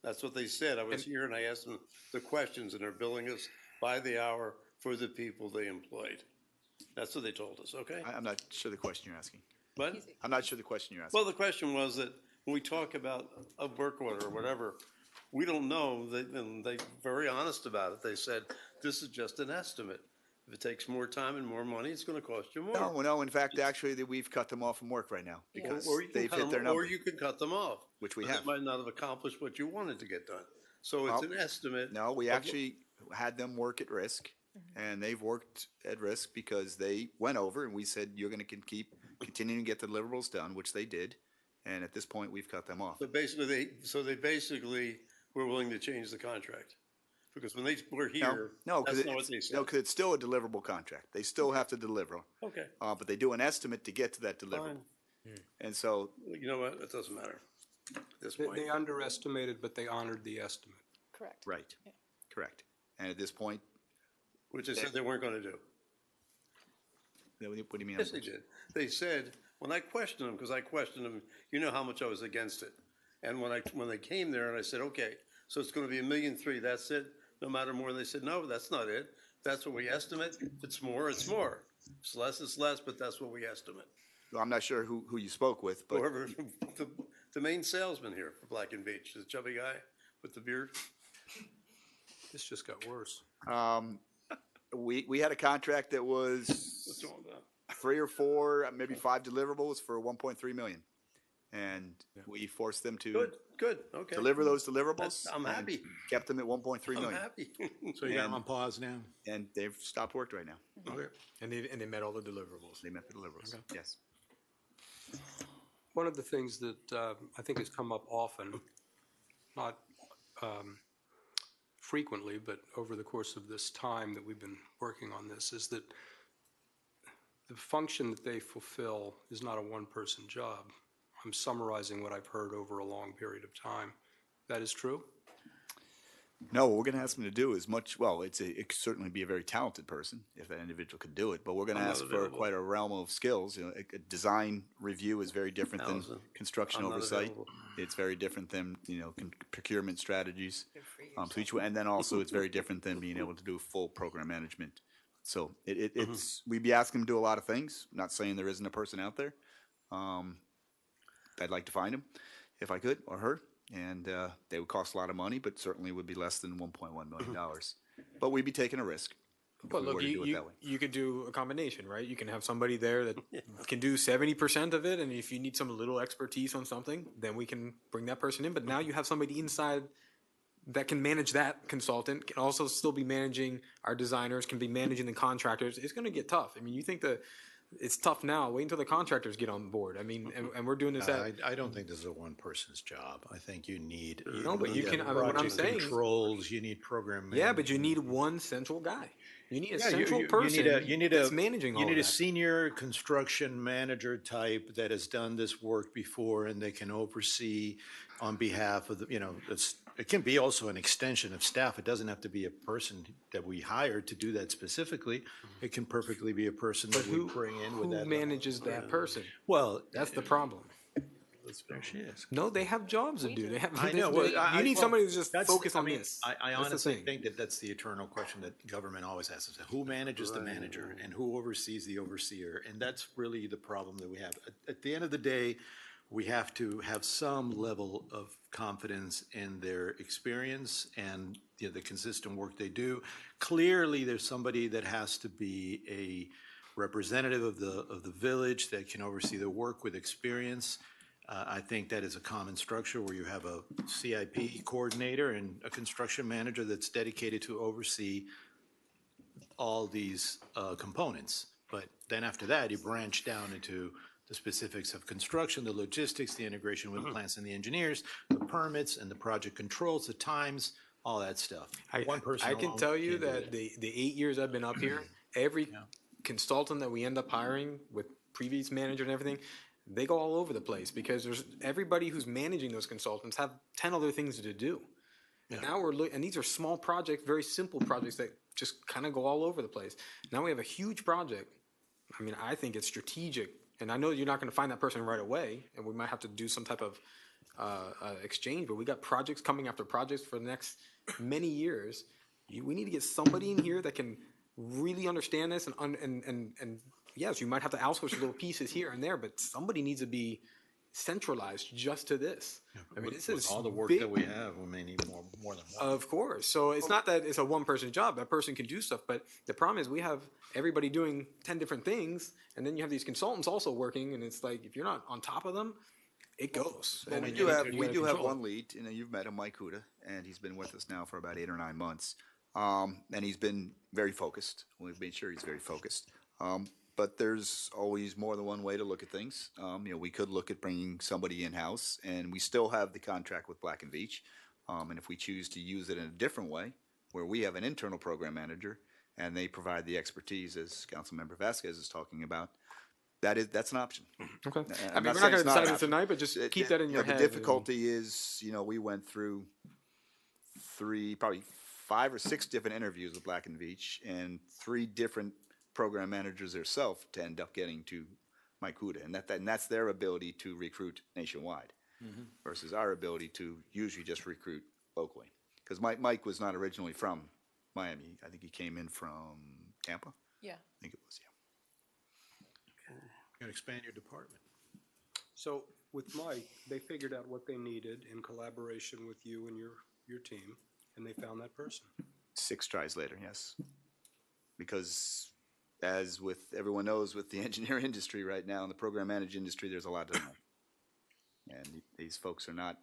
That's what they said. I was here and I asked them the questions, and they're billing us by the hour for the people they employed. That's what they told us, okay? I'm not sure the question you're asking. But, I'm not sure the question you're asking. well, the question was that when we talk about a work order or whatever, we don't know, and they're very honest about it. They said, this is just an estimate. If it takes more time and more money, it's gonna cost you more. No, in fact, actually, we've cut them off from work right now because Or you can they've cut hit their them, number. or you can cut them off. Which we but they have. might not have accomplished what you wanted to get done. So it's Well, an estimate. No, we of- actually had them work at risk, and they've worked at risk because they went over, and we said, you're gonna keep continuing to get the deliverables done, which they did, and at this point, we've cut them off. So basically, they basically were willing to change the contract. Because when they were here, No, because that's not what they said. it's still a deliverable contract. They still have to deliver. Okay. But they do an estimate to get to that deliverable. And so, Well, you know what, it doesn't matter at this They, point. they underestimated, but they honored the estimate. Correct. right, correct. And at this point, Which they said they weren't gonna do. what do you mean? Yes, they did. They said, when I questioned them, because I questioned them, you know how much I was against it. And when they came there and I said, okay, so it's gonna be $1.3 million, that's it, no matter more, they said, no, that's not it. That's what we estimate. If it's more, it's more. If it's less, it's less, but that's what we estimate. Well, I'm not sure who you spoke with, but Whoever, the main salesman here for Black and Beach, the chubby guy with the beard. This just got worse. we had a contract that was What's wrong with that? 3 or 4, maybe 5 deliverables for 1.3 million. And we forced them to Good, okay. deliver those deliverables. I'm and happy. Kept them at 1.3 I'm million. happy. So you got them on pause now? And they've stopped work right now. Okay. And they met all the deliverables. They met the deliverables, yes. One of the things that I think has come up often, not frequently, but over the course of this time that we've been working on this, is that the function that they fulfill is not a one-person job. I'm summarizing what I've heard over a long period of time. That is true? No, what we're going to ask them to do is it could certainly be a very talented person if that individual could do it, but we're going to I'm not ask for available. quite a realm of skills. You know, a design review is very different than Allison, construction I'm not oversight. available. It's very different than, procurement strategies. And then also it's very different than being able to do full program management. So it's, we'd be asking them to do a lot of things. I'm not saying there isn't a person out there. I'd like to find him if I could, or her. And they would cost a lot of money, but certainly would be less than $1.1 million. But we'd be taking a risk. if Well, we look, were to do it that way. you could do a combination, right? You can have somebody there that can do 70% of it, and if you need some little expertise on something, then we can bring that person in. But now you have somebody inside that can manage that consultant, can also still be managing our designers, can be managing the contractors. It's going to get tough. I mean, you think that it's tough now. Wait until the contractors get on board. I mean, and we're doing this at. I don't think this is a one person's job. I think you need. No, but you need can- I mean, what I'm project saying- Controls, you need program. Yeah, but you need one central guy. You need a Yeah, central person that's managing all You need of a that. senior construction manager type that has done this work before and they can oversee on behalf of it can be also an extension of staff. It doesn't have to be a person that we hired to do that specifically. It can perfectly be a person that we bring in with Who that. manages that person? Well, That's the problem. there she is. No, they have jobs to do. They have. I know. You need somebody who's just focused on I mean, this. I That's the honestly thing. think that that's the eternal question that government always asks us: who manages the manager and who oversees the overseer? And that's really the problem that we have. At the end of the day, we have to have some level of confidence in their experience and the consistent work they do. Clearly, there's somebody that has to be a representative of the village that can oversee the work with experience. I think that is a common structure where you have a CIP coordinator and a construction manager that's dedicated to oversee all these components. But then after that, you branch down into the specifics of construction, the logistics, the integration with plants and the engineers, the permits and the project controls, the times, all that stuff. One person I can alone tell you can't do that it. the 8 years I've been up here, every consultant that we end up hiring with previous manager and everything, they go all over the place because there's everybody who's managing those consultants have 10 other things to do. And now and these are small projects, very simple projects that just kind of go all over the place. Now we have a huge project. I mean, I think it's strategic, and I know you're not going to find that person right away, and we might have to do some type of exchange. But we got projects coming after projects for the next many years. We need to get somebody in here that can really understand this and yes, you might have to outsource little pieces here and there, but somebody needs to be centralized just to this. I mean, this With is all the work big. that we have, we may need more than one. Of course. So it's not that it's a one-person job. That person can do stuff, but the problem is we have everybody doing 10 different things, and then you have these consultants also working, and it's like if you're not on top of them, it goes. Well, And we you do have gotta control one it. lead. You know, you've met him, Mike Huda, and he's been with us now for about 8 or 9 months. And he's been very focused. We've made sure he's very focused. But there's always more than one way to look at things. You know, we could look at bringing somebody in-house, and we still have the contract with Black and Veatch. And if we choose to use it in a different way, where we have an internal program manager and they provide the expertise, as Councilmember Vasquez is talking about, that's an option. Okay. I'm I mean, we're not saying going to it's not decide an it option. tonight, but just keep that in your head. The difficulty is, you know, we went through probably 5 or 6 different interviews with Black and Veatch, and 3 different program managers themselves to end up getting to Mike Huda, and that's their ability to recruit nationwide versus our ability to usually just recruit locally. Because Mike was not originally from Miami. I think he came in from Tampa. Yeah. I think it was, yeah. You gotta expand your department. So with Mike, they figured out what they needed in collaboration with you and your team, and they found that person. 6 tries later, yes. Because as with everyone knows, with the engineering industry right now, in the program management industry, there's a lot to know. And these folks are not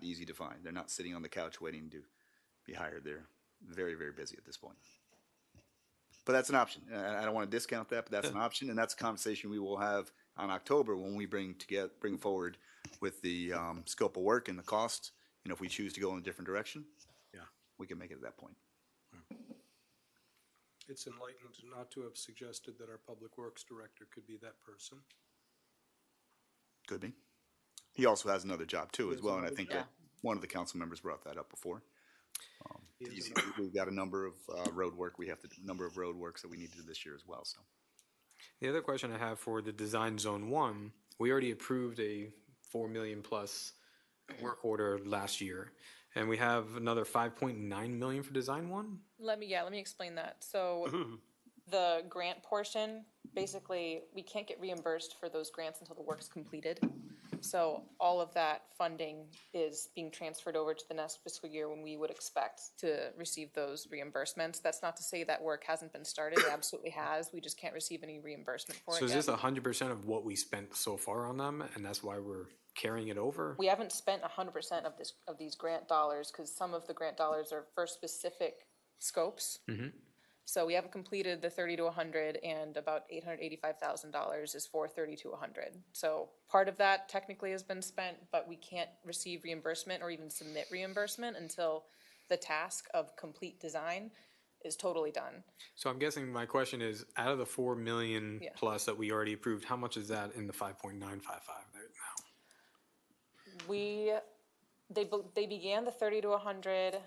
easy to find. They're not sitting on the couch waiting to be hired. They're very, very busy at this point. But that's an option. I don't want to discount that, but that's an option, and that's a conversation we will have on October when we bring forward with the scope of work and the cost. And if we choose to go in a different direction, we can make it at that point. It's enlightened not to have suggested that our Public Works Director could be that person. Could be. He also has another job too, He as has well, and I another think job. that one of the council members brought that up before. He has We've got a number of road work. We have to number of road works that we need to do this year as well. So The other question I have for the Design Zone 1, we already approved a $4 million plus work order last year, and we have another $5.9 million for Design 1? Let me explain that. So the grant portion, basically, we can't get reimbursed for those grants until the work's completed. So all of that funding is being transferred over to the next fiscal year when we would expect to receive those reimbursements. That's not to say that work hasn't been started. It absolutely has. We just can't receive any reimbursement for it So is yet. this 100% of what we spent so far on them, and that's why we're carrying it over? We haven't spent 100% of these grant dollars because some of the grant dollars are for specific scopes. Mm-hmm. So we haven't completed the 30 to 100, and about $885,000 is for 30 to 100. So part of that technically has been spent, but we can't receive reimbursement or even submit reimbursement until the task of complete design is totally done. So I'm guessing my question is, out of the $4 million Yeah. plus that we already approved, how much is that in the 5.955 there now? They began the 30 to 100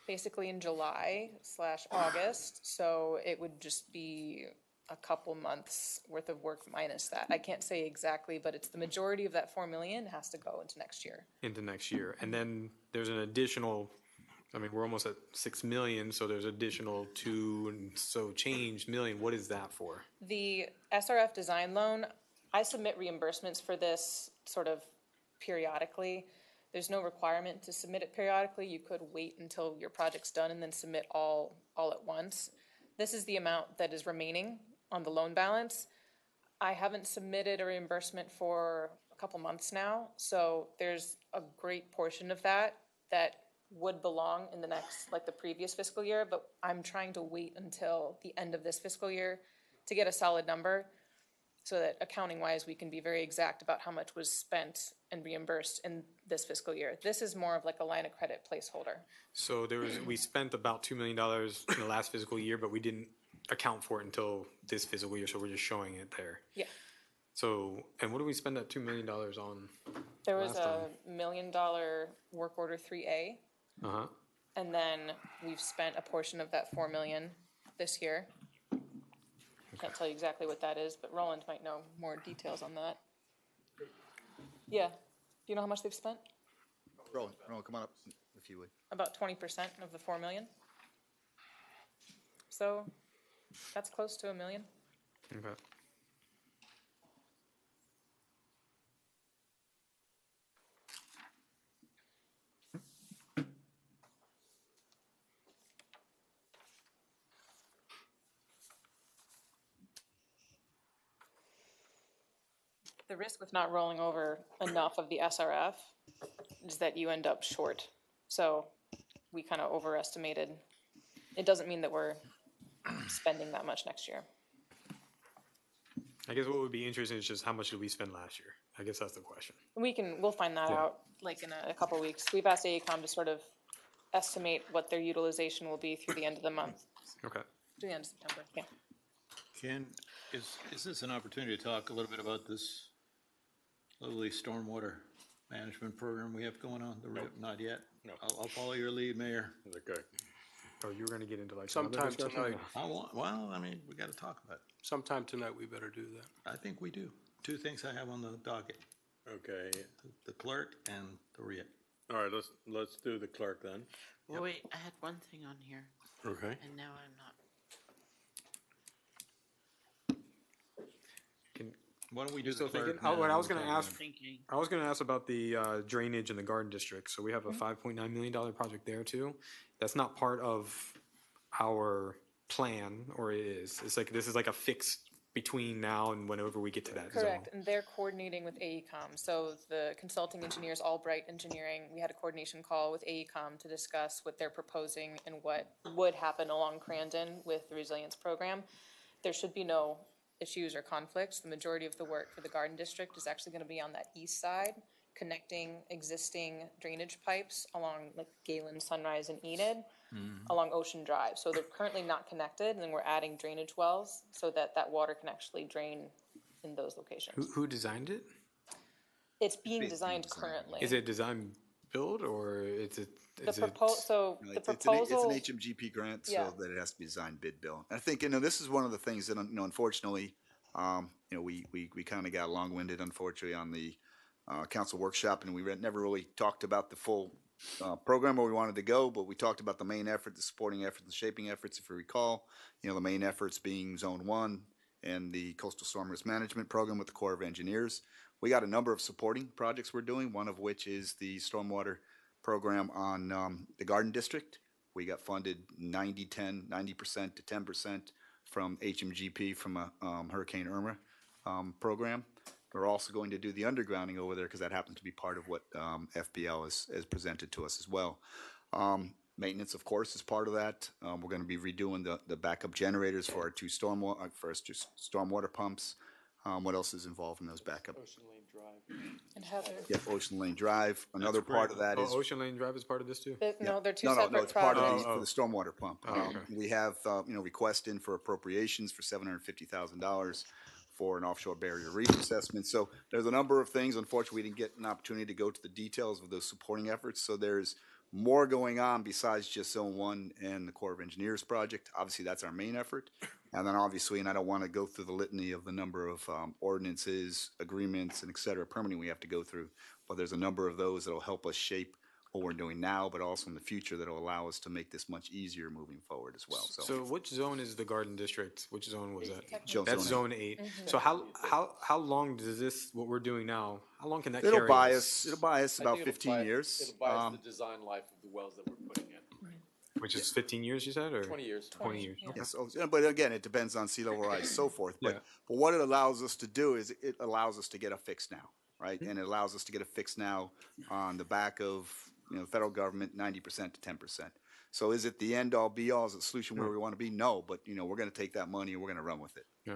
basically in July/August, so it would just be a couple months worth of work minus that. I can't say exactly, but it's the majority of that 4 million has to go into next year. Into next year. And then there's an additional, I mean, we're almost at 6 million, so there's additional 2 and so change million. What is that for? The SRF design loan, I submit reimbursements for this sort of periodically. There's no requirement to submit it periodically. You could wait until your project's done and then submit all at once. This is the amount that is remaining on the loan balance. I haven't submitted a reimbursement for a couple months now, so there's a great portion of that would belong in the next, like the previous fiscal year, but I'm trying to wait until the end of this fiscal year to get a solid number so that accounting-wise, we can be very exact about how much was spent and reimbursed in this fiscal year. This is more of like a line of credit placeholder. So we spent about $2 million in the last fiscal year, but we didn't account for it until this fiscal year, so we're just showing it there. Yeah. So, and what did we spend that $2 million on? There was last a time? $1 million work order 3A, Uh-huh. and then we've spent a portion of that 4 million this year. Can't tell you exactly what that is, but Roland might know more details on that. Yeah. Do you know how much they've spent? Roland, come on up if you would. About 20% of the 4 million. So That's close to $1 million. Okay. The risk with not rolling over enough of the SRF is that you end up short. So we kind of overestimated. It doesn't mean that we're spending that much next year. I guess what would be interesting is just how much did we spend last year? I guess that's the question. We'll find that out like in a couple weeks. We've asked AECom to sort of estimate what their utilization will be through the end of the month, Okay. through the end of September, yeah. Is this an opportunity to talk a little bit about this lovely stormwater management program we have going on? Not yet? No. I'll follow your lead, Mayor. Okay. Oh, you were gonna get into like some other Sometime discussion? tonight. We gotta talk about it. Sometime tonight, we better do that. I think we do. Two things I have on the docket, Okay. the clerk and the RIA. All right, let's do the clerk then. Well, wait, I had one thing on here, Okay. and now I'm not. Why don't we do You the still clerk? thinking? and Oh, then what I was we'll gonna talk ask, about Thinking. I was gonna ask about the drainage in the Garden District. So we have a $5.9 million project there too. That's not part of our plan, or it is. It's like, this is like a fix between now and whenever we get to that zone. Correct, and they're coordinating with AECom. So the consulting engineers, Albright Engineering, we had a coordination call with AECom to discuss what they're proposing and what would happen along Crandon with the resilience program. There should be no issues or conflicts. The majority of the work for the Garden District is actually gonna be on that east side, connecting existing drainage pipes along like Galen, Sunrise, and Enid, along Ocean Drive. So they're currently not connected, and then we're adding drainage wells so that that water can actually drain in those locations. Who designed it? It's being designed currently. Is it design build or is it? The Is it? proposal, No, the it's an proposal, HMGP grant, Yeah. so that it has to be designed bid bill. And I think, this is one of the things that, unfortunately, we kind of got long-winded, unfortunately, on the council workshop, and we never really talked about the full program where we wanted to go, but we talked about the main effort, the supporting efforts, the shaping efforts, if you recall. The main efforts being Zone 1 and the Coastal Storm Risk Management Program with the Corps of Engineers. We got a number of supporting projects we're doing, one of which is the stormwater program on the Garden District. We got funded 90% to 10% from HMGP from a Hurricane Irma program. We're also going to do the undergrounding over there because that happens to be part of what FPL has presented to us as well. Maintenance, of course, is part of that. We're going to be redoing the backup generators for our two stormwater pumps. What else is involved in those backup? and Heather. Yep, Ocean Lane Drive. Another part of that is. Ocean Lane Drive is part of this too? No, they're two No, separate it's part projects. of the stormwater pump. okay. We have, request in for appropriations for $750,000 for an offshore barrier reef assessment. So there's a number of things. Unfortunately, we didn't get an opportunity to go to the details of those supporting efforts. So there's more going on besides just Zone 1 and the Corps of Engineers project. Obviously, that's our main effort. And then obviously, and I don't want to go through the litany of the number of ordinances, agreements, and et cetera, permitting we have to go through. But there's a number of those that will help us shape what we're doing now, but also in the future that will allow us to make this much easier moving forward as well. So which zone is the Garden District? Which zone was that? Zone That's eight. Zone 8. So how long does this, what we're doing now, how long can that It'll carry buy us? us about 15 years. It'll buy us the design life of the wells that we're putting in. Which is 15 years, you said, or? 20 years. 20 years. Okay. Yes, but again, it depends on sea level rise, so forth. Yeah. But what it allows us to do is it allows us to get a fix now, right? And it allows us to get a fix now on the back of, the federal government, 90% to 10%. So is it the end all be all? Is it a solution where we want to be? No, but we're going to take that money and we're going to run with it. Yeah.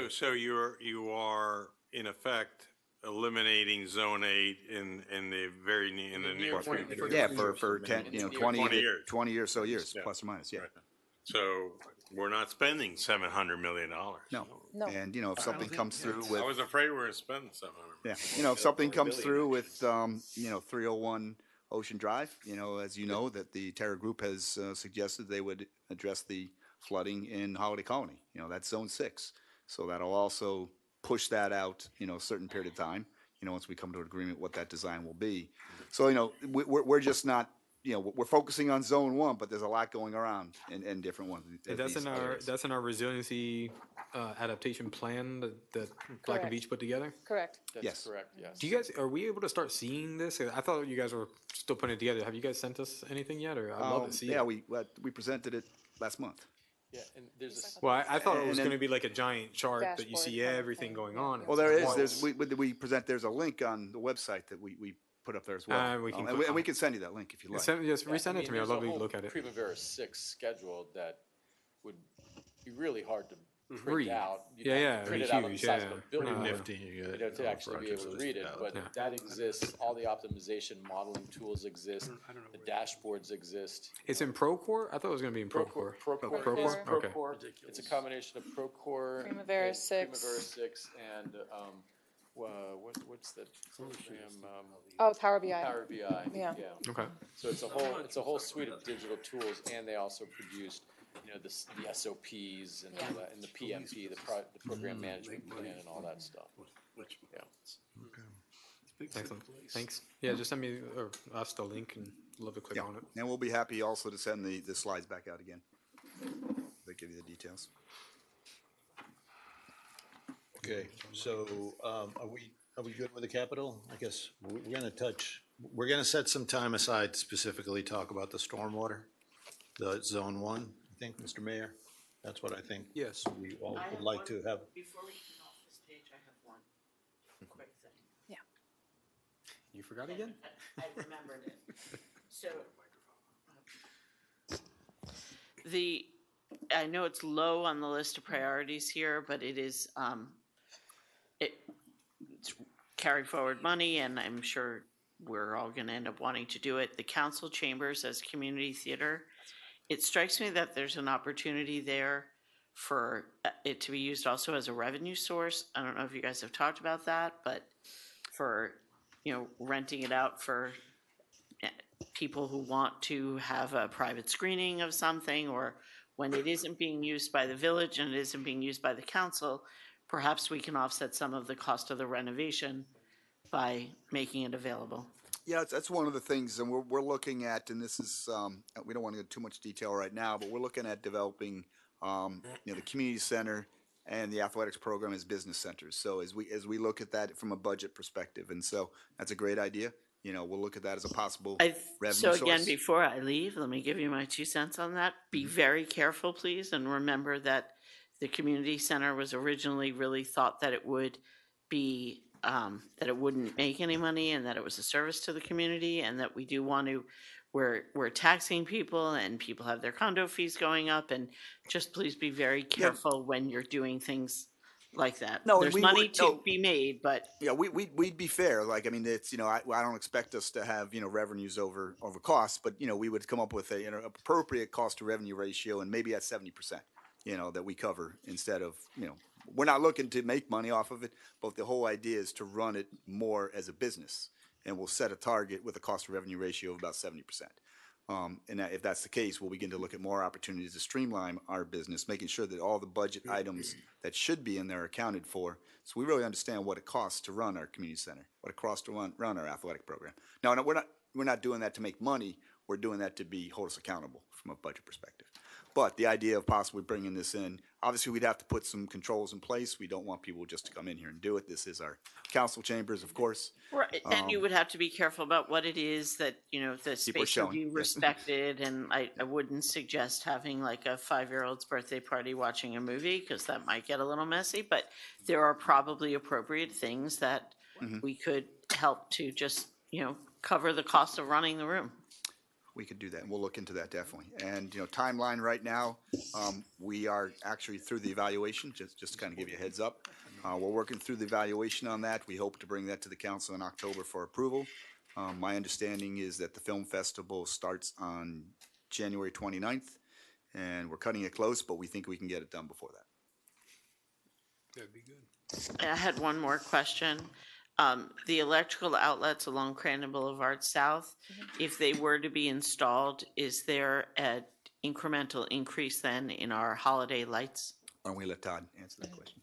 So you are in effect eliminating Zone 8 in the near future. Yeah, for 10, 20 years. 20 or so years, Yeah. plus or minus, yeah. Right. So we're not spending $700 million. No. No. And, if something comes through with. I was afraid we were going to spend 700. Yeah, if something comes through with, 301 Ocean Drive, as you know, that the Terra Group has suggested they would address the flooding in Holiday Colony. That's Zone 6. So that'll also push that out, a certain period of time, once we come to an agreement what that design will be. So, we're just not, you know, we're focusing on zone one, but there's a lot going around in different ones. That's in our resiliency adaptation plan that Black and Correct. Beach put together? Correct. Yes. Correct, yes. Do you guys, are we able to start seeing this? I thought you guys were still putting it together. Have you guys sent us anything yet, or I'd love to see Yeah, it? we presented it last month. Yeah, and there's Well, I thought it And was then- going to be like a giant chart that you Dashboard see kind of everything thing, going yeah. on. Well, there is. There's a link on the website that we put up there as well. We can and we can send you that link if you like. Yes, Yeah, resend it to me. I'd there's love a to whole look at it. Primavera 6 schedule that would be really hard to print Read. out. You'd Yeah, have to yeah, print it'd it be out on the huge, size yeah, of a yeah. building. Pretty nifty, you got to actually be able to projects read it, listed but out. that exists, all the optimization modeling tools exist, the dashboards exist. It's in Procore? I thought it was going to be in Procore. Procore. Procore? Okay. It's a combination of Procore. Primavera and 6. Primavera 6 and, what's the program? Oh, Power BI. Power BI. Yeah. Okay. So it's a whole suite of digital tools, and they also produced, you know, the SOPs and all that, and the PMP, the program management plan and all that stuff. Yeah. Excellent. Thanks. Yeah, just send me or us the link and love to click Yeah, on it. and we'll be happy also to send the slides back out again. They give you the details. Okay, so, are we good with the capital? I guess we're gonna set some time aside to specifically talk about the stormwater, the zone one, I think, Mr. Mayor. That's what I think. Yes. We all would like to have. Before we turn off this page, I have one quick thing. You forgot again? I remembered it. So, I know it's low on the list of priorities here, but it is, it's carried forward money, and I'm sure we're all gonna end up wanting to do it. The council chambers as community theater, it strikes me that there's an opportunity there for it to be used also as a revenue source. I don't know if you guys have talked about that, but for, you know, renting it out for people who want to have a private screening of something, or when it isn't being used by the village and it isn't being used by the council, perhaps we can offset some of the cost of the renovation by making it available. Yeah, that's one of the things, and we're looking at, and this is, we don't want to get too much detail right now, but we're looking at developing, the community center and the athletics program as business centers. So as we look at that from a budget perspective, and so that's a great idea. You know, we'll look at that as a possible revenue So again, source. before I leave, let me give you my 2 cents on that. Be very careful, please, and remember that the community center was originally really thought that it would be, that it wouldn't make any money and that it was a service to the community, and that we do want to, we're taxing people and people have their condo fees going up, and just please be very careful when you're doing things like that. No, and There's we money would- to no. be made, but Yeah, we'd be fair. Like, I mean, it's, you know, I don't expect us to have, you know, revenues over costs, but, you know, we would come up with a, you know, appropriate cost to revenue ratio, and maybe at 70%, you know, that we cover instead of, you know, we're not looking to make money off of it, but the whole idea is to run it more as a business. And we'll set a target with a cost to revenue ratio of about 70%. And if that's the case, we'll begin to look at more opportunities to streamline our business, making sure that all the budget items that should be in there are accounted for. So we really understand what it costs to run our community center, what it costs to run our athletic program. No, we're not doing that to make money. We're doing that to hold us accountable from a budget perspective. But the idea of possibly bringing this in, obviously we'd have to put some controls in place. We don't want people just to come in here and do it. This is our council chambers, of course. right, and you would have to be careful about what it is that, you know, the People are space will showing, be yes. respected, and I wouldn't suggest having like a 5-year-old's birthday party watching a movie, because that might get a little messy, but there are probably appropriate things that we could help to just, you know, cover the cost of running the room. We could do that, and we'll look into that definitely. And, you know, timeline right now, we are actually through the evaluation, just to kind of give you a heads up. We're working through the evaluation on that. We hope to bring that to the council in October for approval. My understanding is that the film festival starts on January 29th, and we're cutting it close, but we think we can get it done before that. That'd be good. I had one more question. The electrical outlets along Crandon Boulevard South, if they were to be installed, is there an incremental increase then in our holiday lights? Why don't we let Todd answer that question?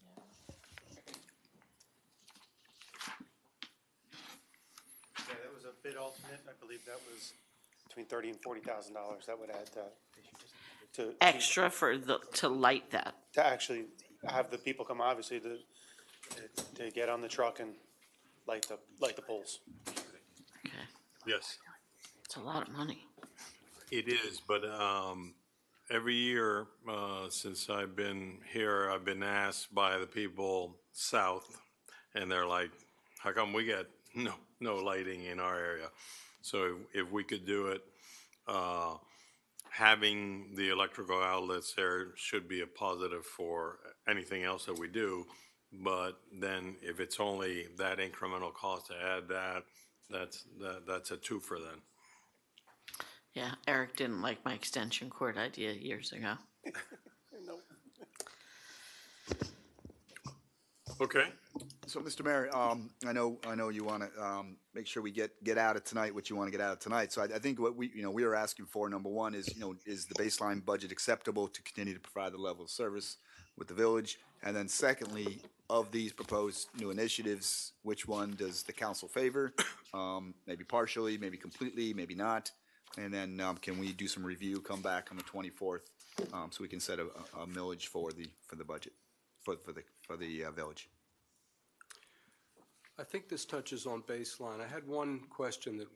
Yeah, that was a bid alternate. I believe that was between $30,000 and $40,000 that would add to Extra to light that. to actually have the people come, obviously, to get on the truck and light the poles. Yes. It's a lot of money. It is, but every year since I've been here, I've been asked by the people south, and they're like, how come we get no lighting in our area? So if we could do it, having the electrical outlets there should be a positive for anything else that we do. But then if it's only that incremental cost to add that, that's a twofer then. Yeah, Eric didn't like my extension cord idea years ago. Okay. So, Mr. Mayor, I know you want to make sure we get out of tonight what you want to get out of tonight. So I think what we are asking for, number one, is is the baseline budget acceptable to continue to provide the level of service with the village? And then secondly, of these proposed new initiatives, which one does the council favor? Maybe partially, maybe completely, maybe not. And then can we do some review, come back on the 24th, so we can set a millage for the budget, for the village? I think this touches on baseline. I had one question that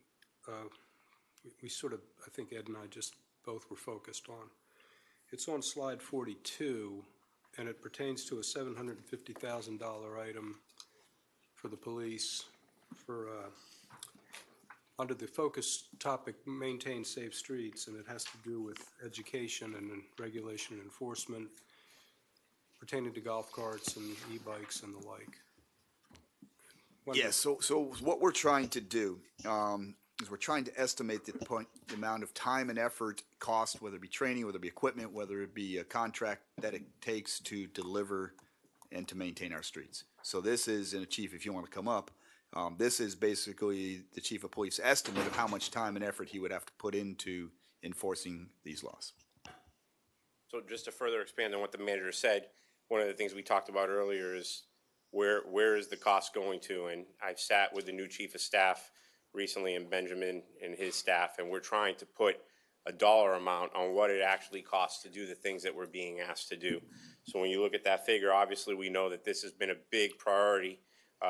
we sort of, I think Ed and I just both were focused on. It's on slide 42, and it pertains to a $750,000 item for the police for under the focus topic, maintain safe streets, and it has to do with education and regulation and enforcement pertaining to golf carts and e-bikes and the like. Yes, so what we're trying to do is we're trying to estimate the amount of time and effort, cost, whether it be training, whether it be equipment, whether it be a contract that it takes to deliver and to maintain our streets. So this is, and Chief, if you want to come up, this is basically the Chief of Police estimate of how much time and effort he would have to put into enforcing these laws. So just to further expand on what the manager said, one of the things we talked about earlier is where is the cost going to? And I've sat with the new chief of staff recently, and Benjamin and his staff, and we're trying to put a dollar amount on what it actually costs to do the things that we're being asked to do. So when you look at that figure, obviously we know that this has been a big priority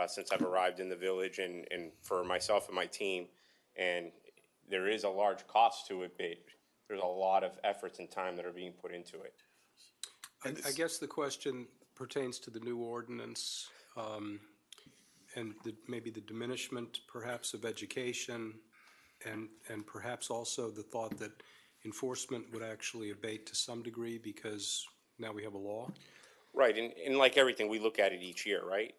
since I've arrived in the village and for myself and my team. And there is a large cost to it, but there's a lot of efforts and time that are being put into it. I guess the question pertains to the new ordinance and maybe the diminishment perhaps of education and perhaps also the thought that enforcement would actually abate to some degree because now we have a law. Right, and like everything, we look at it each year, right?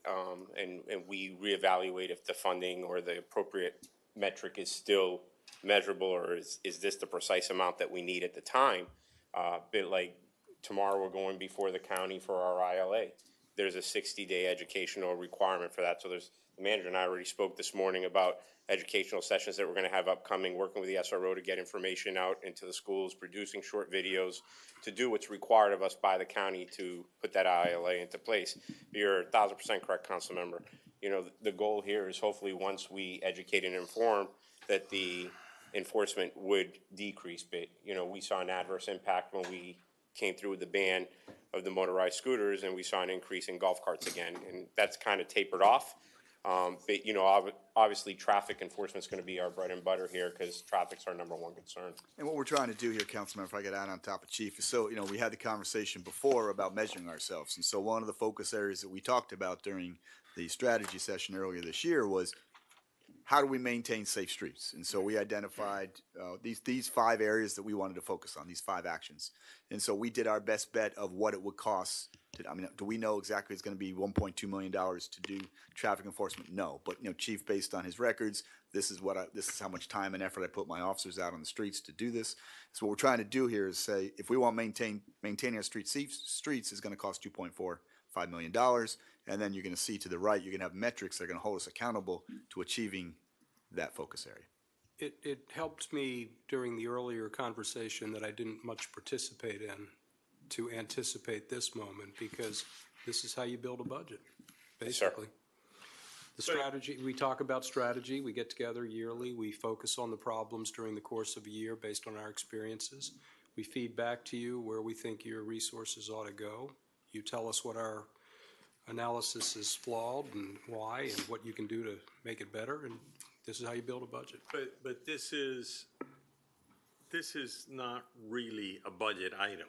And we reevaluate if the funding or the appropriate metric is still measurable, or is this the precise amount that we need at the time? But like tomorrow, we're going before the county for our ILA. There's a 60-day educational requirement for that. So the manager and I already spoke this morning about educational sessions that we're going to have upcoming, working with the SRO to get information out into the schools, producing short videos to do what's required of us by the county to put that ILA into place. You're 1,000% correct, council member. You know, the goal here is hopefully once we educate and inform that the enforcement would decrease. But, you know, we saw an adverse impact when we came through with the ban of the motorized scooters, and we saw an increase in golf carts again, and that's kind of tapered off. But, you know, obviously traffic enforcement is going to be our bread and butter here because traffic's our number one concern. And what we're trying to do here, Councilman, if I get out on top of Chief, is so, you know, we had the conversation before about measuring ourselves. And so one of the focus areas that we talked about during the strategy session earlier this year was how do we maintain safe streets? And so we identified these 5 areas that we wanted to focus on, these 5 actions. And so we did our best bet of what it would cost. Do we know exactly it's going to be $1.2 million to do traffic enforcement? No, but, you know, Chief, based on his records, this is how much time and effort I put my officers out on the streets to do this. So what we're trying to do here is say, if we want maintaining our streets is going to cost $2.45 million. And then you're going to see to the right, you're going to have metrics that are going to hold us accountable to achieving that focus area. It helped me during the earlier conversation that I didn't much participate in to anticipate this moment, because this is how you build a budget, basically. The strategy, we talk about strategy, we get together yearly, we focus on the problems during the course of a year based on our experiences. We feed back to you where we think your resources ought to go. You tell us what our analysis is flawed and why and what you can do to make it better, and this is how you build a budget. But this is not really a budget item.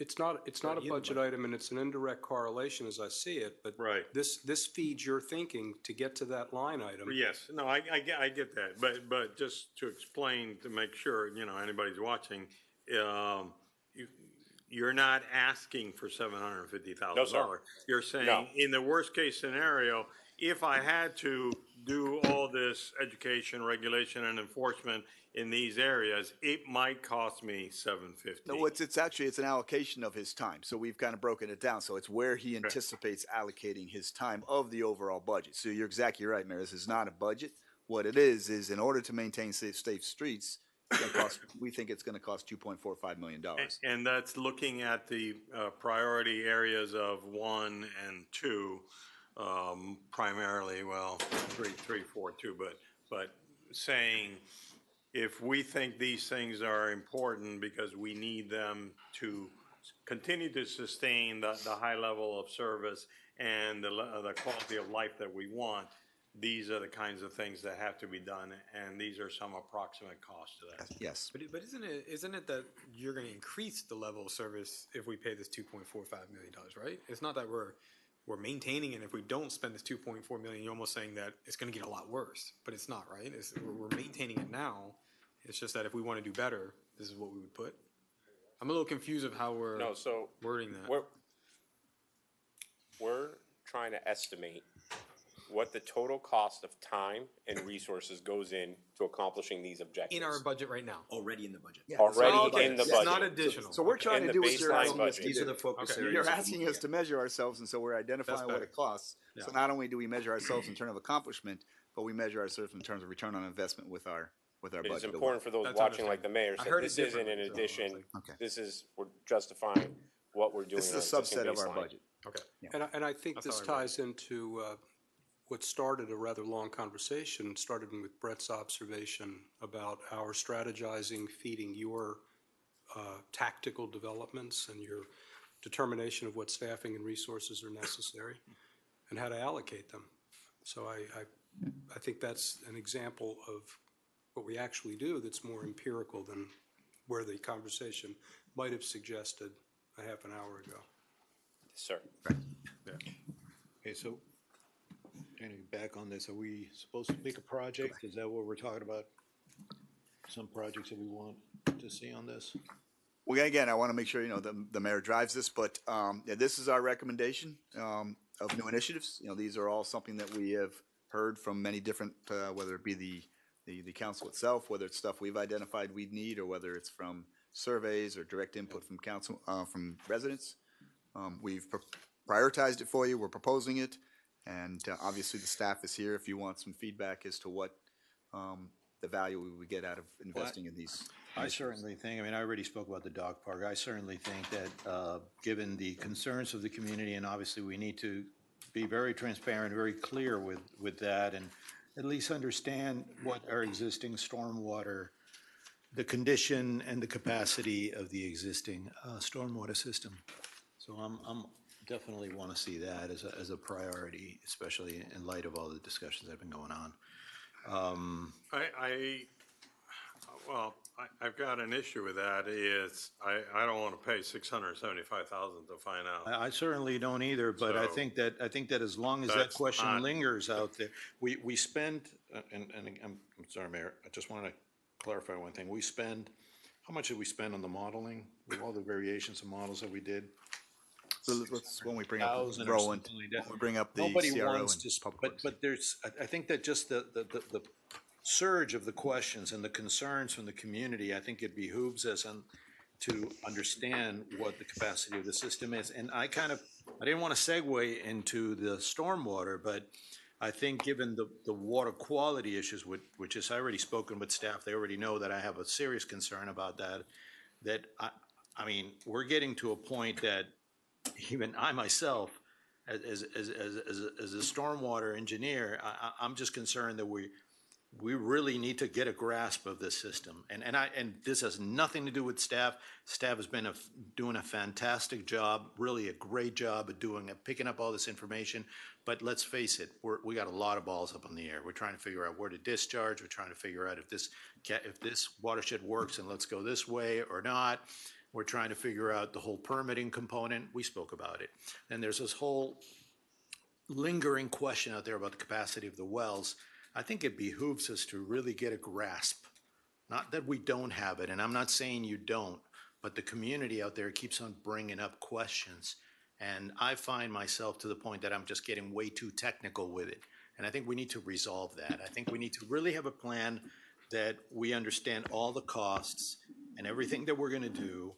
It's not a budget item, and it's an indirect correlation as I see it, but Right. this feeds your thinking to get to that line item. Yes, no, I get that, but just to explain, to make sure, anybody's watching, you're not asking for $750,000. No, sir. You're saying, No. in the worst-case scenario, if I had to do all this education, regulation, and enforcement in these areas, it might cost me $750,000. No, it's an allocation of his time. So we've kind of broken it down. So it's where he anticipates allocating his time of the overall budget. So you're exactly right, Mayor. This is not a budget. What it is in order to maintain safe streets, we think it's going to cost $2.45 million. And that's looking at the priority areas of 1 and 2, primarily, well, 3, 4, 2, but saying, if we think these things are important because we need them to continue to sustain the high level of service and the quality of life that we want, these are the kinds of things that have to be done, and these are some approximate costs to that. Yes. But isn't it that you're going to increase the level of service if we pay this $2.45 million, right? It's not that we're maintaining it. If we don't spend this $2.4 million, you're almost saying that it's going to get a lot worse, but it's not, right? We're maintaining it now. It's just that if we want to do better, this is what we would put. I'm a little confused of how we're wording that. We're trying to estimate what the total cost of time and resources goes in to accomplishing these objectives. In our budget right now. Already in the budget. Already in the budget. It's not additional. So we're trying to do what you're asking us to These are do. the focus areas. You're asking us to measure ourselves, and so we're identifying what it costs. Yeah. So not only do we measure ourselves in terms of accomplishment, but we measure ourselves in terms of return on investment with our budget. It's important for those That's watching, like the understandable. mayor I said, heard it this isn't in differently, so addition, Okay. we're justifying what we're doing. This is a on existing subset of our baseline. budget. Okay. And I think That's this how I read ties into what started a rather long conversation, started with Brett's observation about our strategizing, feeding your tactical developments and your determination of what staffing and resources are necessary and how to allocate them. So I think that's an example of what we actually do that's more empirical than where the conversation might have suggested a half an hour ago. Yes, sir. Okay, so, Danny, back on this, are we supposed to pick a project? Is that what we're talking about? Some projects that we want to see on this? Well, again, I want to make sure, the mayor drives this, but this is our recommendation of new initiatives. These are all something that we have heard from many different, whether it be the council itself, whether it's stuff we've identified we'd need, or whether it's from surveys or direct input from council, from residents. We've prioritized it for you. We're proposing it. And obviously, the staff is here if you want some feedback as to what the value we would get out of investing in these. I certainly think, I already spoke about the dog park. I certainly think that, given the concerns of the community, and obviously we need to be very transparent, very clear with that, and at least understand what our existing stormwater, the condition and the capacity of the existing stormwater system. So I'm definitely want to see that as a priority, especially in light of all the discussions that have been going on. I've got an issue with that. I don't want to pay $675,000 to find out. I certainly don't either, but I So, think that as long as that that's question not- lingers out there, we spend, and I'm sorry, Mayor, I just want to clarify one thing. How much did we spend on the modeling, with all the variations of models that we did? So when we bring up 1,000 or Roland, something like that. when we bring up the Nobody CRO wants and to, public works. but I think that just the surge of the questions and the concerns from the community, I think it behooves us to understand what the capacity of the system is. And I didn't want to segue into the stormwater, but I think given the water quality issues, which is, I already spoken with staff, they already know that I have a serious concern about that we're getting to a point that even I myself as a stormwater engineer, I'm just concerned that we really need to get a grasp of this system. And this has nothing to do with staff. Staff has been doing a fantastic job, really a great job of picking up all this information. But let's face it, we got a lot of balls up in the air. We're trying to figure out where to discharge. We're trying to figure out if this watershed works and let's go this way or not. We're trying to figure out the whole permitting component. We spoke about it. And there's this whole lingering question out there about the capacity of the wells. I think it behooves us to really get a grasp. Not that we don't have it, and I'm not saying you don't, but the community out there keeps on bringing up questions. And I find myself to the point that I'm just getting way too technical with it. And I think we need to resolve that. I think we need to really have a plan that we understand all the costs and everything that we're going to do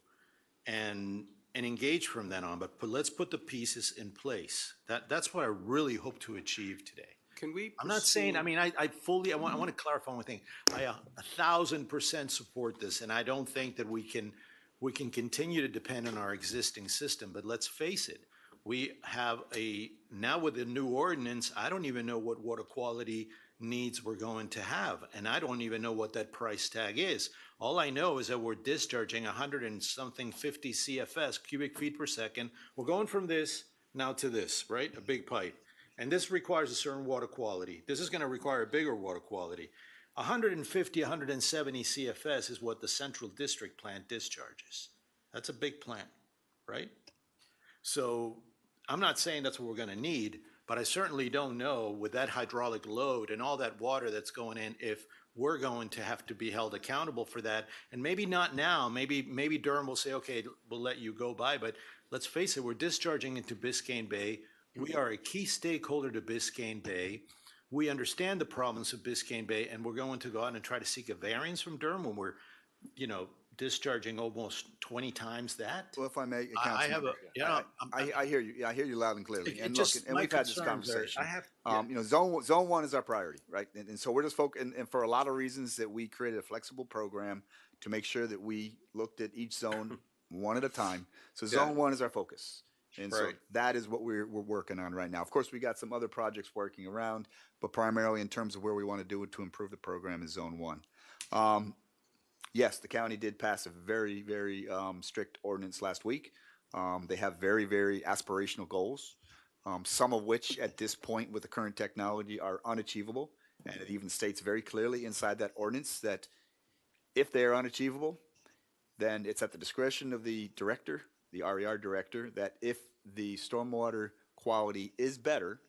and engage from then on. But let's put the pieces in place. That's what I really hope to achieve today. Can we? I'm not saying, I mean, I want to clarify one thing. I 1,000% support this, and I don't think that we can continue to depend on our existing system. But let's face it, we have now with the new ordinance, I don't even know what water quality needs we're going to have. And I don't even know what that price tag is. All I know is that we're discharging 100 and something 50 CFS, cubic feet per second. We're going from this now to this, right? A big pipe. And this requires a certain water quality. This is going to require a bigger water quality. 150, 170 CFS is what the Central District plant discharges. That's a big plant, right? So I'm not saying that's what we're going to need, but I certainly don't know with that hydraulic load and all that water that's going in if we're going to have to be held accountable for that. And maybe not now. Maybe Durham will say, okay, we'll let you go by. But let's face it, we're discharging into Biscayne Bay. We are a key stakeholder to Biscayne Bay. We understand the problems of Biscayne Bay, and we're going to go out and try to seek a variance from Durham when we're, discharging almost 20 times that. Well, if I may, I have a, I hear you. Yeah, I hear you loud and clearly. And look, and my we've had this concerns are- conversation. I have- Zone one is our priority, right? And so we're just focused, and for a lot of reasons that we created a flexible program to make sure that we looked at each zone one at a time. So zone one is our focus. And so Right. that is what we're working on right now. Of course, we got some other projects working around, but primarily in terms of where we want to do it to improve the program is zone one. Yes, the county did pass a very, very strict ordinance last week. They have very, very aspirational goals, some of which at this point with the current technology are unachievable. And it even states very clearly inside that ordinance that if they are unachievable, then it's at the discretion of the director, the RER director, that if the stormwater quality is better,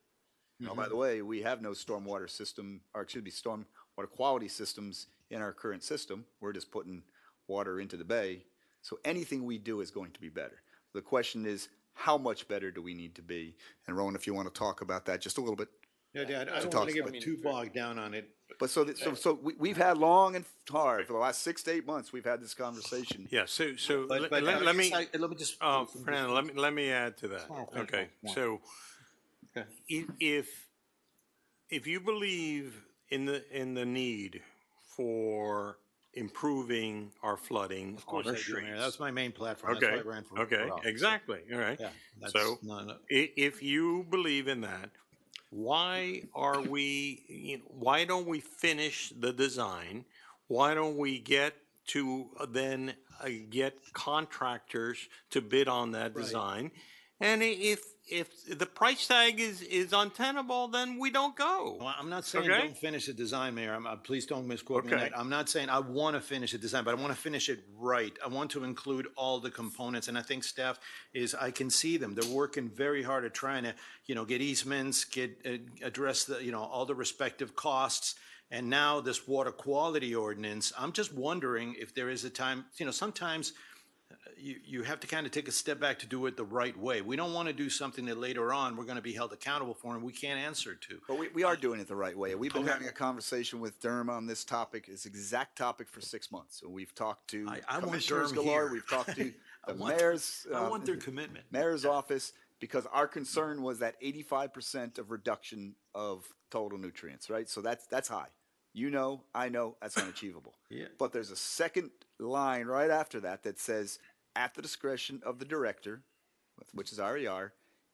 by the way, we have no stormwater system, or excuse me, stormwater quality systems in our current system. We're just putting water into the bay. So anything we do is going to be better. The question is, how much better do we need to be? And Rowan, if you want to talk about that just a little bit. Yeah, Dad, I don't want to get too bogged down on it. But so we've had long and hard for the last 6 to 8 months. We've had this conversation. Yeah. So But let me just. Fernando, let me add to that. Okay. So if you believe in the need for improving our flooding on our streets, That's my main platform. Okay. That's why I ran for Okay. office. Exactly. All right. Yeah, that's So no. if you believe in that, why don't we finish the design? Why don't we get to then get contractors to bid on that design? And if the price tag is untenable, then we don't go. Well, I'm not saying Okay? don't finish the design, Mayor. Please don't misquote me on Okay. that. I'm not saying I want to finish the design, but I want to finish it right. I want to include all the components, and I think staff I can see them. They're working very hard at trying to, get easements, address the, all the respective costs. And now this water quality ordinance, I'm just wondering if there is a time, sometimes you have to kind of take a step back to do it the right way. We don't want to do something that later on we're going to be held accountable for and we can't answer to. But we are doing it the right way. We've been Okay. having a conversation with Durham on this topic, this exact topic, for 6 months. So we've talked to I want commissioners Durham galore. here. We've talked to I the want- mayor's. I want their commitment. Mayor's office, because our concern was that 85% of reduction of total nutrients, right? So that's high. I know that's unachievable. Yeah. But there's a second line right after that that says, at the discretion of the director, which is RER,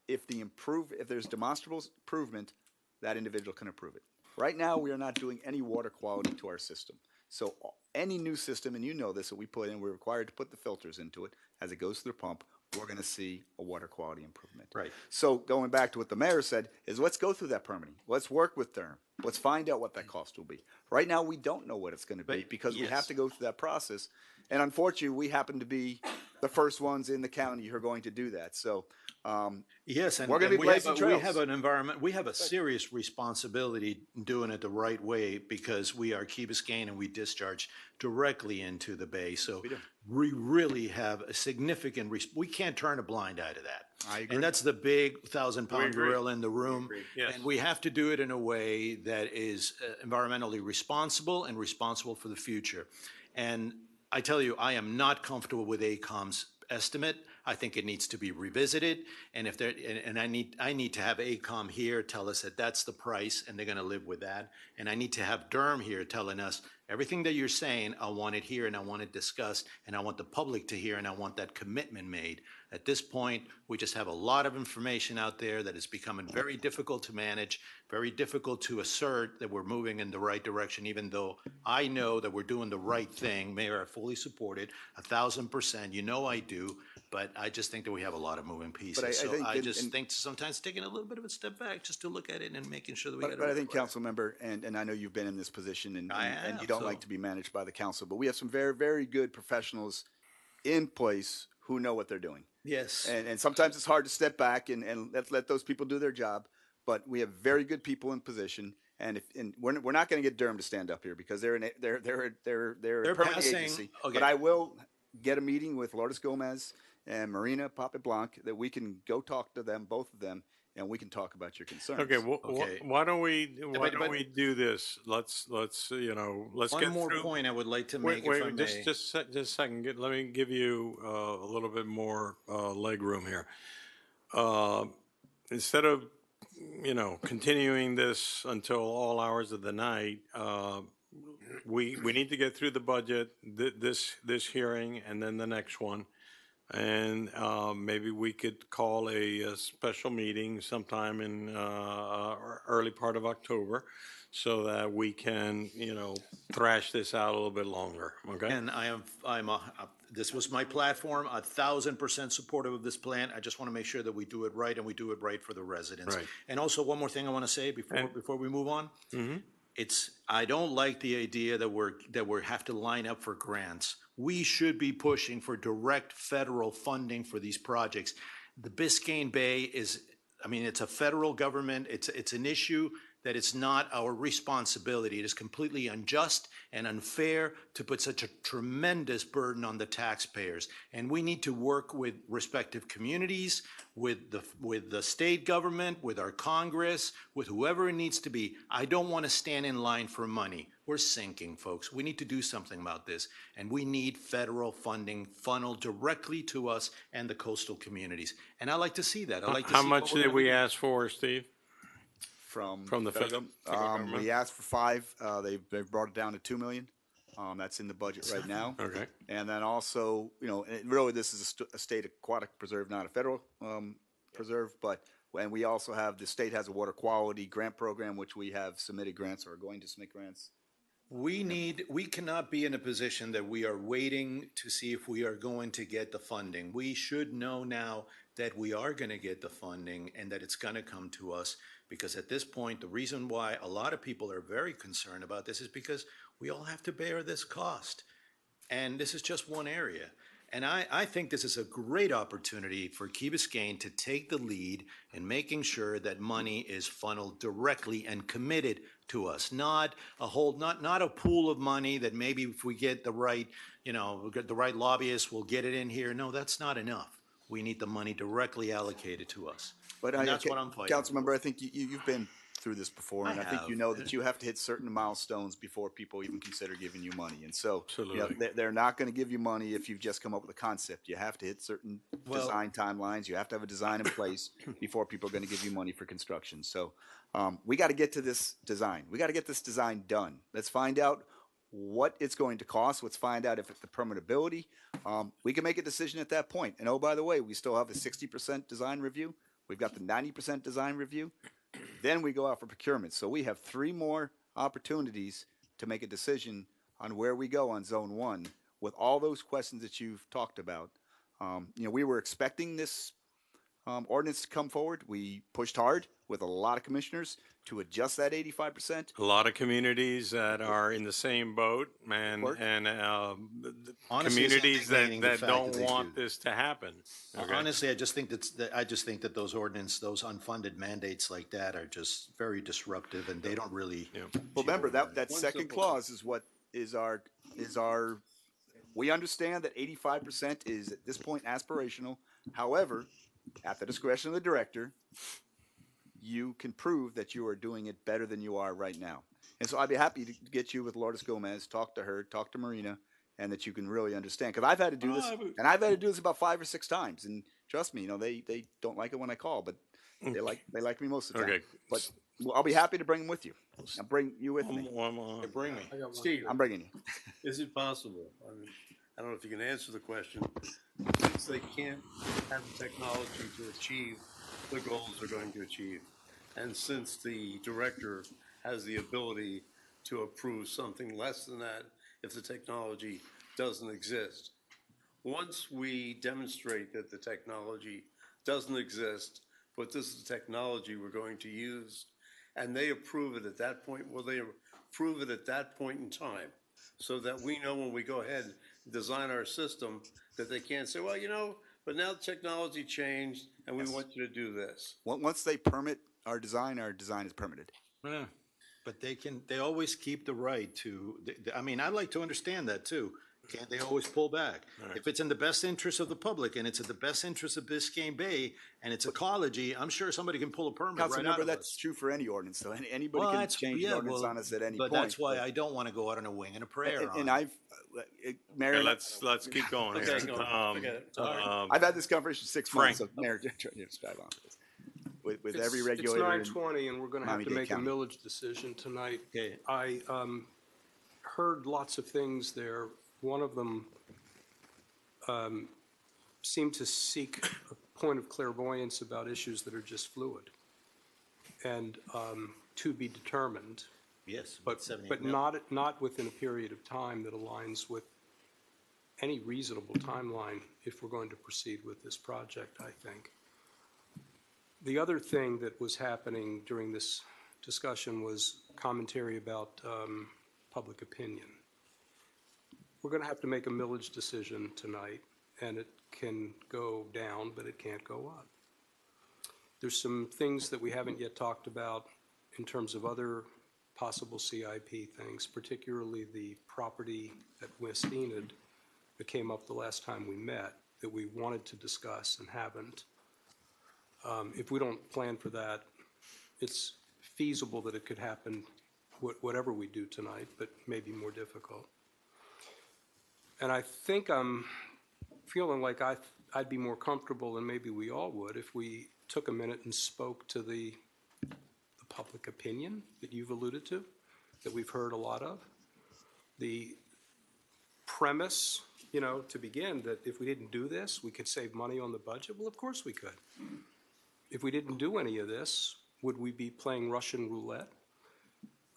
if there's demonstrable improvement, that individual can approve it. Right now, we are not doing any water quality to our system. So any new system, and you know this, that we put in, we're required to put the filters into it as it goes through the pump, we're gonna see a water quality improvement. Right. So going back to what the mayor said, is let's go through that permitting. Let's work with Durham. Let's find out what that cost will be. Right now, we don't know what it's gonna be because we have to go through that process. And unfortunately, we happen to be the first ones in the county who are going to do that. So, yes, and we're gonna and be we have blazing a- trails. We have an environment, we have a serious responsibility in doing it the right way because we are Key Biscayne and we discharge directly into the bay. So we really have a significant, we can't turn a blind eye to that. I agree. And that's the big 1,000-pound agree. gorilla in the room. Yes. And we have to do it in a way that is environmentally responsible and responsible for the future. And I tell you, I am not comfortable with AECOM's estimate. I think it needs to be revisited. And if there, and I need to have AECOM here tell us that that's the price and they're gonna live with that. And I need to have Durham here telling us, everything that you're saying, I want it here and I want it discussed and I want the public to hear and I want that commitment made. At this point, we just have a lot of information out there that is becoming very difficult to manage, very difficult to assert that we're moving in the right direction, even though I know that we're doing the right thing. Mayor, I fully support it, 1,000%. You know I do, but I just think that we have a lot of moving pieces. I So think I in- just in- think sometimes taking a little bit of a step back just to look at it and making sure that we get it But I right. think, council member, and I know you've been in this position and I and have, you don't so- like to be managed by the council, but we have some very, very good professionals in place who know what they're doing. Yes. And sometimes it's hard to step back and let those people do their job, but we have very good people in position. And we're not going to get Durham to stand up here because they're a permanent passing- agency. okay. But I will get a meeting with Lourdes Gomez and Marina Papet-Blanc that we can go talk to them, both of them, and we can talk about your concerns. Okay, why don't we but- do this? Let's let's One get more through. point I would like to make, Wait, if I may. just a second. Let me give you a little bit more leg room here. Instead of continuing this until all hours of the night, we need to get through the budget, this hearing, and then the next one. And maybe we could call a special meeting sometime in early part of October so that we can, thrash this out a little bit longer, okay? And this was my platform, 1,000% supportive of this plan. I just want to make sure that we do it right and we do it right for the residents. Right. And also, one more thing I want to say before we move on. I don't like the idea that we have to line up for grants. We should be pushing for direct federal funding for these projects. The Biscayne Bay it's a federal government. It's an issue that it's not our responsibility. It is completely unjust and unfair to put such a tremendous burden on the taxpayers. And we need to work with respective communities, with the state government, with our Congress, with whoever it needs to be. I don't want to stand in line for money. We're sinking, folks. We need to do something about this. And we need federal funding funneled directly to us and the coastal communities. And I like to see that. I like to How see much what we're did gonna we do. ask for, Steve? From the federal government? we asked for 5. They've brought it down to 2 million. That's in the budget right now. Okay. And then also, and really this is a state aquatic preserve, not a federal preserve, but and we also have, the state has a water quality grant program, which we have submitted grants or are going to submit grants. We cannot be in a position that we are waiting to see if we are going to get the funding. We should know now that we are going to get the funding and that it's going to come to us, because at this point, the reason why a lot of people are very concerned about this is because we all have to bear this cost. And this is just one area. And I think this is a great opportunity for Key Biscayne to take the lead in making sure that money is funneled directly and committed to us, not a pool of money that maybe if we get the right, the right lobbyists, we'll get it in here. No, that's not enough. We need the money directly allocated to us. But And that's what I'm fighting. Councilmember, I think you've been through this before, and I think have. you know that you have to hit certain milestones before people even consider giving you money. And so, Absolutely. they're not going to give you money if you've just come up with a concept. You have to hit certain design timelines. You have to have a design in place before people are going to give you money for construction. So, we got to get to this design. We got to get this design done. Let's find out what it's going to cost. Let's find out if it's the permittability. We can make a decision at that point. And oh, by the way, we still have a 60% design review. We've got the 90% design review. Then we go out for procurement. So we have 3 more opportunities to make a decision on where we go on Zone 1 with all those questions that you've talked about. We were expecting this ordinance to come forward. We pushed hard with a lot of commissioners to adjust that 85%. A lot of communities that are in the same boat, man, and Honestly, it's communities indignating the that fact don't that they want do. this to happen. Okay? Honestly, I just think that those those unfunded mandates like that are just very disruptive, and they don't really. Well, remember that second clause is what is our. We understand that 85% is at this point aspirational. However, at the discretion of the director, you can prove that you are doing it better than you are right now. And so I'd be happy to get you with Lourdes Gomez, talk to her, talk to Marina, and that you can really understand. Because I've had to do this, and I've had to do this about 5 or 6 times. And trust me, they don't like it when I call, but they like me most of the time. Okay. But I'll be happy to bring them with you. I'll bring you with me. Bring me. Steve, I'm bringing you. Is it possible? I don't know if you can answer the question. Since they can't have the technology to achieve the goals they're going to achieve, and since the director has the ability to approve something less than that if the technology doesn't exist, once we demonstrate that the technology doesn't exist, but this is the technology we're going to use, and they approve it at that point, will they approve it at that point in time? So that we know when we go ahead and design our system that they can't say, well, but now the technology changed and we want you to do this. Once they permit our design is permitted. Yeah. But they always keep the right to, I'd like to understand that too. Can't they always pull back? Right. If it's in the best interest of the public and it's in the best interest of Biscayne Bay and it's ecology, I'm sure somebody can pull a permit right out Councilmember, of that's us. true for any ordinance, though. Anybody can change the ordinance on us at any point. But that's why I don't want to go out on a wing and a prayer on it. Mayor, Okay, let's keep going here. I've had this conversation 6 months, Frank. so Mayor, drive on with every regulator. It's 9:20, and we're going to have to make a millage decision tonight. Okay. I heard lots of things there. One of them seemed to seek a point of clairvoyance about issues that are just fluid and to be determined. Yes, but 78 million. not within a period of time that aligns with any reasonable timeline if we're going to proceed with this project, I think. The other thing that was happening during this discussion was commentary about public opinion. We're going to have to make a millage decision tonight, and it can go down, but it can't go up. There's some things that we haven't yet talked about in terms of other possible CIP things, particularly the property at West Enid that came up the last time we met that we wanted to discuss and haven't. If we don't plan for that, it's feasible that it could happen whatever we do tonight, but maybe more difficult. And I think I'm feeling like I'd be more comfortable, and maybe we all would, if we took a minute and spoke to the public opinion that you've alluded to, that we've heard a lot of. The premise, to begin, that if we didn't do this, we could save money on the budget. Well, of course we could. If we didn't do any of this, would we be playing Russian roulette?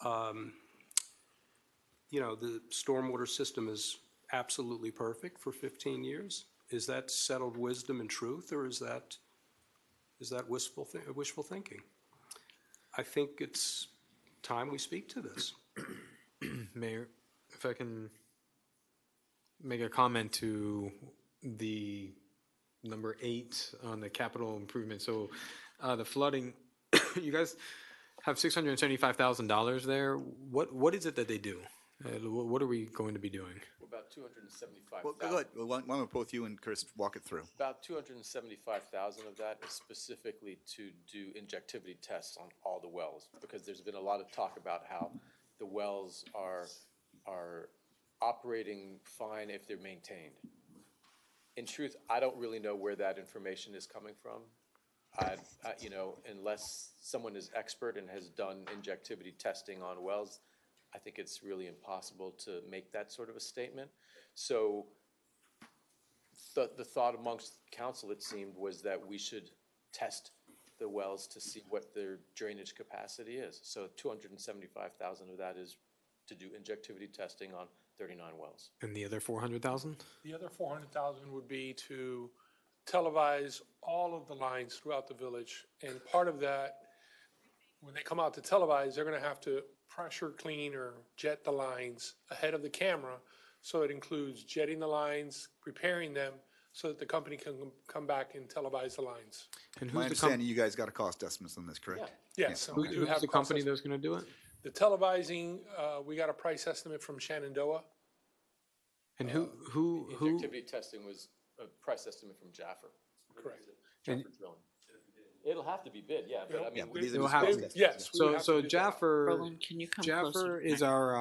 The stormwater system is absolutely perfect for 15 years. Is that settled wisdom and truth, or is that wishful thinking? I think it's time we speak to this. Mayor, if I can make a comment to the number 8 on the capital improvement. So the flooding, you guys have $675,000 there. What is it that they do? What are we going to be doing? About 275,000. Well, go ahead. Why don't both you and Chris walk it through? About 275,000 of that is specifically to do injectivity tests on all the wells, because there's been a lot of talk about how the wells are operating fine if they're maintained. In truth, I don't really know where that information is coming from. Unless someone is expert and has done injectivity testing on wells, I think it's really impossible to make that sort of a statement. So the thought amongst council, it seemed, was that we should test the wells to see what their drainage capacity is. So 275,000 of that is to do injectivity testing on 39 wells. And the other 400,000? The other 400,000 would be to televise all of the lines throughout the village. And part of that, when they come out to televise, they're gonna have to pressure clean or jet the lines ahead of the camera. So it includes jetting the lines, repairing them, so that the company can come back and televise the lines. And My understanding, you guys got a cost estimates on this, correct? Yes, Yeah, we okay. do have the cost company estimates. that's going to do it? The televising, we got a price estimate from Shenandoah. And who Injectivity testing was a price estimate from Jaffer. Correct. And- Jaffer Drilling. It'll have to be bid, yeah, but I mean. It will have to. Yes. we would So have so to do that. Jaffer Roland, can you come Jaffer closer? is our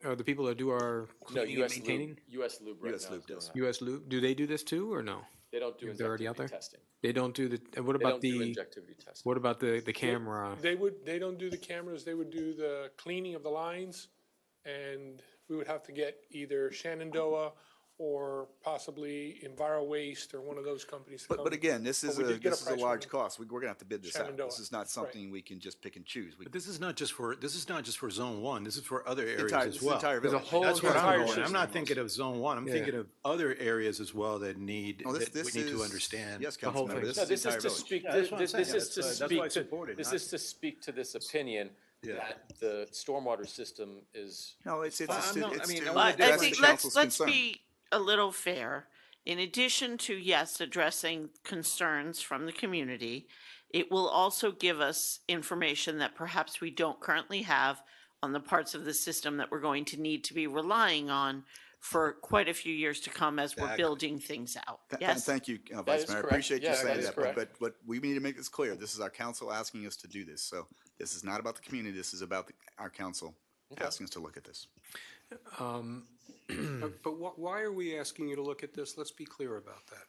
are the people that do our No, cleaning and US maintaining? Lube, US Lube right US now Lube is doing does. that. US Loop. Do they do this too or no? They don't do If they're already out there? injectivity testing. They don't do the. What They about don't do the? injectivity testing. What about the camera? They don't do the cameras, they would do the cleaning of the lines, and we would have to get either Shenandoah or possibly Enviro Waste or one of those companies to come. But again, this is But we a, did get this is a price large from cost. We're gonna have to bid this out. Shenandoah. This is not Right. something we can just pick and choose. We- But this is not just for Zone 1, this is for other areas entire- as this well. entire There's a village. whole That's where entire I'm going. I'm system. not thinking of Zone 1, I'm Yeah. thinking of other areas as well that need, No, that we need to is- understand. Yes, The whole Councilmember, thing. this No, is this the is entire to village. speak, Yeah, that's what I'm this saying. is to That's why I speak to, support it, this not- is to speak to this opinion Yeah. that the stormwater system is. No, it's, Well, I'm not- I it's mean, to I Well, I address the think council's let's concern. be a little fair. In addition to, yes, addressing concerns from the community, it will also give us information that perhaps we don't currently have on the parts of the system that we're going to need to be relying on for quite a few years to come as we're Exactly. building things out. Th- Yes? Thank you, That Vice is Mayor. I correct. appreciate you Yeah, that saying is that, correct. but we need to make this clear. This is our council asking us to do this. So this is not about the community. This is about our council asking us to look at this. But why are we asking you to look at this? Let's be clear about that.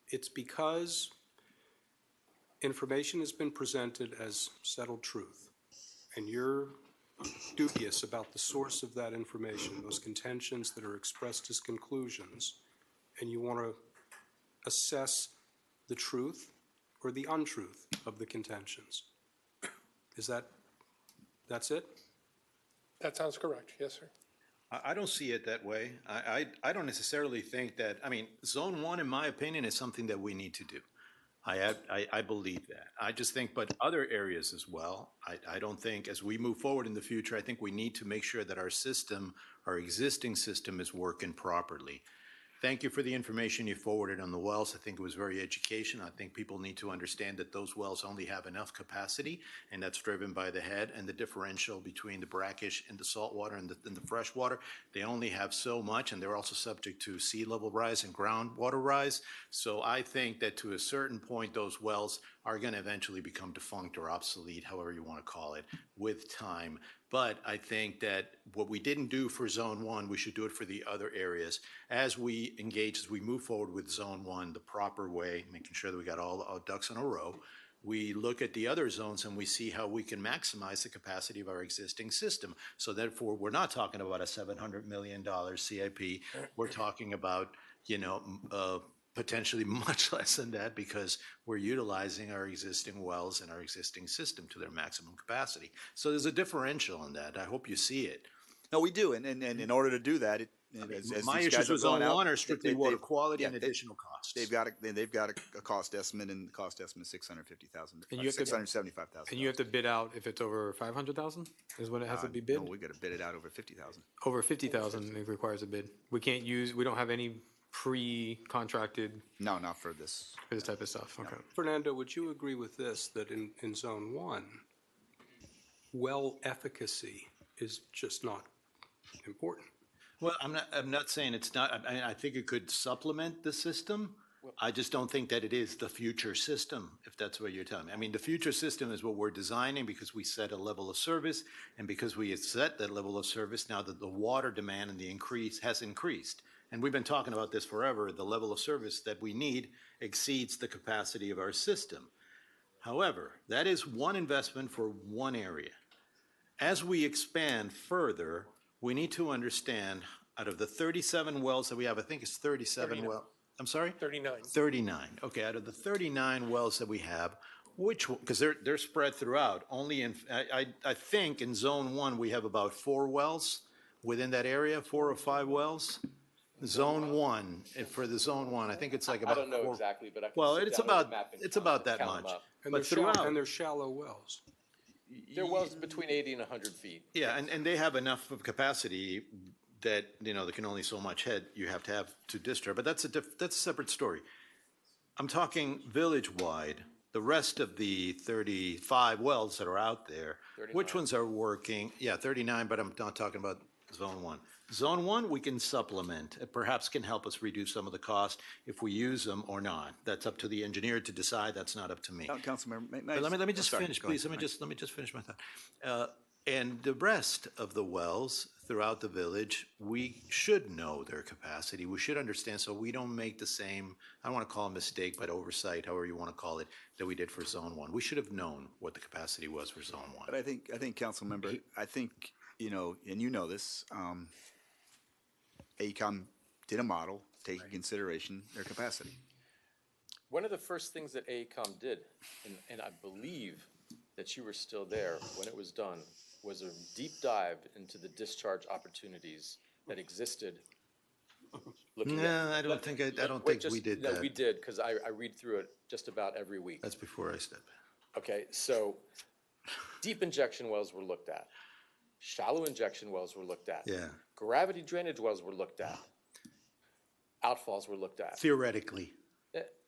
It's because information has been presented as settled truth, and you're dubious about the source of that information, those contentions that are expressed as conclusions, and you want to assess the truth or the untruth of the contentions. That's it? That sounds correct, yes, sir. I don't see it that way. I don't necessarily think that, I mean, Zone 1, in my opinion, is something that we need to do. I believe that. I just think, but other areas as well, I don't think, as we move forward in the future, I think we need to make sure that our system, our existing system is working properly. Thank you for the information you forwarded on the wells. I think it was very educational. I think people need to understand that those wells only have enough capacity, and that's driven by the head and the differential between the brackish and the saltwater and the freshwater. They only have so much, and they're also subject to sea level rise and groundwater rise. So I think that to a certain point, those wells are going to eventually become defunct or obsolete, however you want to call it, with time. But I think that what we didn't do for Zone 1, we should do it for the other areas. As we engage, as we move forward with Zone 1 the proper way, making sure that we got all our ducks in a row, we look at the other zones and we see how we can maximize the capacity of our existing system. So therefore, we're not talking about a $700 million CIP. We're talking about, potentially much less than that because we're utilizing our existing wells and our existing system to their maximum capacity. So there's a differential in that. I hope you see it. No, we do, and in order to do that, My issues with Zone 1 are strictly water quality and additional costs. They've got a cost estimate, and the cost estimate is $650,000, And you have to- $675,000. And you have to bid out if it's over 500,000 is when it has to be bid? No, we got to bid it out over 50,000. Over 50,000 it requires a bid. We don't have any pre-contracted. No, not for this. For this type of stuff, okay. Fernando, would you agree with this, that in Zone 1, well efficacy is just not important? Well, I'm not saying it's not. I think it could supplement the system. I just don't think that it is the future system, if that's what you're telling me. I mean, the future system is what we're designing because we set a level of service, and because we set that level of service, now that the water demand and the increase has increased. And we've been talking about this forever. The level of service that we need exceeds the capacity of our system. However, that is one investment for one area. As we expand further, we need to understand, out of the 37 wells that we have, I think it's 37 wells. I'm sorry? 39. 39. Okay, out of the 39 wells that we have, Which, because they're spread throughout, only in, I think in Zone 1, we have about 4 wells within that area, 4 or 5 wells. Zone 1, for the Zone 1, I think it's like I about don't know 4. exactly, but I can Well, sit it's down with a about, map and it's about that count 'em much. up. And But they're throughout, they're shallow wells. They're wells between 80 and 100 feet. yeah, and they have enough of capacity that, you know, there can only so much head you have to discharge, but that's a separate story. I'm talking village-wide, the rest of the 35 wells that are out there, which 39. ones are working? Yeah, 39, but I'm not talking about Zone 1. Zone 1, we can supplement. It perhaps can help us reduce some of the cost if we use them or not. That's up to the engineer to decide. That's not up to me. Councilmember, But let me just finish, please. Let me just finish my thought. And the rest of the wells throughout the village, we should know their capacity. We should understand, so we don't make the same, I don't want to call it a mistake, but oversight, however you want to call it, that we did for Zone 1. We should have known what the capacity was for Zone 1. But I think, Councilmember, I think, you know, and you know this, AECOM did a model, taking consideration their capacity. One of the first things that AECOM did, and I believe that you were still there when it was done, was a deep dive into the discharge opportunities that existed. No, I don't think we did No, that. we did, because I read through it just about every week. That's before I stepped in. Okay, so deep injection wells were looked at. Shallow injection wells were looked at. Yeah. Gravity drainage wells were looked at. Outfalls were looked at. Theoretically.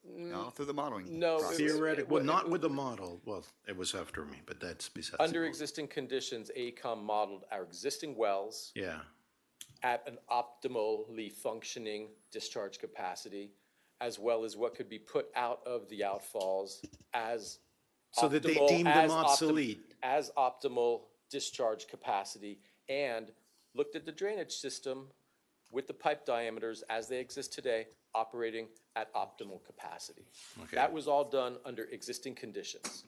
No, through the modeling. No, process. Theoretically, well, not with the model. Well, it was after me, but that's besides. the Under point. existing conditions, AECOM modeled our existing wells Yeah. at an optimally functioning discharge capacity, as well as what could be put out of the outfalls as So that they optimal- deemed them as optim- obsolete. As optimal discharge capacity, and looked at the drainage system with the pipe diameters as they exist today, operating at optimal capacity. Okay. That was all done under existing conditions.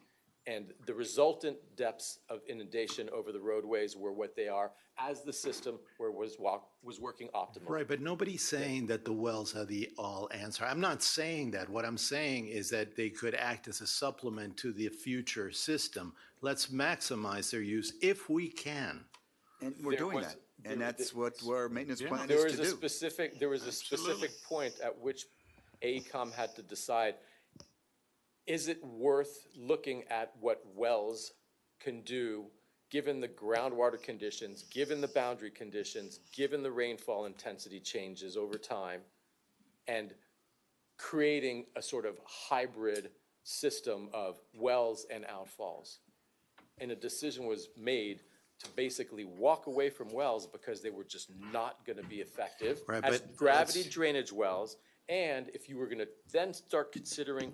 And the resultant depths of inundation over the roadways were what they are as the system was working optimally. Right, but nobody's saying that the wells are the all answer. I'm not saying that. What I'm saying is that they could act as a supplement to the future system. Let's maximize their use if we can. And we're doing that. And that's what our maintenance plan There is was to a do. specific, point at which AECOM had to decide, is it worth looking at what wells can do, given the groundwater conditions, given the boundary conditions, given the rainfall intensity changes over time, and creating a sort of hybrid system of wells and outfalls. And a decision was made to basically walk away from wells because they were just not gonna be effective Right, as but gravity that's- drainage wells. And if you were gonna then start considering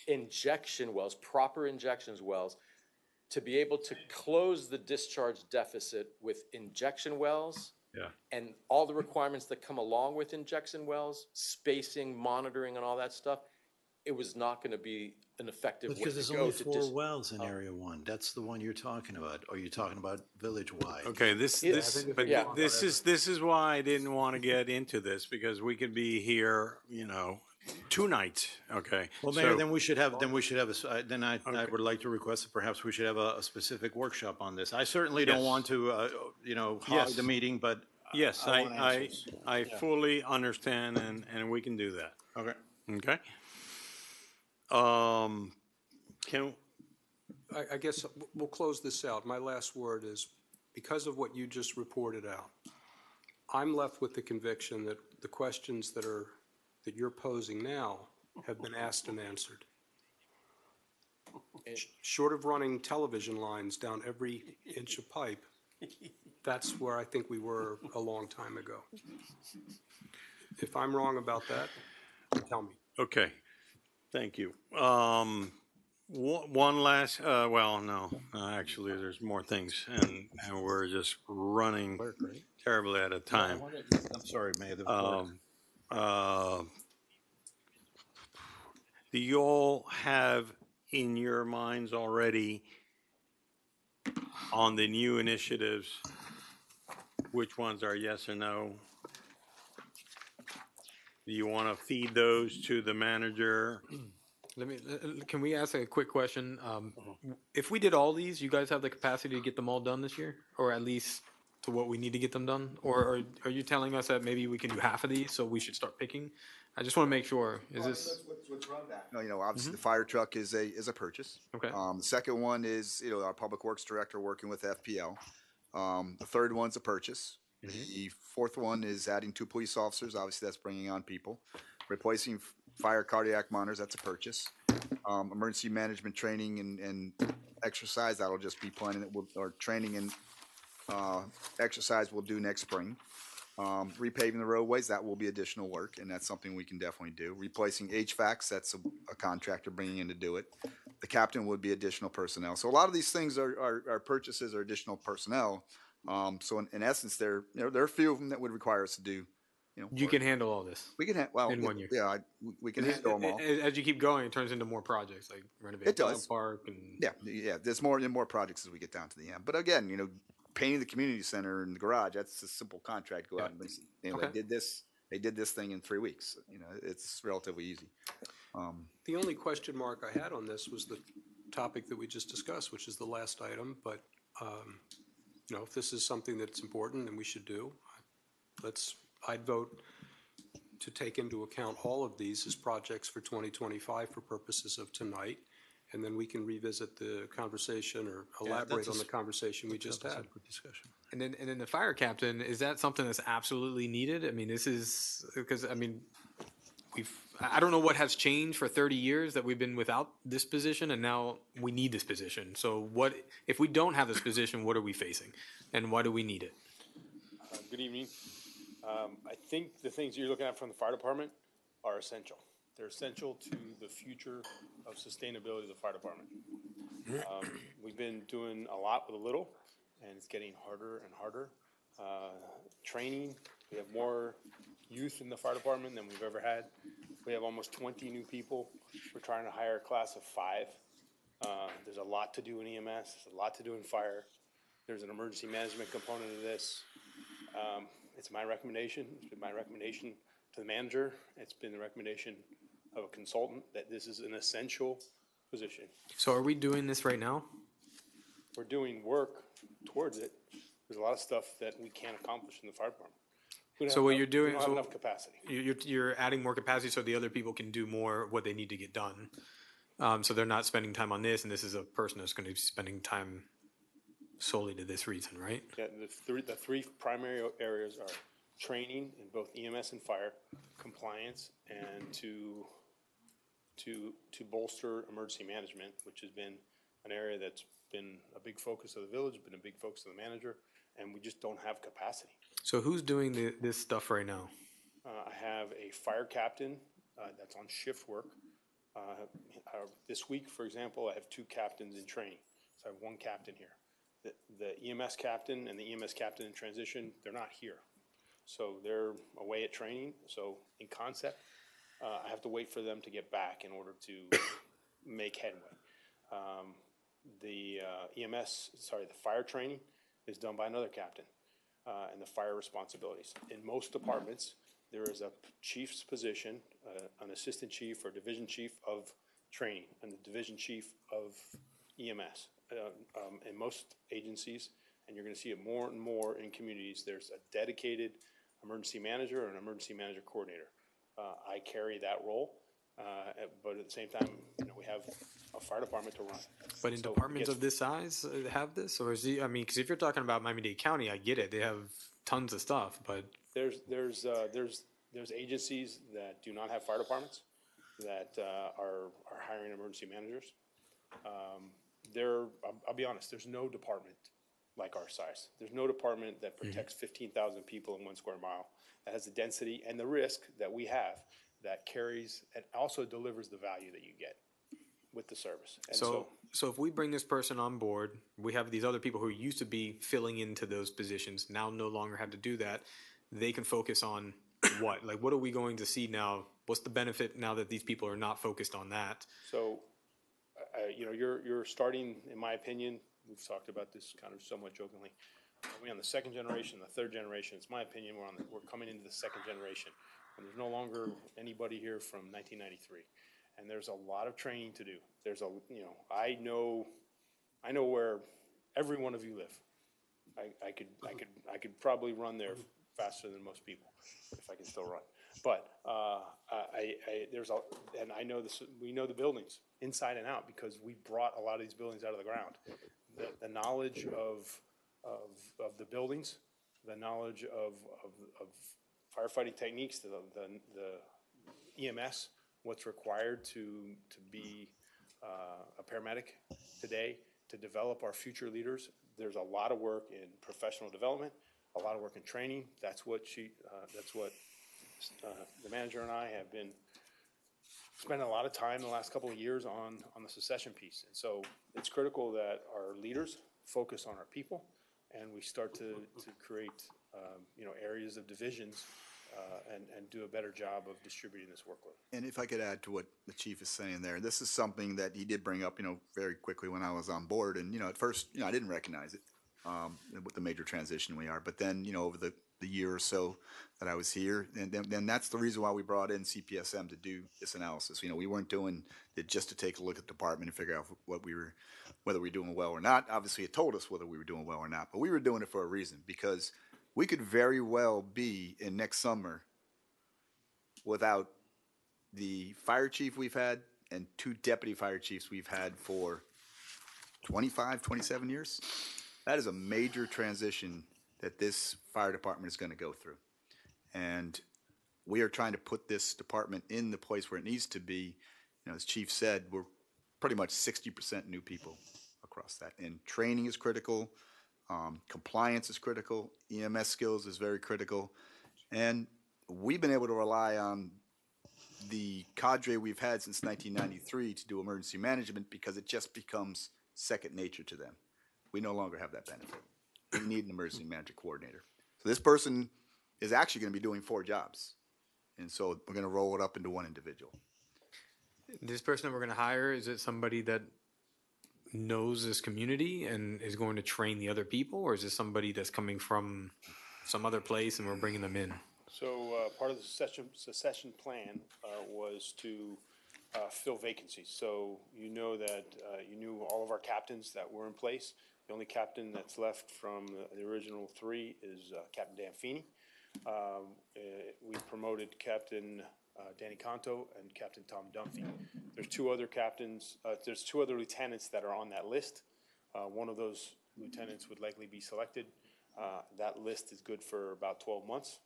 injection wells, proper injections wells, to be able to close the discharge deficit with injection wells. Yeah. And all the requirements that come along with injection wells, spacing, monitoring, and all that stuff, it was not gonna be an effective way Because to there's go only to 4 wells in Area 1. That's the one you're talking about. Or you're talking about village-wide. Okay, this is why I didn't want to get into this, because we could be here, 2 nights, okay? Well, Mayor, So- then we should have, I would like to request that perhaps we should have a specific workshop on this. I certainly don't Yes. want to, hog Yes. the meeting, but Yes, I want answers. I fully understand, and we can do that. Okay. Okay? I guess we'll close this out. My last word is, because of what you just reported out, I'm left with the conviction that the questions that you're posing now have been asked and answered. Short of running television lines down every inch of pipe, that's where I think we were a long time ago. If I'm wrong about that, tell me. Okay, thank you. One last, well, no, actually, there's more things, and we're just running terribly out of time. I'm sorry, Mayor. the clerk. Do you all have in your minds already on the new initiatives, which ones are yes or no? Do you want to feed those to the manager Can we ask a quick question? If we did all these, you guys have the capacity to get them all done this year, or at least to what we need to get them done? Or are you telling us that maybe we can do half of these, so we should start picking? I just want to make sure. Is this? Let's run that. No, you know, obviously the fire truck is a purchase. Okay. The second one is, you know, our public works director working with FPL. The third one's a purchase. The fourth one is adding 2 police officers. Obviously, that's bringing on people. Replacing fire cardiac monitors, that's a purchase. Emergency management training and exercise, that'll just be planning, or training and exercise we'll do next spring. Repaving the roadways, that will be additional work, and that's something we can definitely do. Replacing HVACs, that's a contractor bringing in to do it. The captain would be additional personnel. So a lot of these things are purchases or additional personnel. So in essence, there are a few of them that would require us to do. You can handle all this. We can in 1 year. Yeah, we can handle them all. As you keep going, it turns into more projects, like renovate It does. dog park and. Yeah. There's more projects as we get down to the end. But again, painting the community center and the garage, that's a simple contract. Go out and Okay. they did this thing in 3 weeks. It's relatively easy. The only question mark I had on this was the topic that we just discussed, which is the last item. But, if this is something that's important and we should do, I'd vote to take into account all of these as projects for 2025 for purposes of tonight. And then we can revisit the conversation or elaborate on the conversation we just had. And then the fire captain, is that something that's absolutely needed? I mean, this is, because, I mean, I don't know what has changed for 30 years that we've been without this position, and now we need this position. So if we don't have this position, what are we facing? And why do we need it? Good evening. I think the things you're looking at from the fire department are essential. They're essential to the future of sustainability of the fire department. We've been doing a lot with a little, and it's getting harder and harder. Training, we have more youth in the fire department than we've ever had. We have almost 20 new people. We're trying to hire a class of 5. There's a lot to do in EMS, there's a lot to do in fire. There's an emergency management component of this. It's my recommendation. It's been my recommendation to the manager. It's been the recommendation of a consultant that this is an essential position. So are we doing this right now? We're doing work towards it. There's a lot of stuff that we can't accomplish in the fire department. So what you're doing, we don't have enough capacity. You're adding more capacity so the other people can do more what they need to get done. So they're not spending time on this, and this is a person that's going to be spending time solely to this reason, right? Yeah, the three primary areas are training in both EMS and fire, compliance, and to bolster emergency management, which has been an area that's been a big focus of the village, been a big focus of the manager, and we just don't have capacity. So who's doing this stuff right now? I have a fire captain that's on shift work. This week, for example, I have 2 captains in training, so I have 1 captain here. The EMS captain and the EMS captain in transition, they're not here. So they're away at training. So in concept, I have to wait for them to get back in order to make headway. The fire training is done by another captain, and the fire responsibilities. In most departments, there is a chief's position, an assistant chief or division chief of training, and the division chief of EMS. In most agencies, and you're going to see it more and more in communities, there's a dedicated emergency manager or an emergency manager coordinator. I carry that role, but at the same time, we have a fire department to run. But in departments of this size have this, or is because if you're talking about Miami-Dade County, I get it. They have tons of stuff, but there's agencies that do not have fire departments that are hiring emergency managers. I'll be honest, there's no department like our size. There's no department that protects 15,000 people in 1 square mile, that has the density and the risk that we have, that carries and also delivers the value that you get with the service. And so if we bring this person on board, we have these other people who used to be filling into those positions, now no longer have to do that. They can focus on what? Like, what are we going to see now? What's the benefit now that these people are not focused on that? So, you're starting, in my opinion, we've talked about this kind of somewhat jokingly. We're on the 2nd generation, the 3rd generation. It's my opinion we're coming into the 2nd generation, and there's no longer anybody here from 1993. and there's a lot of training to do. There's a, you know, I know where every one of you live. I could probably run there faster than most people, if I can still run. But and I know this. We know the buildings inside and out because we brought a lot of these buildings out of the ground. The knowledge of the buildings, the knowledge of firefighting techniques, the EMS, what's required to be a paramedic today, to develop our future leaders. There's a lot of work in professional development, a lot of work in training. That's what the manager and I have been spending a lot of time in the last couple of years on the succession piece. And so it's critical that our leaders focus on our people, and we start to create areas of divisions and do a better job of distributing this workload. And if I could add to what the chief is saying there, this is something that he did bring up, very quickly when I was on board. And, at first, I didn't recognize it with the major transition we are. But then, over the year or so that I was here, and then that's the reason why we brought in CPSM to do this analysis. We weren't doing it just to take a look at the department and figure out whether we were doing well or not. Obviously, it told us whether we were doing well or not, but we were doing it for a reason, because we could very well be in next summer without the fire chief we've had and 2 deputy fire chiefs we've had for 25, 27 years. That is a major transition that this fire department is going to go through. And we are trying to put this department in the place where it needs to be. As Chief said, we're pretty much 60% new people across that. And training is critical. Compliance is critical. EMS skills is very critical. And we've been able to rely on the cadre we've had since 1993 to do emergency management because it just becomes second nature to them. We no longer have that benefit. We need an emergency manager coordinator. So this person is actually going to be doing 4 jobs. And so we're going to roll it up into one individual. This person that we're going to hire, is it somebody that knows this community and is going to train the other people, or is this somebody that's coming from some other place and we're bringing them in? So part of the succession plan was to fill vacancies. So you know that you knew all of our captains that were in place. The only captain that's left from the original 3 is Captain Dan Feeney. We promoted Captain Danny Conto and Captain Tom Dunphy. There's 2 other captains. There's 2 other lieutenants that are on that list. One of those lieutenants would likely be selected. That list is good for about 12 months.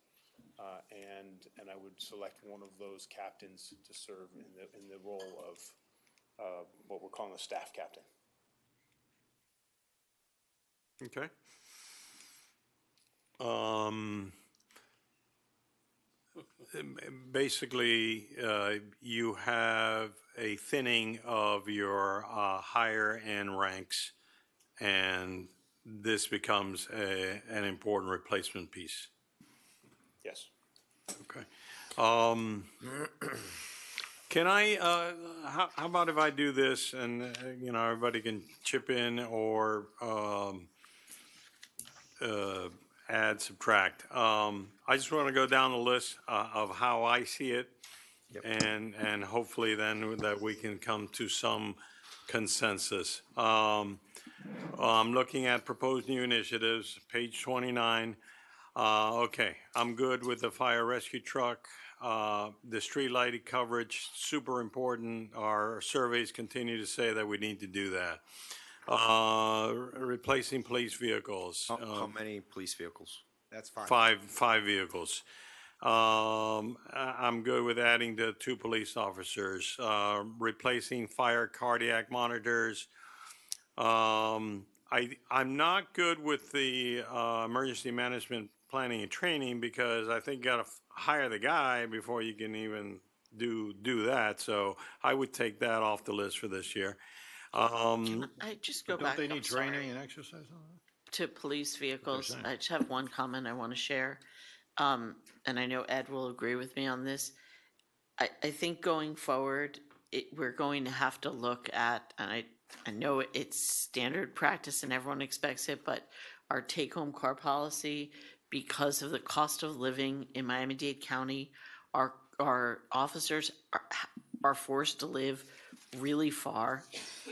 And I would select one of those captains to serve in the role of what we're calling a staff captain. Okay. Basically, you have a thinning of your higher end ranks, and this becomes an important replacement piece. Yes. Okay. Can I, how about if I do this and, everybody can chip in or add, subtract. I just want to go down the list of how I see it. Yep. And hopefully then that we can come to some consensus. I'm looking at proposed new initiatives, page 29. Okay, I'm good with the fire rescue truck. The street lighting coverage, super important. Our surveys continue to say that we need to do that. Replacing police vehicles. How many police vehicles? That's 5. 5 vehicles. I'm good with adding the 2 police officers. Replacing fire cardiac monitors. I'm not good with the emergency management planning and training because I think you got to hire the guy before you can even do that. So I would take that off the list for this year. Can I just go back? Don't they need I'm sorry, training and exercise on that? to police vehicles? I just have one comment I want to share. And I know Ed will agree with me on this. I think going forward, we're going to have to look at, and I know it's standard practice and everyone expects it, but our take-home car policy, because of the cost of living in Miami-Dade County, our officers are forced to live really far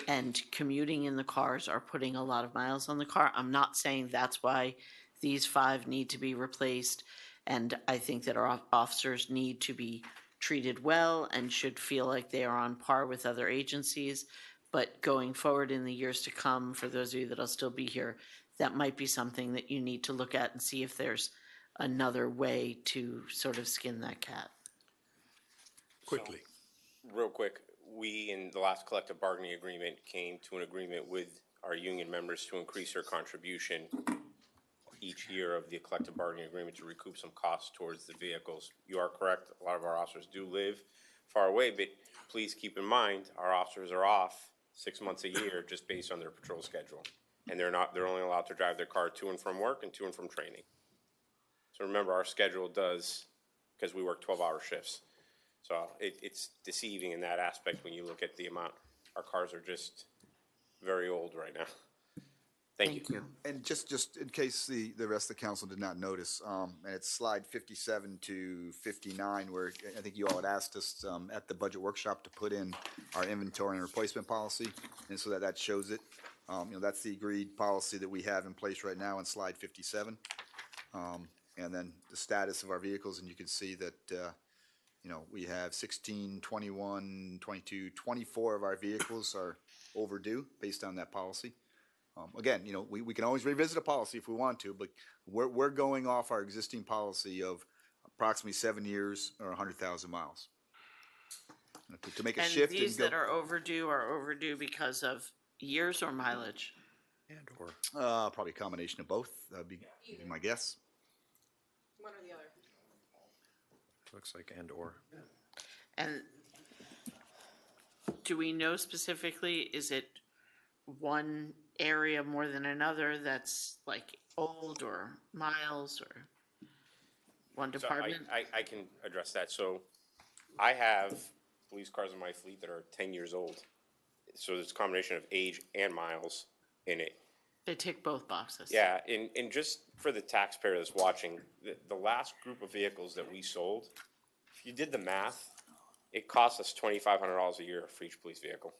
and commuting in the cars are putting a lot of miles on the car. I'm not saying that's why these 5 need to be replaced. And I think that our officers need to be treated well and should feel like they are on par with other agencies. But going forward in the years to come, for those of you that'll still be here, that might be something that you need to look at and see if there's another way to sort of skin that cat. Quickly. Real quick, we, in the last collective bargaining agreement, came to an agreement with our union members to increase their contribution each year of the collective bargaining agreement to recoup some costs towards the vehicles. You are correct, a lot of our officers do live far away, but please keep in mind, our officers are off 6 months a year just based on their patrol schedule. And they're only allowed to drive their car to and from work and to and from training. So remember, our schedule does, because we work 12-hour shifts. So it's deceiving in that aspect when you look at the amount. Our cars are just very old right now. Thank you. And just in case the rest of the council did not notice, and it's slide 57 to 59, where I think you all had asked us at the budget workshop to put in our inventory and replacement policy, and so that shows it. That's the agreed policy that we have in place right now in slide 57. And then the status of our vehicles, and you can see that, we have 16, 21, 22, 24 of our vehicles are overdue based on that policy. Again, we can always revisit a policy if we want to, but we're going off our existing policy of approximately 7 years or 100,000 miles. To make a shift. And these that are overdue because of years or mileage? Probably a combination of both. That'd be my guess. One or the other. Looks like and/or. And do we know specifically, is it one area more than another that's like old or miles or one department? So I can address that. So I have police cars in my fleet that are 10 years old. So there's a combination of age and miles in it. They tick both boxes. Yeah, and just for the taxpayer that's watching, the last group of vehicles that we sold, if you did the math, it cost us $2,500 a year for each police vehicle,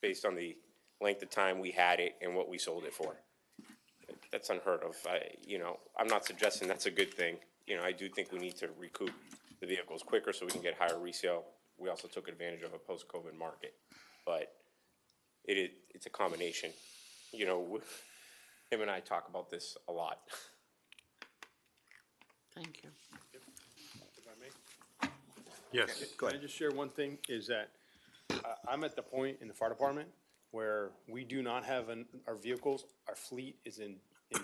based on the length of time we had it and what we sold it for. That's unheard of. I'm not suggesting that's a good thing. I do think we need to recoup the vehicles quicker so we can get higher resale. We also took advantage of a post-COVID market, but it's a combination. Him and I talk about this a lot. Thank you. If I may? Yes. Go ahead. Can I just share one thing, is that I'm at the point in the fire department where we do not have our vehicles, our fleet is in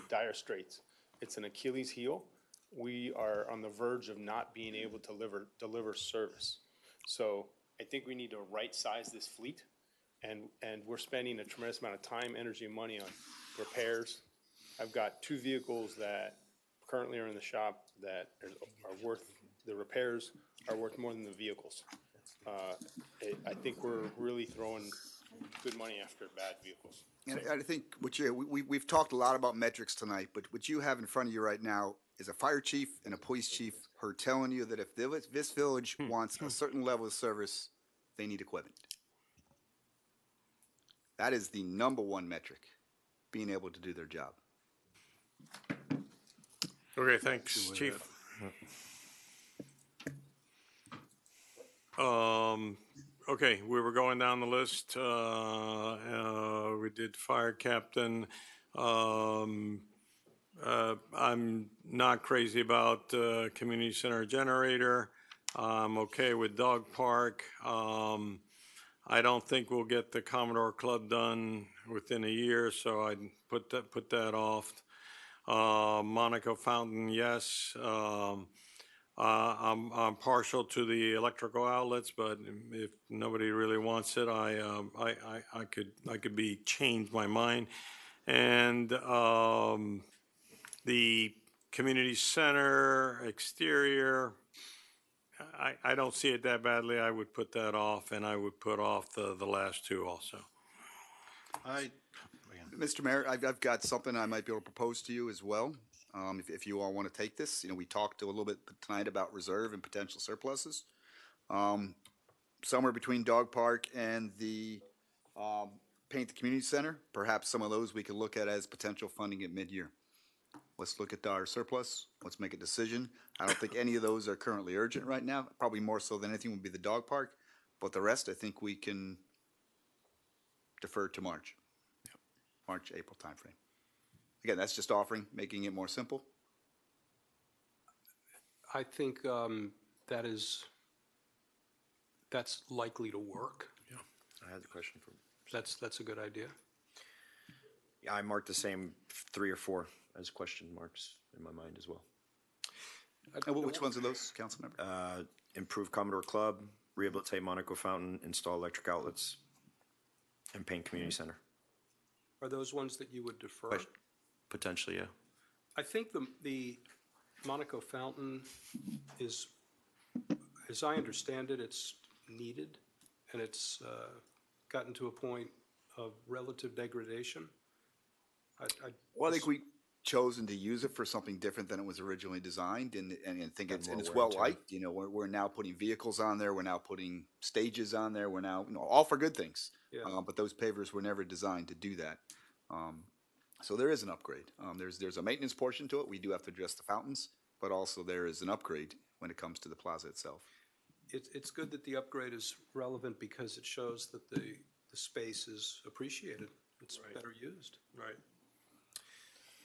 dire straits. It's an Achilles heel. We are on the verge of not being able to deliver service. So I think we need to right-size this fleet, and we're spending a tremendous amount of time, energy, and money on repairs. I've got 2 vehicles that currently are in the shop that are worth, the repairs are worth more than the vehicles. I think we're really throwing good money after bad vehicles. And I think we've talked a lot about metrics tonight, but what you have in front of you right now is a fire chief and a police chief who are telling you that if this village wants a certain level of service, they need equipment. That is the #1 metric, being able to do their job. Okay, thanks, Chief. Okay, we were going down the list. We did fire captain. I'm not crazy about community center generator. I'm okay with dog park. I don't think we'll get the Commodore Club done within a year, so I'd put that off. Monaco Fountain, yes. I'm partial to the electrical outlets, but if nobody really wants it, I could change my mind. And the community center exterior, I don't see it that badly. I would put that off, and I would put off the last 2 also. Mr. Mayor, I've got something I might be able to propose to you as well. If you all want to take this, we talked a little bit tonight about reserve and potential surpluses. somewhere between dog park and the, paint the community center. Perhaps some of those we could look at as potential funding at mid-year. Let's look at our surplus. Let's make a decision. I don't think any of those are currently urgent right now. Probably more so than anything would be the dog park. But the rest, I think we can defer to March. March, April timeframe. Again, that's just offering, making it more simple. I think that's likely to work. Yeah. I had the question for. That's a good idea. Yeah, I marked the same 3 or 4 as question marks in my mind as well. Which ones are those, council member? Improve Commodore Club, rehabilitate Monaco Fountain, install electric outlets, and paint community center. Are those ones that you would defer? Potentially, yeah. I think the Monaco Fountain is, as I understand it, it's needed, and it's gotten to a point of relative degradation. Well, I think we chosen to use it for something different than it was originally designed, and think it's, and it's well liked. You know, we're now putting vehicles on there. We're now putting stages on there. We're now, all for good things. Yeah. But those pavers were never designed to do that. So there is an upgrade. There's a maintenance portion to it. We do have to address the fountains, but also there is an upgrade when it comes to the plaza itself. It's good that the upgrade is relevant because it shows that the space is appreciated. It's better used. Right.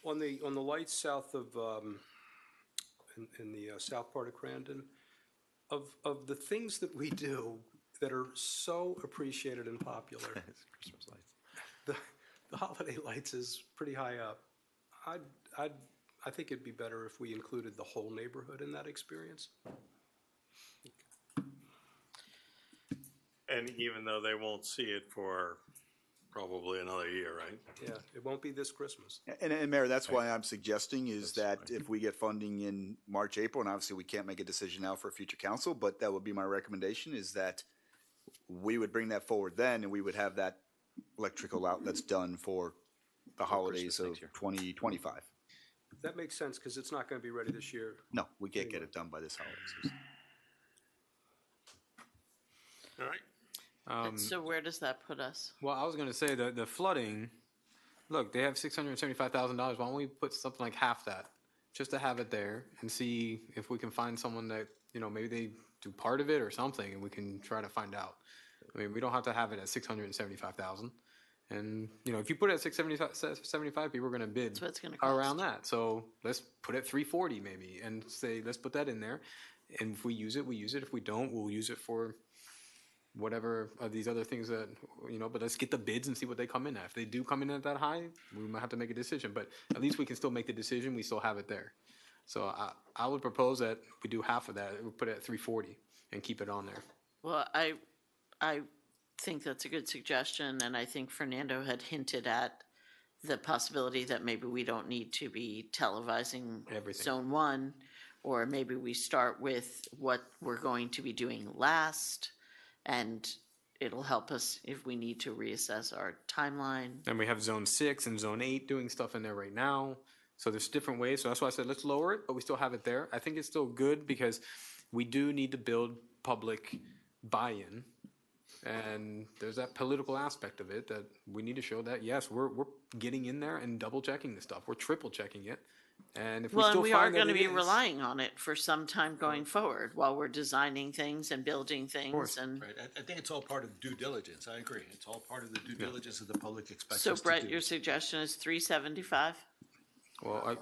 On the lights south of, in the south part of Crandon, of the things that we do that are so appreciated and popular, Christmas lights. the holiday lights is pretty high up. I think it'd be better if we included the whole neighborhood in that experience. And even though they won't see it for probably another year, right? Yeah, it won't be this Christmas. And Mayor, that's why I'm suggesting is that if we get funding in March, April, and obviously we can't make a decision now for future council, but that would be my recommendation is that we would bring that forward then, and we would have that electrical outlets done for the holidays of 2025. That makes sense because it's not going to be ready this year. No, we can't get it done by this holiday season. All right. So where does that put us? Well, I was going to say the flooding. Look, they have $675,000. Why don't we put something like half that, just to have it there, and see if we can find someone that maybe they do part of it or something, and we can try to find out. I mean, we don't have to have it at $675,000. And if you put it at $675,000, people are going to bid That's what it's gonna cost. around that. So let's put it $340,000 maybe, and say let's put that in there. And if we use it, we use it. If we don't, we'll use it for whatever of these other things that but let's get the bids and see what they come in at. If they do come in at that high, we might have to make a decision, but at least we can still make the decision. We still have it there. So I would propose that we do half of that. We put it at $340,000 and keep it on there. Well, I think that's a good suggestion, and I think Fernando had hinted at the possibility that maybe we don't need to be televising Everything. Zone 1, or maybe we start with what we're going to be doing last, and it'll help us if we need to reassess our timeline. And we have Zone 6 and Zone 8 doing stuff in there right now. So there's different ways. So that's why I said let's lower it, but we still have it there. I think it's still good because we do need to build public buy-in. And there's that political aspect of it that we need to show that, yes, we're getting in there and double checking the stuff. We're triple checking it. And if we Well, still and we find are that going to it be is- relying on it for some time going forward while we're designing things and building things and. Right, I think it's all part of due diligence, I agree. It's all part of the due diligence that the public expects So us to do. Brett, your suggestion is 375? Well,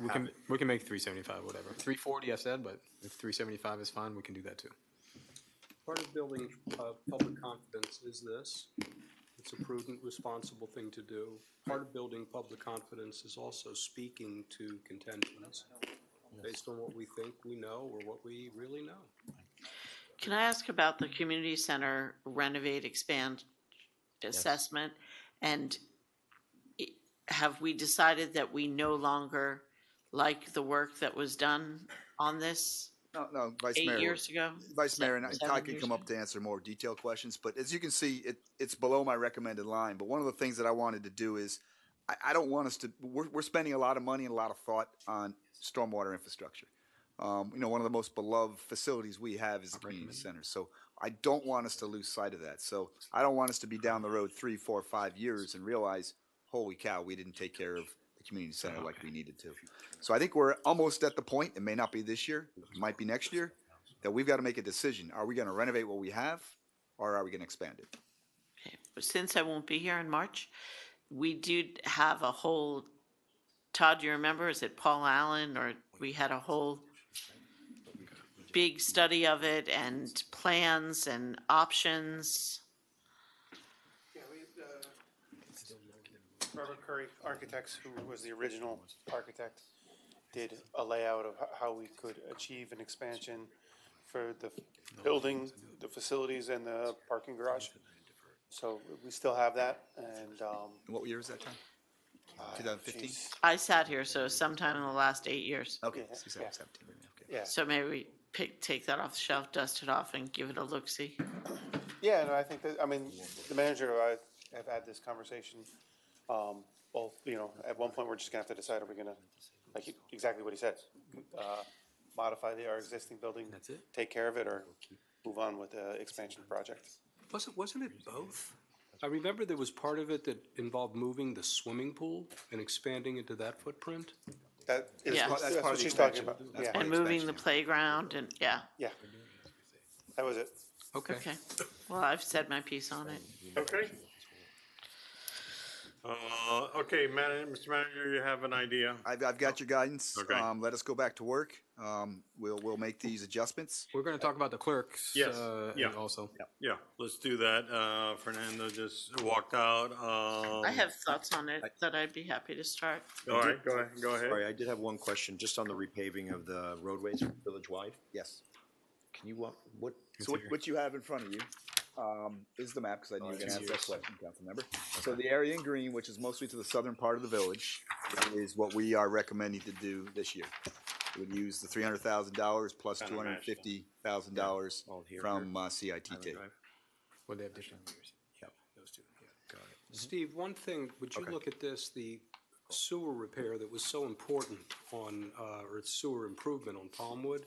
we can make 375, whatever. 340, I said, but if 375 is fine, we can do that too. Part of building public confidence is this. It's a prudent, responsible thing to do. Part of building public confidence is also speaking to contentions based on what we think we know or what we really know. Can I ask about the community center renovate, expand assessment? And have we decided that we no longer like the work that was done on this? No, Vice Mayor. 8 years ago? Vice Mayor, and 7 Todd can years come up to answer more detailed questions, but as you can see, it's below my recommended line. But one of the things that I wanted to do is, I don't want us to, we're spending a lot of money and a lot of thought on stormwater infrastructure. one of the most beloved facilities we have is the community center. So I don't want us to lose sight of that. So I don't want us to be down the road 3, 4, 5 years and realize, holy cow, we didn't take care of the community center like we needed to. So I think we're almost at the point, it may not be this year, it might be next year, that we've got to make a decision. Are we going to renovate what we have, or are we going to expand it? Since I won't be here in March, we do have a whole, Todd, do you remember, is it Paul Allen, or we had a whole big study of it and plans and options? Robert Curry Architects, who was the original architect, did a layout of how we could achieve an expansion for the building, the facilities, and the parking garage. So we still have that, and, What year was that time? 2015? I sat here, so sometime in the last 8 years. Okay, Yeah. 2017. Okay. yeah. So maybe we take that off the shelf, dust it off, and give it a look-see. Yeah, no, I think that, I mean, the manager and I have had this conversation. Well, at one point, we're just gonna have to decide, are we gonna, like, exactly what he said, modify our existing building, take care of it, or move on with the expansion project. Wasn't it both? I remember there was part of it that involved moving the swimming pool and expanding into that footprint. That is, Yeah. that's part of what the she's talking expansion. about, That's yeah, part And of the moving the expansion. playground and, yeah, yeah. That was it. Okay. okay. Well, I've said my piece on it. Okay. Okay, Mr. Manager, you have an idea? I've got your guidance. Okay. Let us go back to work. We'll make these adjustments. We're going to talk about the clerks. Yes, yeah. and also. Yeah, let's do that. Fernando just walked out. I have thoughts on it that I'd be happy to start. All right, go ahead. Sorry, I did have one question, just on the repaving of the roadways village-wide. Yes. Can you walk, what? So what you have in front of you is the map, because I knew you were going to ask that question, council member. So the area in green, which is mostly to the southern part of the village, is what we are recommending to do this year. We would use the $300,000 plus $250,000 from CITT. What they have different years. Those two. Yeah. Got it. Steve, one thing, would you look at this, the sewer repair that was so important on, or sewer improvement on Palmwood?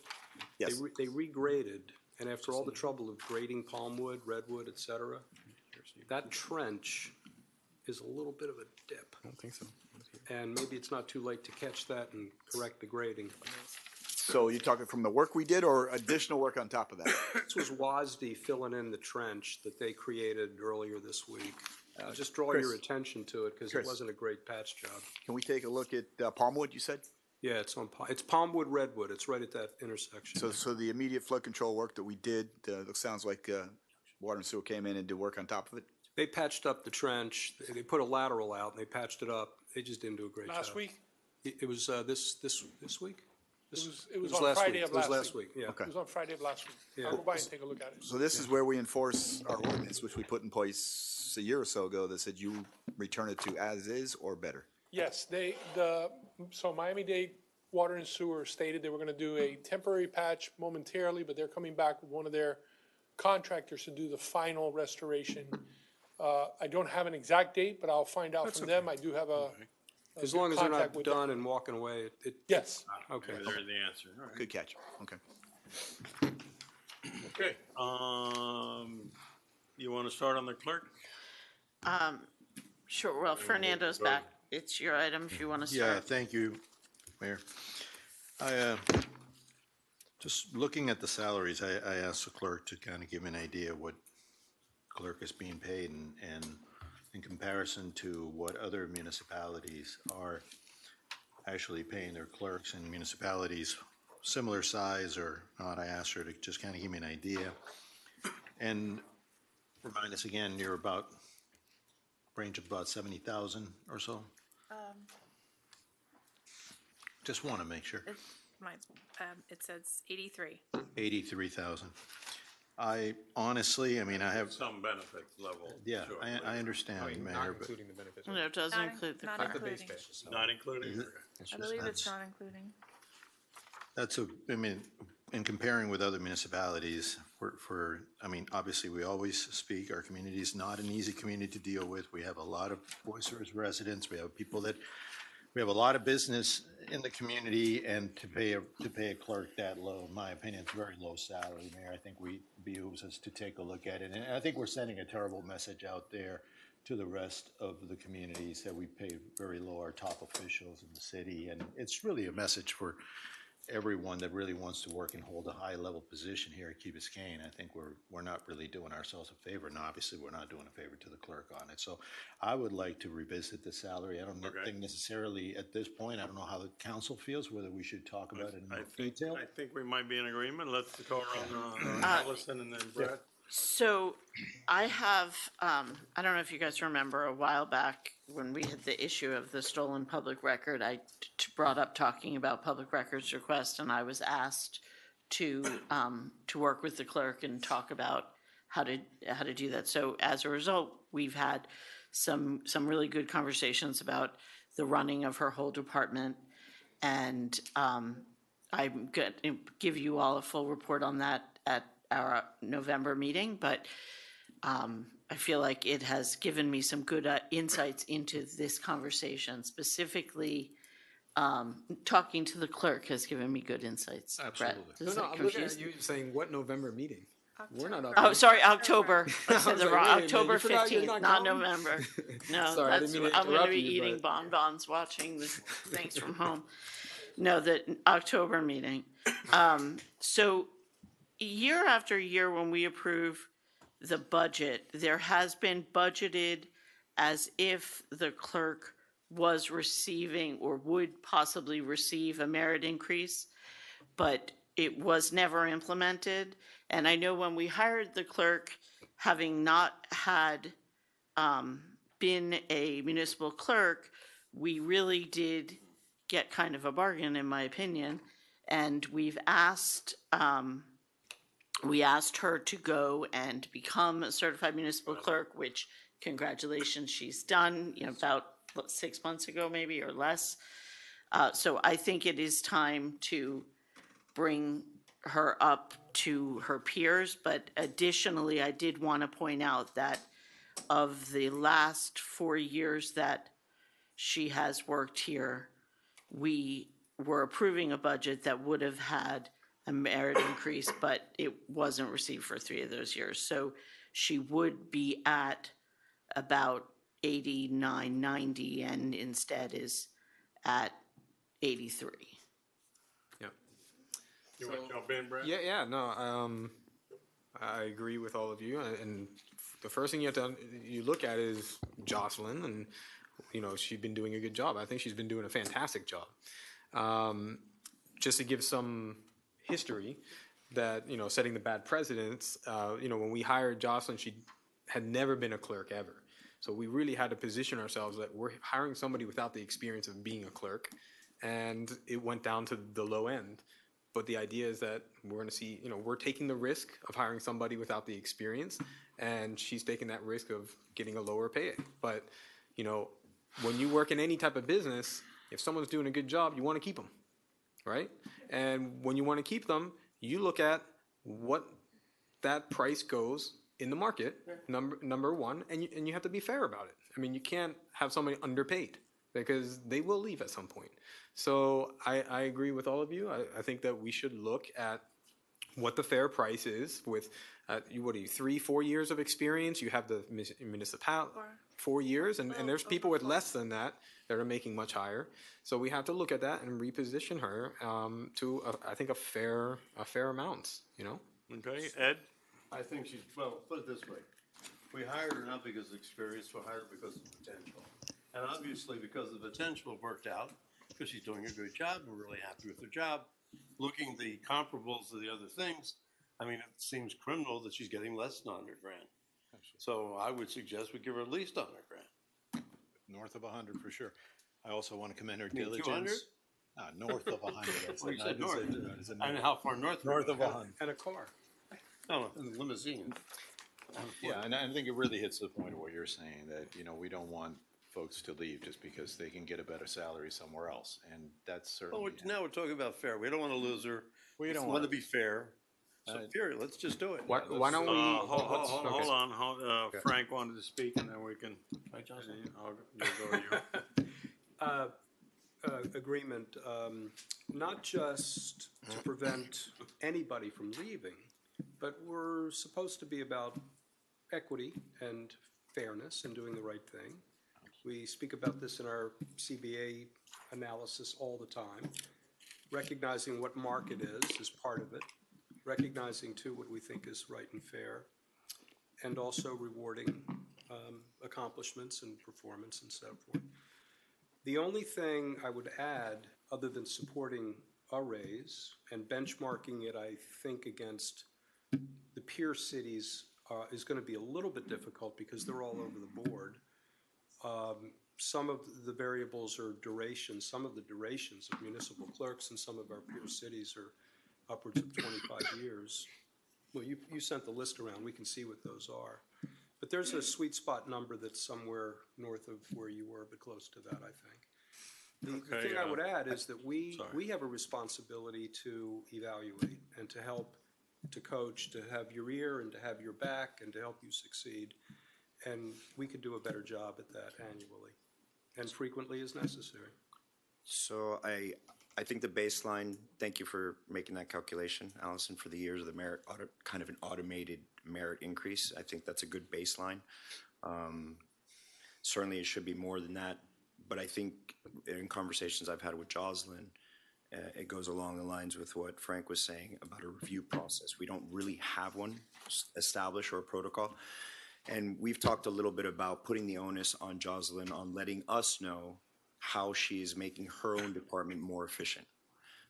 Yes. They regraded, and after all the trouble of grading Palmwood, Redwood, et cetera, that trench is a little bit of a dip. I don't think so. And maybe it's not too late to catch that and correct the grading. So you're talking from the work we did, or additional work on top of that? This was WASD filling in the trench that they created earlier this week. Just draw Chris. your attention to it, because it Chris. wasn't a great patch job. Can we take a look at Palmwood, you said? Yeah, it's Palmwood, Redwood, it's right at that intersection. So the immediate flood control work that we did, it sounds like Water and Sewer came in and did work on top of it? They patched up the trench, they put a lateral out, and they patched it up. They just didn't do a great job. Last week? It was this week? It was on last Friday week. of last week. It was last week, yeah. Okay. It was on Friday of last week. Yeah. I'll go by and take a look at it. So this is where we enforce our ordinance, which we put in place a year or so ago, that said you return it to as is or better. Yes, so Miami-Dade Water and Sewer stated they were gonna do a temporary patch momentarily, but they're coming back with one of their contractors to do the final restoration. I don't have an exact date, but I'll find out from them. I do have a As good long as they're contact not with them. done and walking away, it. Yes. Okay. Maybe there's the answer. All right. Good catch. Okay. Okay, you want to start on the clerk? Sure, well, Fernando's back. It's your item if you want to Yeah, start. thank you, Mayor. Just looking at the salaries, I asked the clerk to kind of give me an idea what clerk is being paid and in comparison to what other municipalities are actually paying their clerks in municipalities similar size or not. I asked her to just kind of give me an idea. And remind us again, you're about, range of about 70,000 or so? Just want to make sure. It says 83. 83,000. I honestly, I mean, I have, Some benefit level. yeah, sure, I understand, Not Mayor, but including the benefits. No, it doesn't Not in- include the not car. including. Not including? I believe it's not including. that's I mean, in comparing with other municipalities, I mean, obviously, we always speak, our community is not an easy community to deal with. We have a lot of Boister's residents, we have people that, we have a lot of business in the community, and to pay a clerk that low, in my opinion, it's very low salary, Mayor. I think we behooves us to take a look at it, and I think we're sending a terrible message out there to the rest of the communities that we pay very low, our top officials in the city, and it's really a message for everyone that really wants to work and hold a high-level position here at Key Biscayne. I think we're not really doing ourselves a favor, and obviously, we're not doing a favor to the clerk on it. So I would like to revisit the salary. I don't think necessarily at this point, I don't know how the council feels, whether we should talk about it in more detail. I think we might be in agreement. Let's go around, Allison and then Brett. So I have, I don't know if you guys remember a while back when we had the issue of the stolen public record, I brought up talking about public records request, and I was asked to work with the clerk and talk about how to do that. So as a result, we've had some really good conversations about the running of her whole department, and I'm going to give you all a full report on that at our November meeting, but I feel like it has given me some good insights into this conversation. Specifically, talking to the clerk has given me good insights. Absolutely. Brett, I'm looking at you saying, what November meeting? We're not up. Oh, sorry, October. I said the like, wrong, wait a minute, October you forgot you're 15th, not not going? November. No, Sorry, I that's, didn't mean to I'm gonna interrupt be you, eating but- bonbons, watching the things from home. No, the October meeting. So year after year, when we approve the budget, there has been budgeted as if the clerk was receiving or would possibly receive a merit increase, but it was never implemented. And I know when we hired the clerk, having not had been a municipal clerk, we really did get kind of a bargain, in my opinion. And we've asked, we asked her to go and become a certified municipal clerk, which congratulations, she's done, about 6 months ago maybe or less. So I think it is time to bring her up to her peers. But additionally, I did want to point out that of the last 4 years that she has worked here, we were approving a budget that would have had a merit increase, but it wasn't received for 3 of those years. So she would be at about 89, 90, and instead is at 83. Yeah. You want to jump in, Brett? Yeah, no, I agree with all of you, and the first thing you look at is Jocelyn, and she's been doing a good job. I think she's been doing a fantastic job. Just to give some history, that setting the bad precedents. When we hired Jocelyn, she had never been a clerk ever. So we really had to position ourselves that we're hiring somebody without the experience of being a clerk, and it went down to the low end. But the idea is that we're going to see, we're taking the risk of hiring somebody without the experience, and she's taking that risk of getting a lower pay. But, when you work in any type of business, if someone's doing a good job, you want to keep them, right? And when you want to keep them, you look at what that price goes in the market, number one, and you have to be fair about it. I mean, you can't have somebody underpaid because they will leave at some point. So I agree with all of you. I think that we should look at what the fair price is with, 3-4 years of experience. You have the municipality, 4 years, and there's people with less than that are making much higher. So we have to look at that and reposition her to, I think, a fair amount, Okay, Ed? I think she's, well, put it this way. We hired her not because of experience, we hired her because of potential. And obviously, because the potential worked out, because she's doing a good job, we're really happy with her job. Looking at the comparables of the other things, I mean, it seems criminal that she's getting less than $100,000. So I would suggest we give her at least $100,000. North of 100 for sure. I also want to commend her You mean 200? diligence. North of 100. Well, you said north. I mean, how far north? North of 100. And a car. No, in a limousine. Yeah, and I think it really hits the point of what you're saying, that, we don't want folks to leave just because they can get a better salary somewhere else, and that's certainly. Well, now we're talking about fair. We don't want to lose her. We don't want want to be fair. So period, let's just do it. Why don't we? Hold on. Frank wanted to speak, and then we can. I'll go to you. agreement, not just to prevent anybody from leaving, but we're supposed to be about equity and fairness and doing the right thing. We speak about this in our CBA analysis all the time, recognizing what market is part of it, recognizing too what we think is right and fair, and also rewarding accomplishments and performance and so forth. The only thing I would add, other than supporting a raise and benchmarking it, I think, against the peer cities is going to be a little bit difficult because they're all over the board. Some of the variables are duration. Some of the durations of municipal clerks in some of our peer cities are upwards of 25 years. Well, you sent the list around. We can see what those are. But there's a sweet spot number that's somewhere north of where you were, but close to that, I think. The thing I would add is that we have a responsibility to evaluate and to help, to coach, to have your ear and to have your back and to help you succeed. And we could do a better job at that annually and frequently as necessary. So I think the baseline, thank you for making that calculation, Allison, for the years of the merit, kind of an automated merit increase. I think that's a good baseline. Certainly it should be more than that, but I think in conversations I've had with Jocelyn, it goes along the lines with what Frank was saying about a review process. We don't really have one established or a protocol. And we've talked a little bit about putting the onus on Jocelyn on letting us know how she is making her own department more efficient.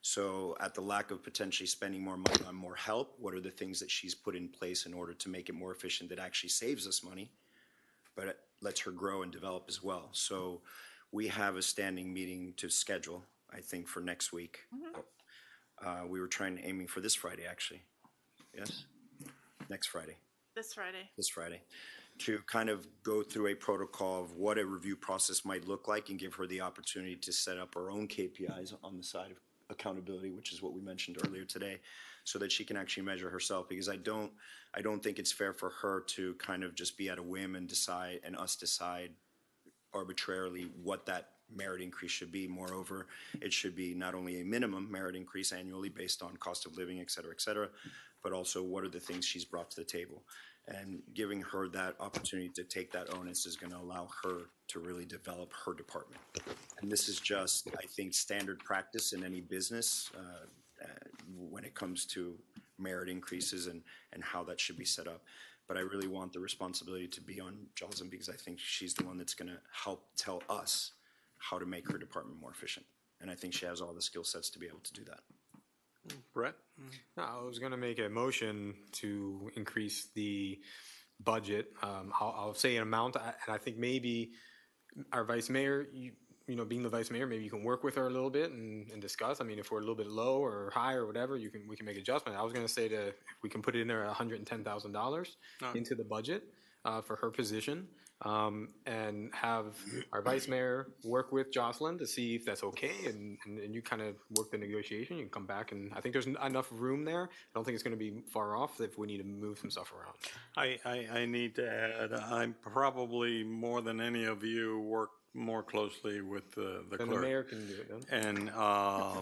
So at the lack of potentially spending more money on more help, what are the things that she's put in place in order to make it more efficient that actually saves us money, but it lets her grow and develop as well? So we have a standing meeting to schedule, I think, for next week. We were aiming for this Friday, actually. Yes? Next Friday. This Friday. This Friday, to kind of go through a protocol of what a review process might look like and give her the opportunity to set up her own KPIs on the side of accountability, which is what we mentioned earlier today, so that she can actually measure herself. Because I don't think it's fair for her to kind of just be at a whim and decide arbitrarily what that merit increase should be. Moreover, it should be not only a minimum merit increase annually based on cost of living, et cetera, but also what are the things she's brought to the table. And giving her that opportunity to take that onus is going to allow her to really develop her department. And this is just, I think, standard practice in any business when it comes to merit increases and how that should be set up. But I really want the responsibility to be on Jocelyn because I think she's the one that's going to help tell us how to make her department more efficient. And I think she has all the skill sets to be able to do that. Brett? No, I was going to make a motion to increase the budget. I'll say an amount, and I think maybe our vice mayor, you know, being the vice mayor, maybe you can work with her a little bit and discuss. I mean, if we're a little bit low or high or whatever, we can make adjustment. I was going to say if we can put it in there $110,000 into the budget for her position. And have our vice mayor work with Jocelyn to see if that's okay, and you kind of work the negotiation. You can come back, and I think there's enough room there. I don't think it's going to be far off if we need to move some stuff around. I need to add, I'm probably more than any of you work more closely with the clerk. The mayor can do it then. And no.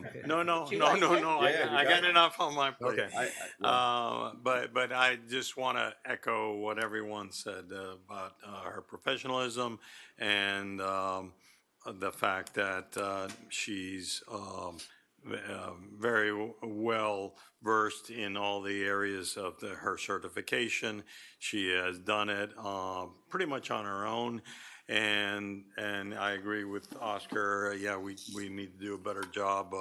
I got enough on my plate. Okay. But I just want to echo what everyone said about her professionalism and the fact that she's very well versed in all the areas of her certification. She has done it pretty much on her own. And I agree with Oscar. Yeah, we need to do a better job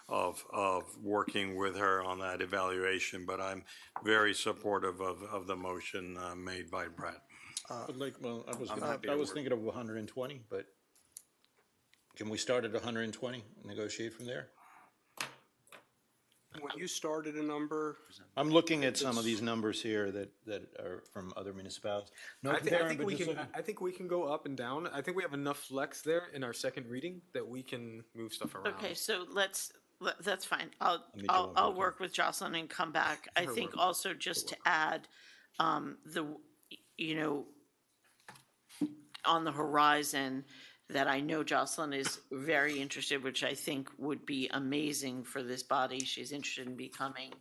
of working with her on that evaluation. But I'm very supportive of the motion made by Brett. I was thinking of 120, but can we start at 120 and negotiate from there? When you started a number, I'm looking at some of these numbers here that are from other municipalities. I think we can go up and down. I think we have enough flex there in our second reading that we can move stuff around. Okay, so that's fine. I'll work with Jocelyn and come back. I think also just to add, on the horizon, that I know Jocelyn is very interested, which I think would be amazing for this body. She's interested in becoming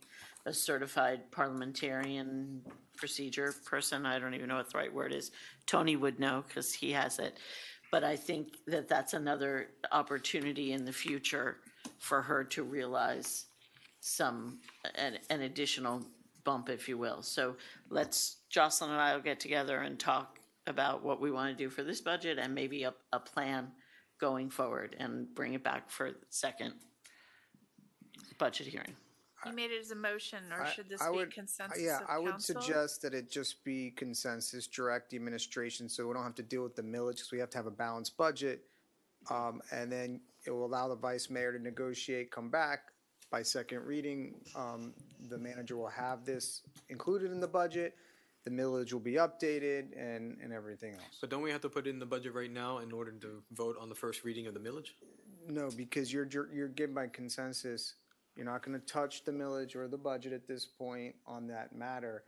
a certified parliamentarian procedure person. I don't even know what the right word is. Tony would know because he has it. But I think that that's another opportunity in the future for her to realize an additional bump, if you will. So Jocelyn and I will get together and talk about what we want to do for this budget and maybe a plan going forward and bring it back for the second budget hearing. You made it as a motion, or should this I be would- consensus Yeah, of I would council? suggest that it just be consensus, direct the administration, so we don't have to deal with the millage, because we have to have a balanced budget. And then it will allow the vice mayor to negotiate, come back by second reading. The manager will have this included in the budget. The millage will be updated and everything else. But don't we have to put it in the budget right now in order to vote on the first reading of the millage? No, because you're given by consensus. You're not going to touch the millage or the budget at this point on that matter.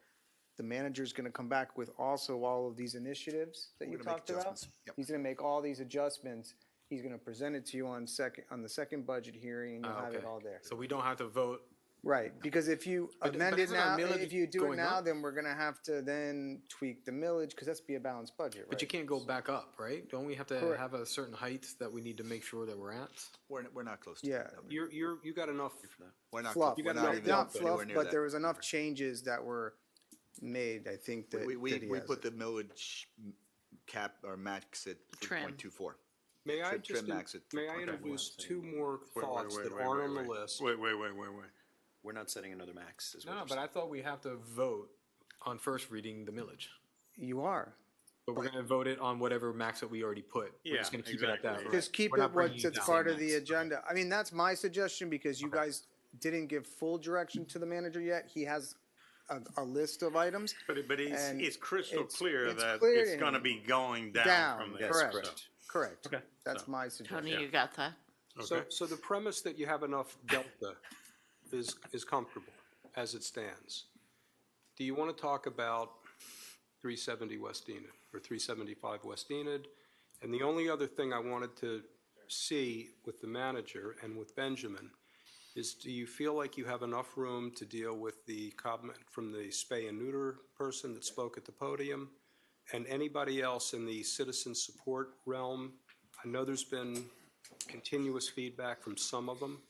The manager's going to come back with also all of these initiatives that you We're gonna make talked about. adjustments. Yep. He's going to make all these adjustments. He's going to present it to you on the second budget hearing, and you'll have it Okay. all there. So we don't have to vote. Right, because if you But amend it isn't our now, millage if you do it going now, up? then we're going to have to then tweak the millage, because that's be a balanced budget, right? But you can't go back up, right? Don't we have to Correct. have a certain height that we need to make sure that we're at? We're not close to Yeah. that. You got enough. We're not, Fluff, we're not not even fluff, anywhere near but that. there was enough changes that were made, I think, that We that he has put it. the millage cap or max at Trim. 3.24. May I Trim just, max at may I 3.24. introduce two more Wait, thoughts wait, that wait, aren't wait, on wait. the list? Wait. We're not setting another max, is what No, you're but I saying. thought we have to vote on first reading the millage. You are. But we're going to vote it on whatever max that we already put. We're just Yeah, going to keep it at that. exactly. right? Just keep We're it not bringing what's it it's down. part of the agenda. I mean, that's my suggestion, because you guys didn't give full direction to the manager yet. He has a list of items. But And it's crystal it's- clear it's that clear it's to gonna him. be going down Down, from there. correct, correct. Okay. That's my suggestion. Tony, you got that? So the premise that you have enough delta is comfortable as it stands. Do you want to talk about 370 West Enid or 375 West Enid? And the only other thing I wanted to see with the manager and with Benjamin is, do you feel like you have enough room to deal with the comment from the spay and neuter person that spoke at the podium? And anybody else in the citizen support realm? I know there's been continuous feedback from some of them.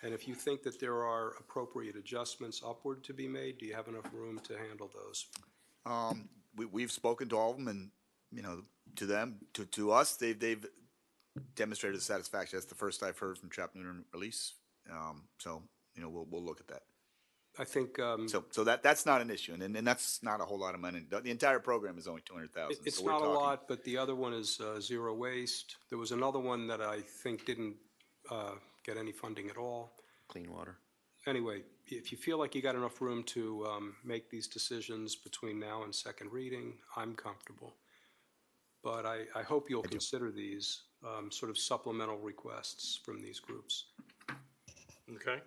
And if you think that there are appropriate adjustments upward to be made, do you have enough room to handle those? We've spoken to all of them, and, you know, to them, to us, they've demonstrated satisfaction. That's the first I've heard from Chapter and Release. So, you know, we'll look at that. I think, So that's not an issue, and that's not a whole lot of money. The entire program is only 200,000. it's so we're not a talking- lot, but the other one is zero waste. There was another one that I think didn't get any funding at all. Clean water. Anyway, if you feel like you got enough room to make these decisions between now and second reading, I'm comfortable. But I hope you'll consider these sort of supplemental requests from these groups. Okay.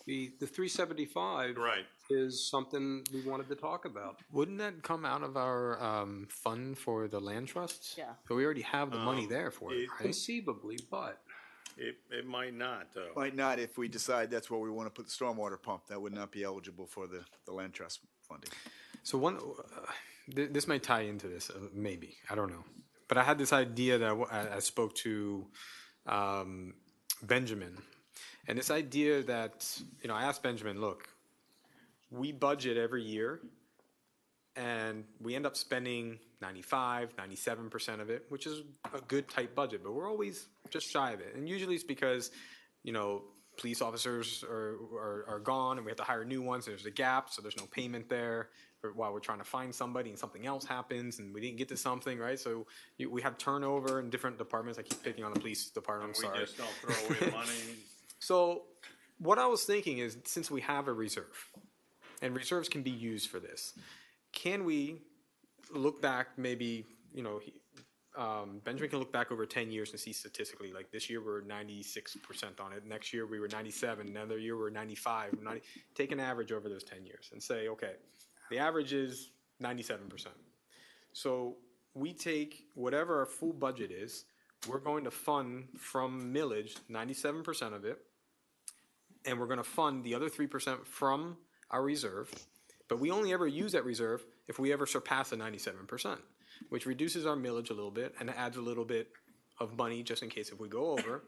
The 375 Right. is something we wanted to talk about. Wouldn't that come out of our fund for the land trusts? Yeah. So we already have the money there for it, right? Conceivably, but It might not, though. Might not if we decide that's where we want to put the stormwater pump. That would not be eligible for the land trust funding. So this might tie into this, maybe, I don't know. But I had this idea that I spoke to Benjamin, and this idea that, I asked Benjamin, look, we budget every year, and we end up spending 95, 97% of it, which is a good tight budget, but we're always just shy of it. And usually it's because, police officers are gone and we have to hire new ones. There's a gap, so there's no payment there while we're trying to find somebody and something else happens and we didn't get to something, right? So we have turnover in different departments. I keep picking on the police department, I'm We sorry. just don't throw away money. So what I was thinking is, since we have a reserve, and reserves can be used for this, can we look back maybe, Benjamin can look back over 10 years and see statistically, like this year we're 96% on it, next year we were 97, another year we're 95, take an average over those 10 years and say, okay, the average is 97%. So we take whatever our full budget is, we're going to fund from millage 97% of it, and we're going to fund the other 3% from our reserve. But we only ever use that reserve if we ever surpass the 97%, which reduces our millage a little bit and adds a little bit of money just in case if we go over.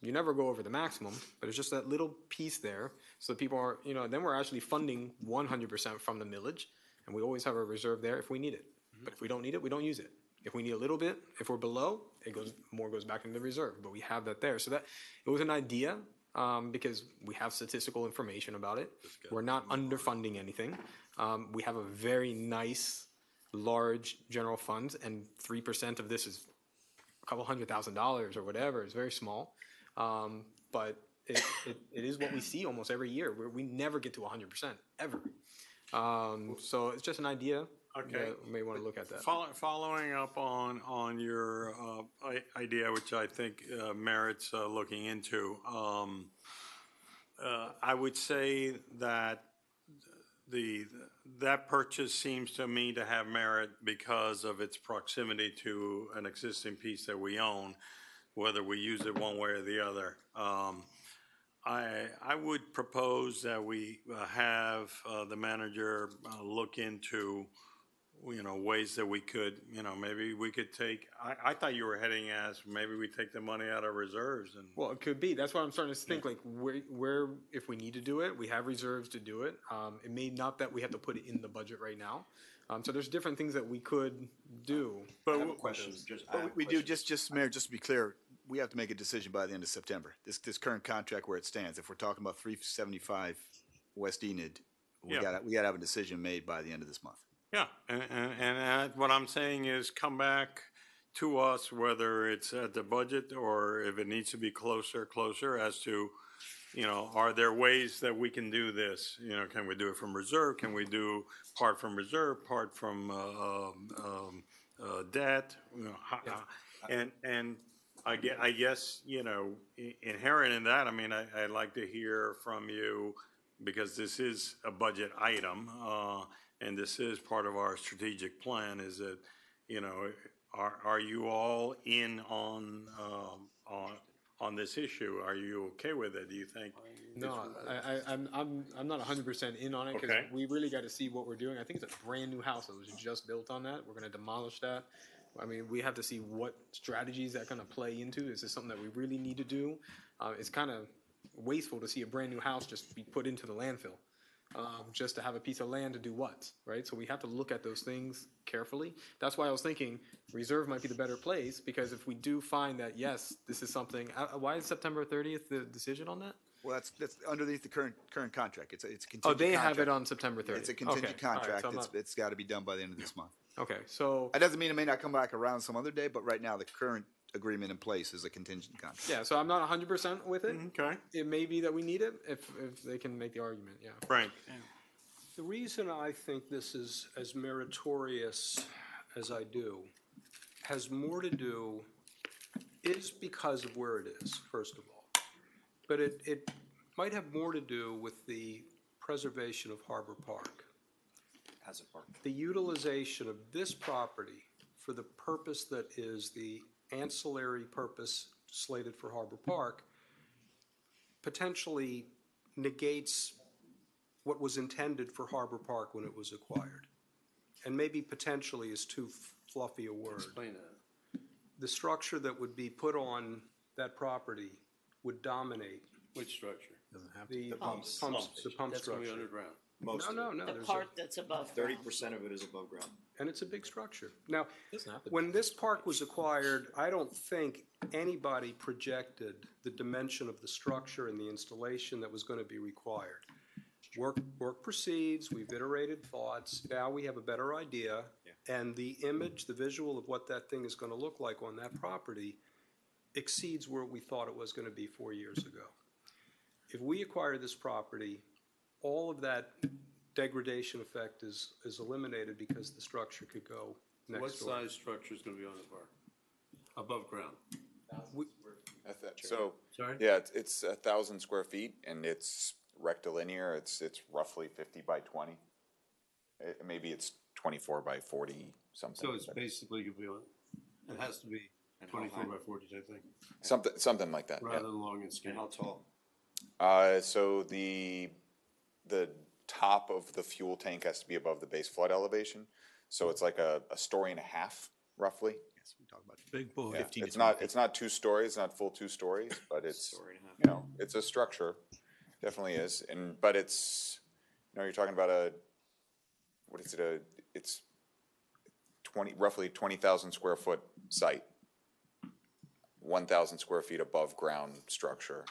You never go over the maximum, but it's just that little piece there. So people are, then we're actually funding 100% from the millage, and we always have a reserve there if we need it. But if we don't need it, we don't use it. If we need a little bit, if we're below, more goes back into the reserve. But we have that there. So that it was an idea because we have statistical information about it. We're not underfunding anything. We have a very nice, large general fund, and 3% of this is a couple $100,000 or whatever. It's very small. But it is what we see almost every year. We never get to 100%, ever. So it's just an idea. Okay. We may want to look at that. Following up on your idea, which I think merits looking into, I would say that that purchase seems to me to have merit because of its proximity to an existing piece that we own, whether we use it one way or the other. I would propose that we have the manager look into ways that we could, maybe we could take, I thought you were heading as, maybe we take the money out of reserves and. Well, it could be. That's what I'm starting to think, like, where, if we need to do it, we have reserves to do it. It may not that we have to put it in the budget right now. So there's different things that we could do. I have a question. We do, just Mayor, just to be clear, we have to make a decision by the end of September. This current contract where it stands, if we're talking about 375 West Enid, we gotta have a decision made by the end of this month. Yeah, and what I'm saying is come back to us, whether it's at the budget or if it needs to be closer as to, are there ways that we can do this? Can we do it from reserve? Can we do part from reserve, part from debt? And I guess, inherent in that, I'd like to hear from you, because this is a budget item, and this is part of our strategic plan, is that, are you all in on this issue? Are you okay with it? Do you think? No, I'm not 100% in on it, because we really got to see what we're doing. I think it's a brand new house that was just built on that. We're going to demolish that. We have to see what strategies that going to play into. Is this something that we really need to do? It's kind of wasteful to see a brand new house just be put into the landfill. Just to have a piece of land to do what, right? So we have to look at those things carefully. That's why I was thinking reserve might be the better place, because if we do find that, yes, this is something, why is September 30th the decision on that? Well, that's underneath the current contract. It's a contingent contract. Oh, they contract. have it on September 30th. It's a contingent contract. Right, so it's got to be done by the end of this month. Okay, so. That doesn't mean it may not come back around some other day, but right now the current agreement in place is a contingent contract. Yeah, so I'm not 100% with it. Okay. It may be that we need it if they can make the argument, yeah. Right. The reason I think this is as meritorious as I do has more to do, is because of where it is, first of all. But it might have more to do with the preservation of Harbor Park. As a park. The utilization of this property for the purpose that is the ancillary purpose slated for Harbor Park potentially negates what was intended for Harbor Park when it was acquired. And maybe potentially is too fluffy a word. Explain that. The structure that would be put on that property would dominate. Which structure? The pumps. The pump That's going to be structure. underground. Most No. The there's part that's above ground. 30% of it is above ground. And it's a big structure. Now, when this park was acquired, I don't think anybody projected the dimension of the structure and the installation that was going to be required. Work proceeds, we've iterated thoughts, now we have a better idea, and the image, the visual of what that thing is going to look like on that property exceeds where we thought it was going to be 4 years ago. If we acquire this property, all of that degradation effect is eliminated because the structure could go next door. What size structure is going to be on the park? Above ground? So, Sorry? yeah, it's 1,000 square feet, and it's rectilinear. It's roughly 50 by 20. Maybe it's 24 by 40 something. So it's basically going to be on, it has to be 24 by 40 type thing, Something like that, yeah. rather than long and skinny. How tall? So the top of the fuel tank has to be above the base flood elevation. So it's like a story and a half, roughly. Yes, we talk about Big boy. Yeah, 15 to it's 20 not, feet. it's not 2 stories, not full 2 stories, but it's, Story and a half. you know, it's a structure, definitely is. But it's, you know, you're talking about it's roughly 20,000 square foot site, 1,000 square feet above ground structure,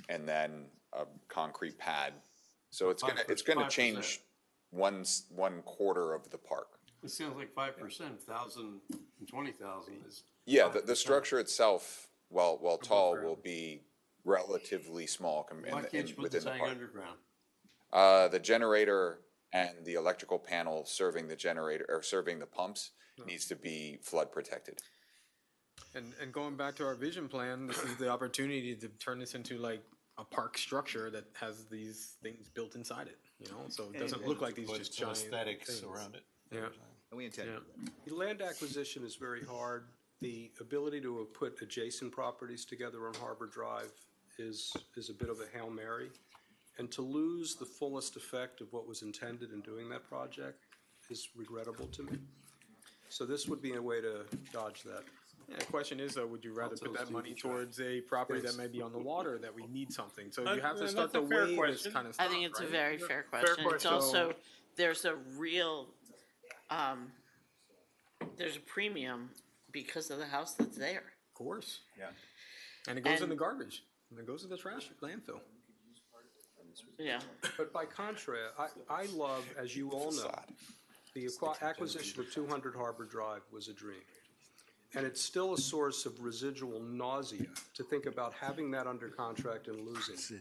and then a concrete pad. So it's gonna 5%. change one quarter of the park. It sounds like 5%, 1,000 and 20,000 is. Yeah, the structure itself, while tall, will be relatively small Why can't you put the within the tank park. underground? The generator and the electrical panel serving the generator, or serving the pumps, needs to be flood protected. And going back to our vision plan, this is the opportunity to turn this into like a park structure that has these things built inside it, you know? So it doesn't look like these Put just some giant aesthetics things. around it. Yeah. And we intend. The land acquisition is very hard. The ability to put adjacent properties together on Harbor Drive is a bit of a Hail Mary. And to lose the fullest effect of what was intended in doing that project is regrettable to me. So this would be a way to dodge that. Yeah, the question is though, would you rather put that money towards a property that may be on the water that we need something? So you have to start to that's a fair weigh this question. kind of I stuff, think it's a right? very fair question. It's question. also, there's a real, there's a premium because of the house that's there. Of course. Yeah. And it goes in And- the garbage, and it goes in the trash landfill. Yeah. But by contrast, I love, as you all know, the acquisition of 200 Harbor Drive was a dream. And it's still a source of residual nausea to think about having that under contract and losing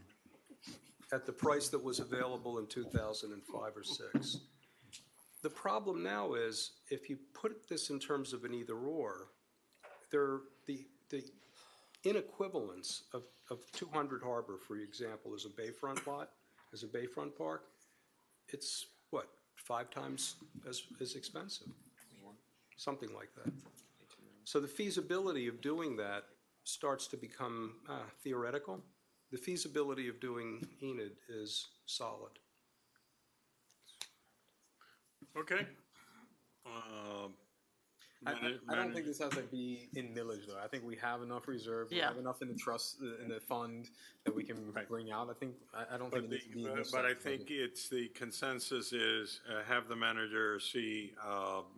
at the price that was available in 2005 or 6. The problem now is, if you put this in terms of an either-or, the inequivalence of 200 Harbor, for example, as a bayfront lot, as a bayfront park, it's, what, 5 times as expensive? Something like that. So the feasibility of doing that starts to become theoretical. The feasibility of doing Enid is solid. Okay. I don't think this has to be in millage though. I think we have enough reserve, we Yeah. have enough in the trust, in the fund that we can bring out. I don't think it needs to be in this. But I budget. think it's the consensus is have the manager see,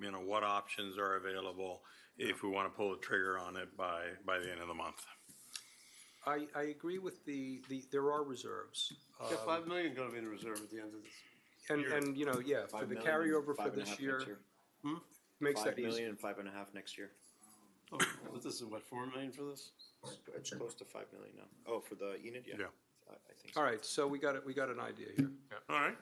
you know, what options are available if we want to pull the trigger on it by the end of the month. I agree with there are reserves. Yeah, 5 million is gonna be in reserve at the end of this. And, you know, yeah, for the carryover for this year, makes that easy. 5.5 next year. Oh, but this is what, 4 million for this? It's close to 5 million now. Oh, for the Enid, yeah. Yeah. I think so. All right, so we got an idea here. All right.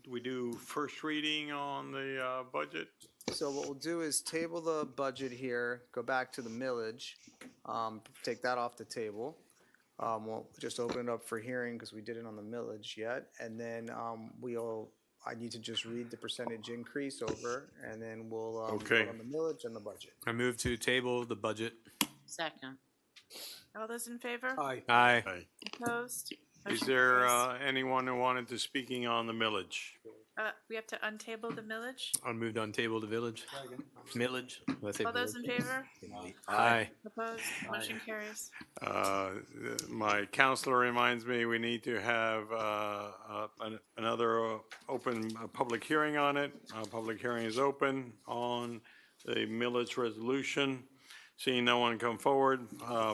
We do first reading on the budget. So what we'll do is table the budget here, go back to the millage, take that off the table. We'll just open it up for hearing because we didn't on the millage yet. And then I need to just read the percentage increase over and then we'll Okay. vote on the millage and the budget. I move to table the budget. Second. All those in favor? Aye. Aye. Aye. Opposed? Is Motion there carries. anyone who wanted to speaking on the millage? We have to untable the millage. I'll move to untable the village. Millage. Let's say All those in village. favor? Aye. Opposed? Motion carries. My counselor reminds me we need to have another open public hearing on it. Public hearing is open on the millage resolution. Seeing no one come forward,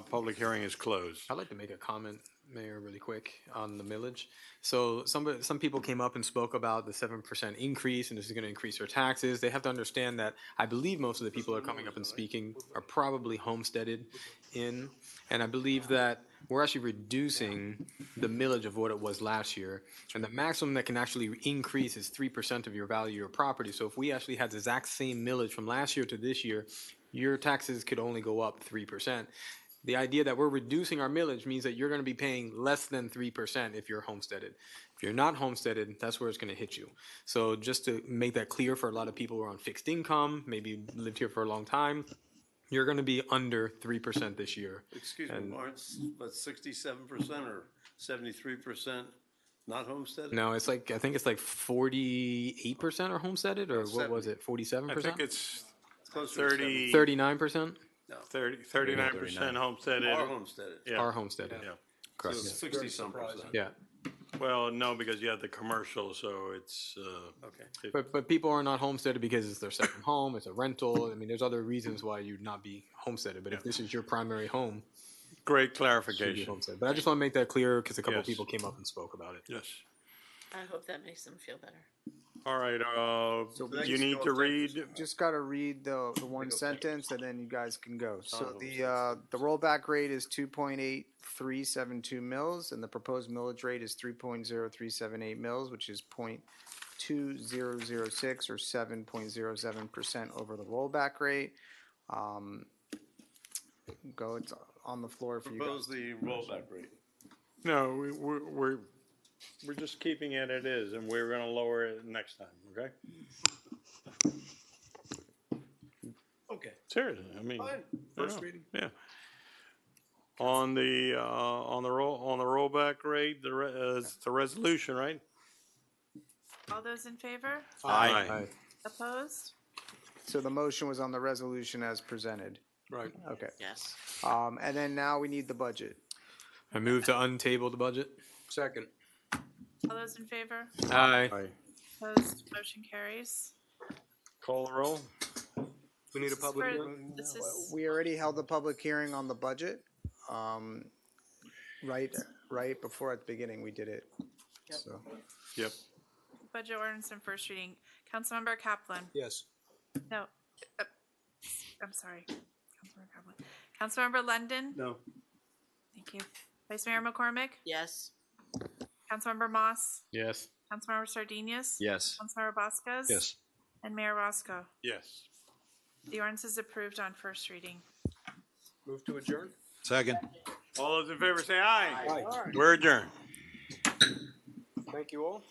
public hearing is closed. I'd like to make a comment, Mayor, really quick on the millage. So some people came up and spoke about the 7% increase and this is going to increase their taxes. They have to understand that I believe most of the people that are coming up and speaking are probably homesteaded in. And I believe that we're actually reducing the millage of what it was last year. And the maximum that can actually increase is 3% of your value of your property. So if we actually had the exact same millage from last year to this year, your taxes could only go up 3%. The idea that we're reducing our millage means that you're going to be paying less than 3% if you're homesteaded. If you're not homesteaded, that's where it's going to hit you. So just to make that clear for a lot of people who are on fixed income, maybe lived here for a long time, you're going to be under 3% this year. Excuse me, And- aren't, but 67% or 73% not homesteaded? No, it's like, I think it's like 48% are homesteaded, or what was it, 47%? I think it's Closer to 30. 39%? 39% homesteaded. Are homesteaded. Yeah. Are homesteaded. Yeah. Correct. So 60-some percent. Yeah. Well, no, because you have the commercial, so it's, Okay. But people are not homesteaded because it's their second home, it's a rental. I mean, there's other reasons why you'd not be homesteaded. But if this is your primary home, great you should be clarification. homesteaded. But I just want to make that clear because a couple Yes. people came up and spoke about it. Yes. I hope that makes them feel better. All right, you next need go to up read, Just gotta read the one sentence and then you guys can go. So the rollback rate is 2.8372 mils and the proposed millage rate is 3.0378 mils, which is 0.2006 or 7.07% over the rollback rate. It's on the floor for you Propose guys. the rollback rate. no, we're just keeping it as it is, and we're gonna lower it next time, okay? Okay. Seriously, I mean. Fine. First yeah, reading. Yeah. On the rollback rate, it's the resolution, right? All those in favor? Aye. Opposed? So the motion was on the resolution as presented. Right. Okay. Yes. And then now we need the budget. I move to untable the budget. Second. All those in favor? Aye. Opposed? Motion carries. Call the roll? We need a public For- hearing? This is, We already held the public hearing on the budget. Right before at the beginning, we did it. So, Yep. budget ordinance and first reading. Councilmember Kaplan. Yes. No, I'm sorry. Councilmember Kaplan. Councilmember London. No. Thank you. Vice Mayor McCormick. Yes. Councilmember Moss. Yes. Councilmember Sardinius. Yes. Councilmember Vasquez. Yes. And Mayor Roscoe. Yes. The ordinance is approved on first reading. Move to adjourn? Second. All those in favor say aye. Aye. We're adjourned. Thank you all.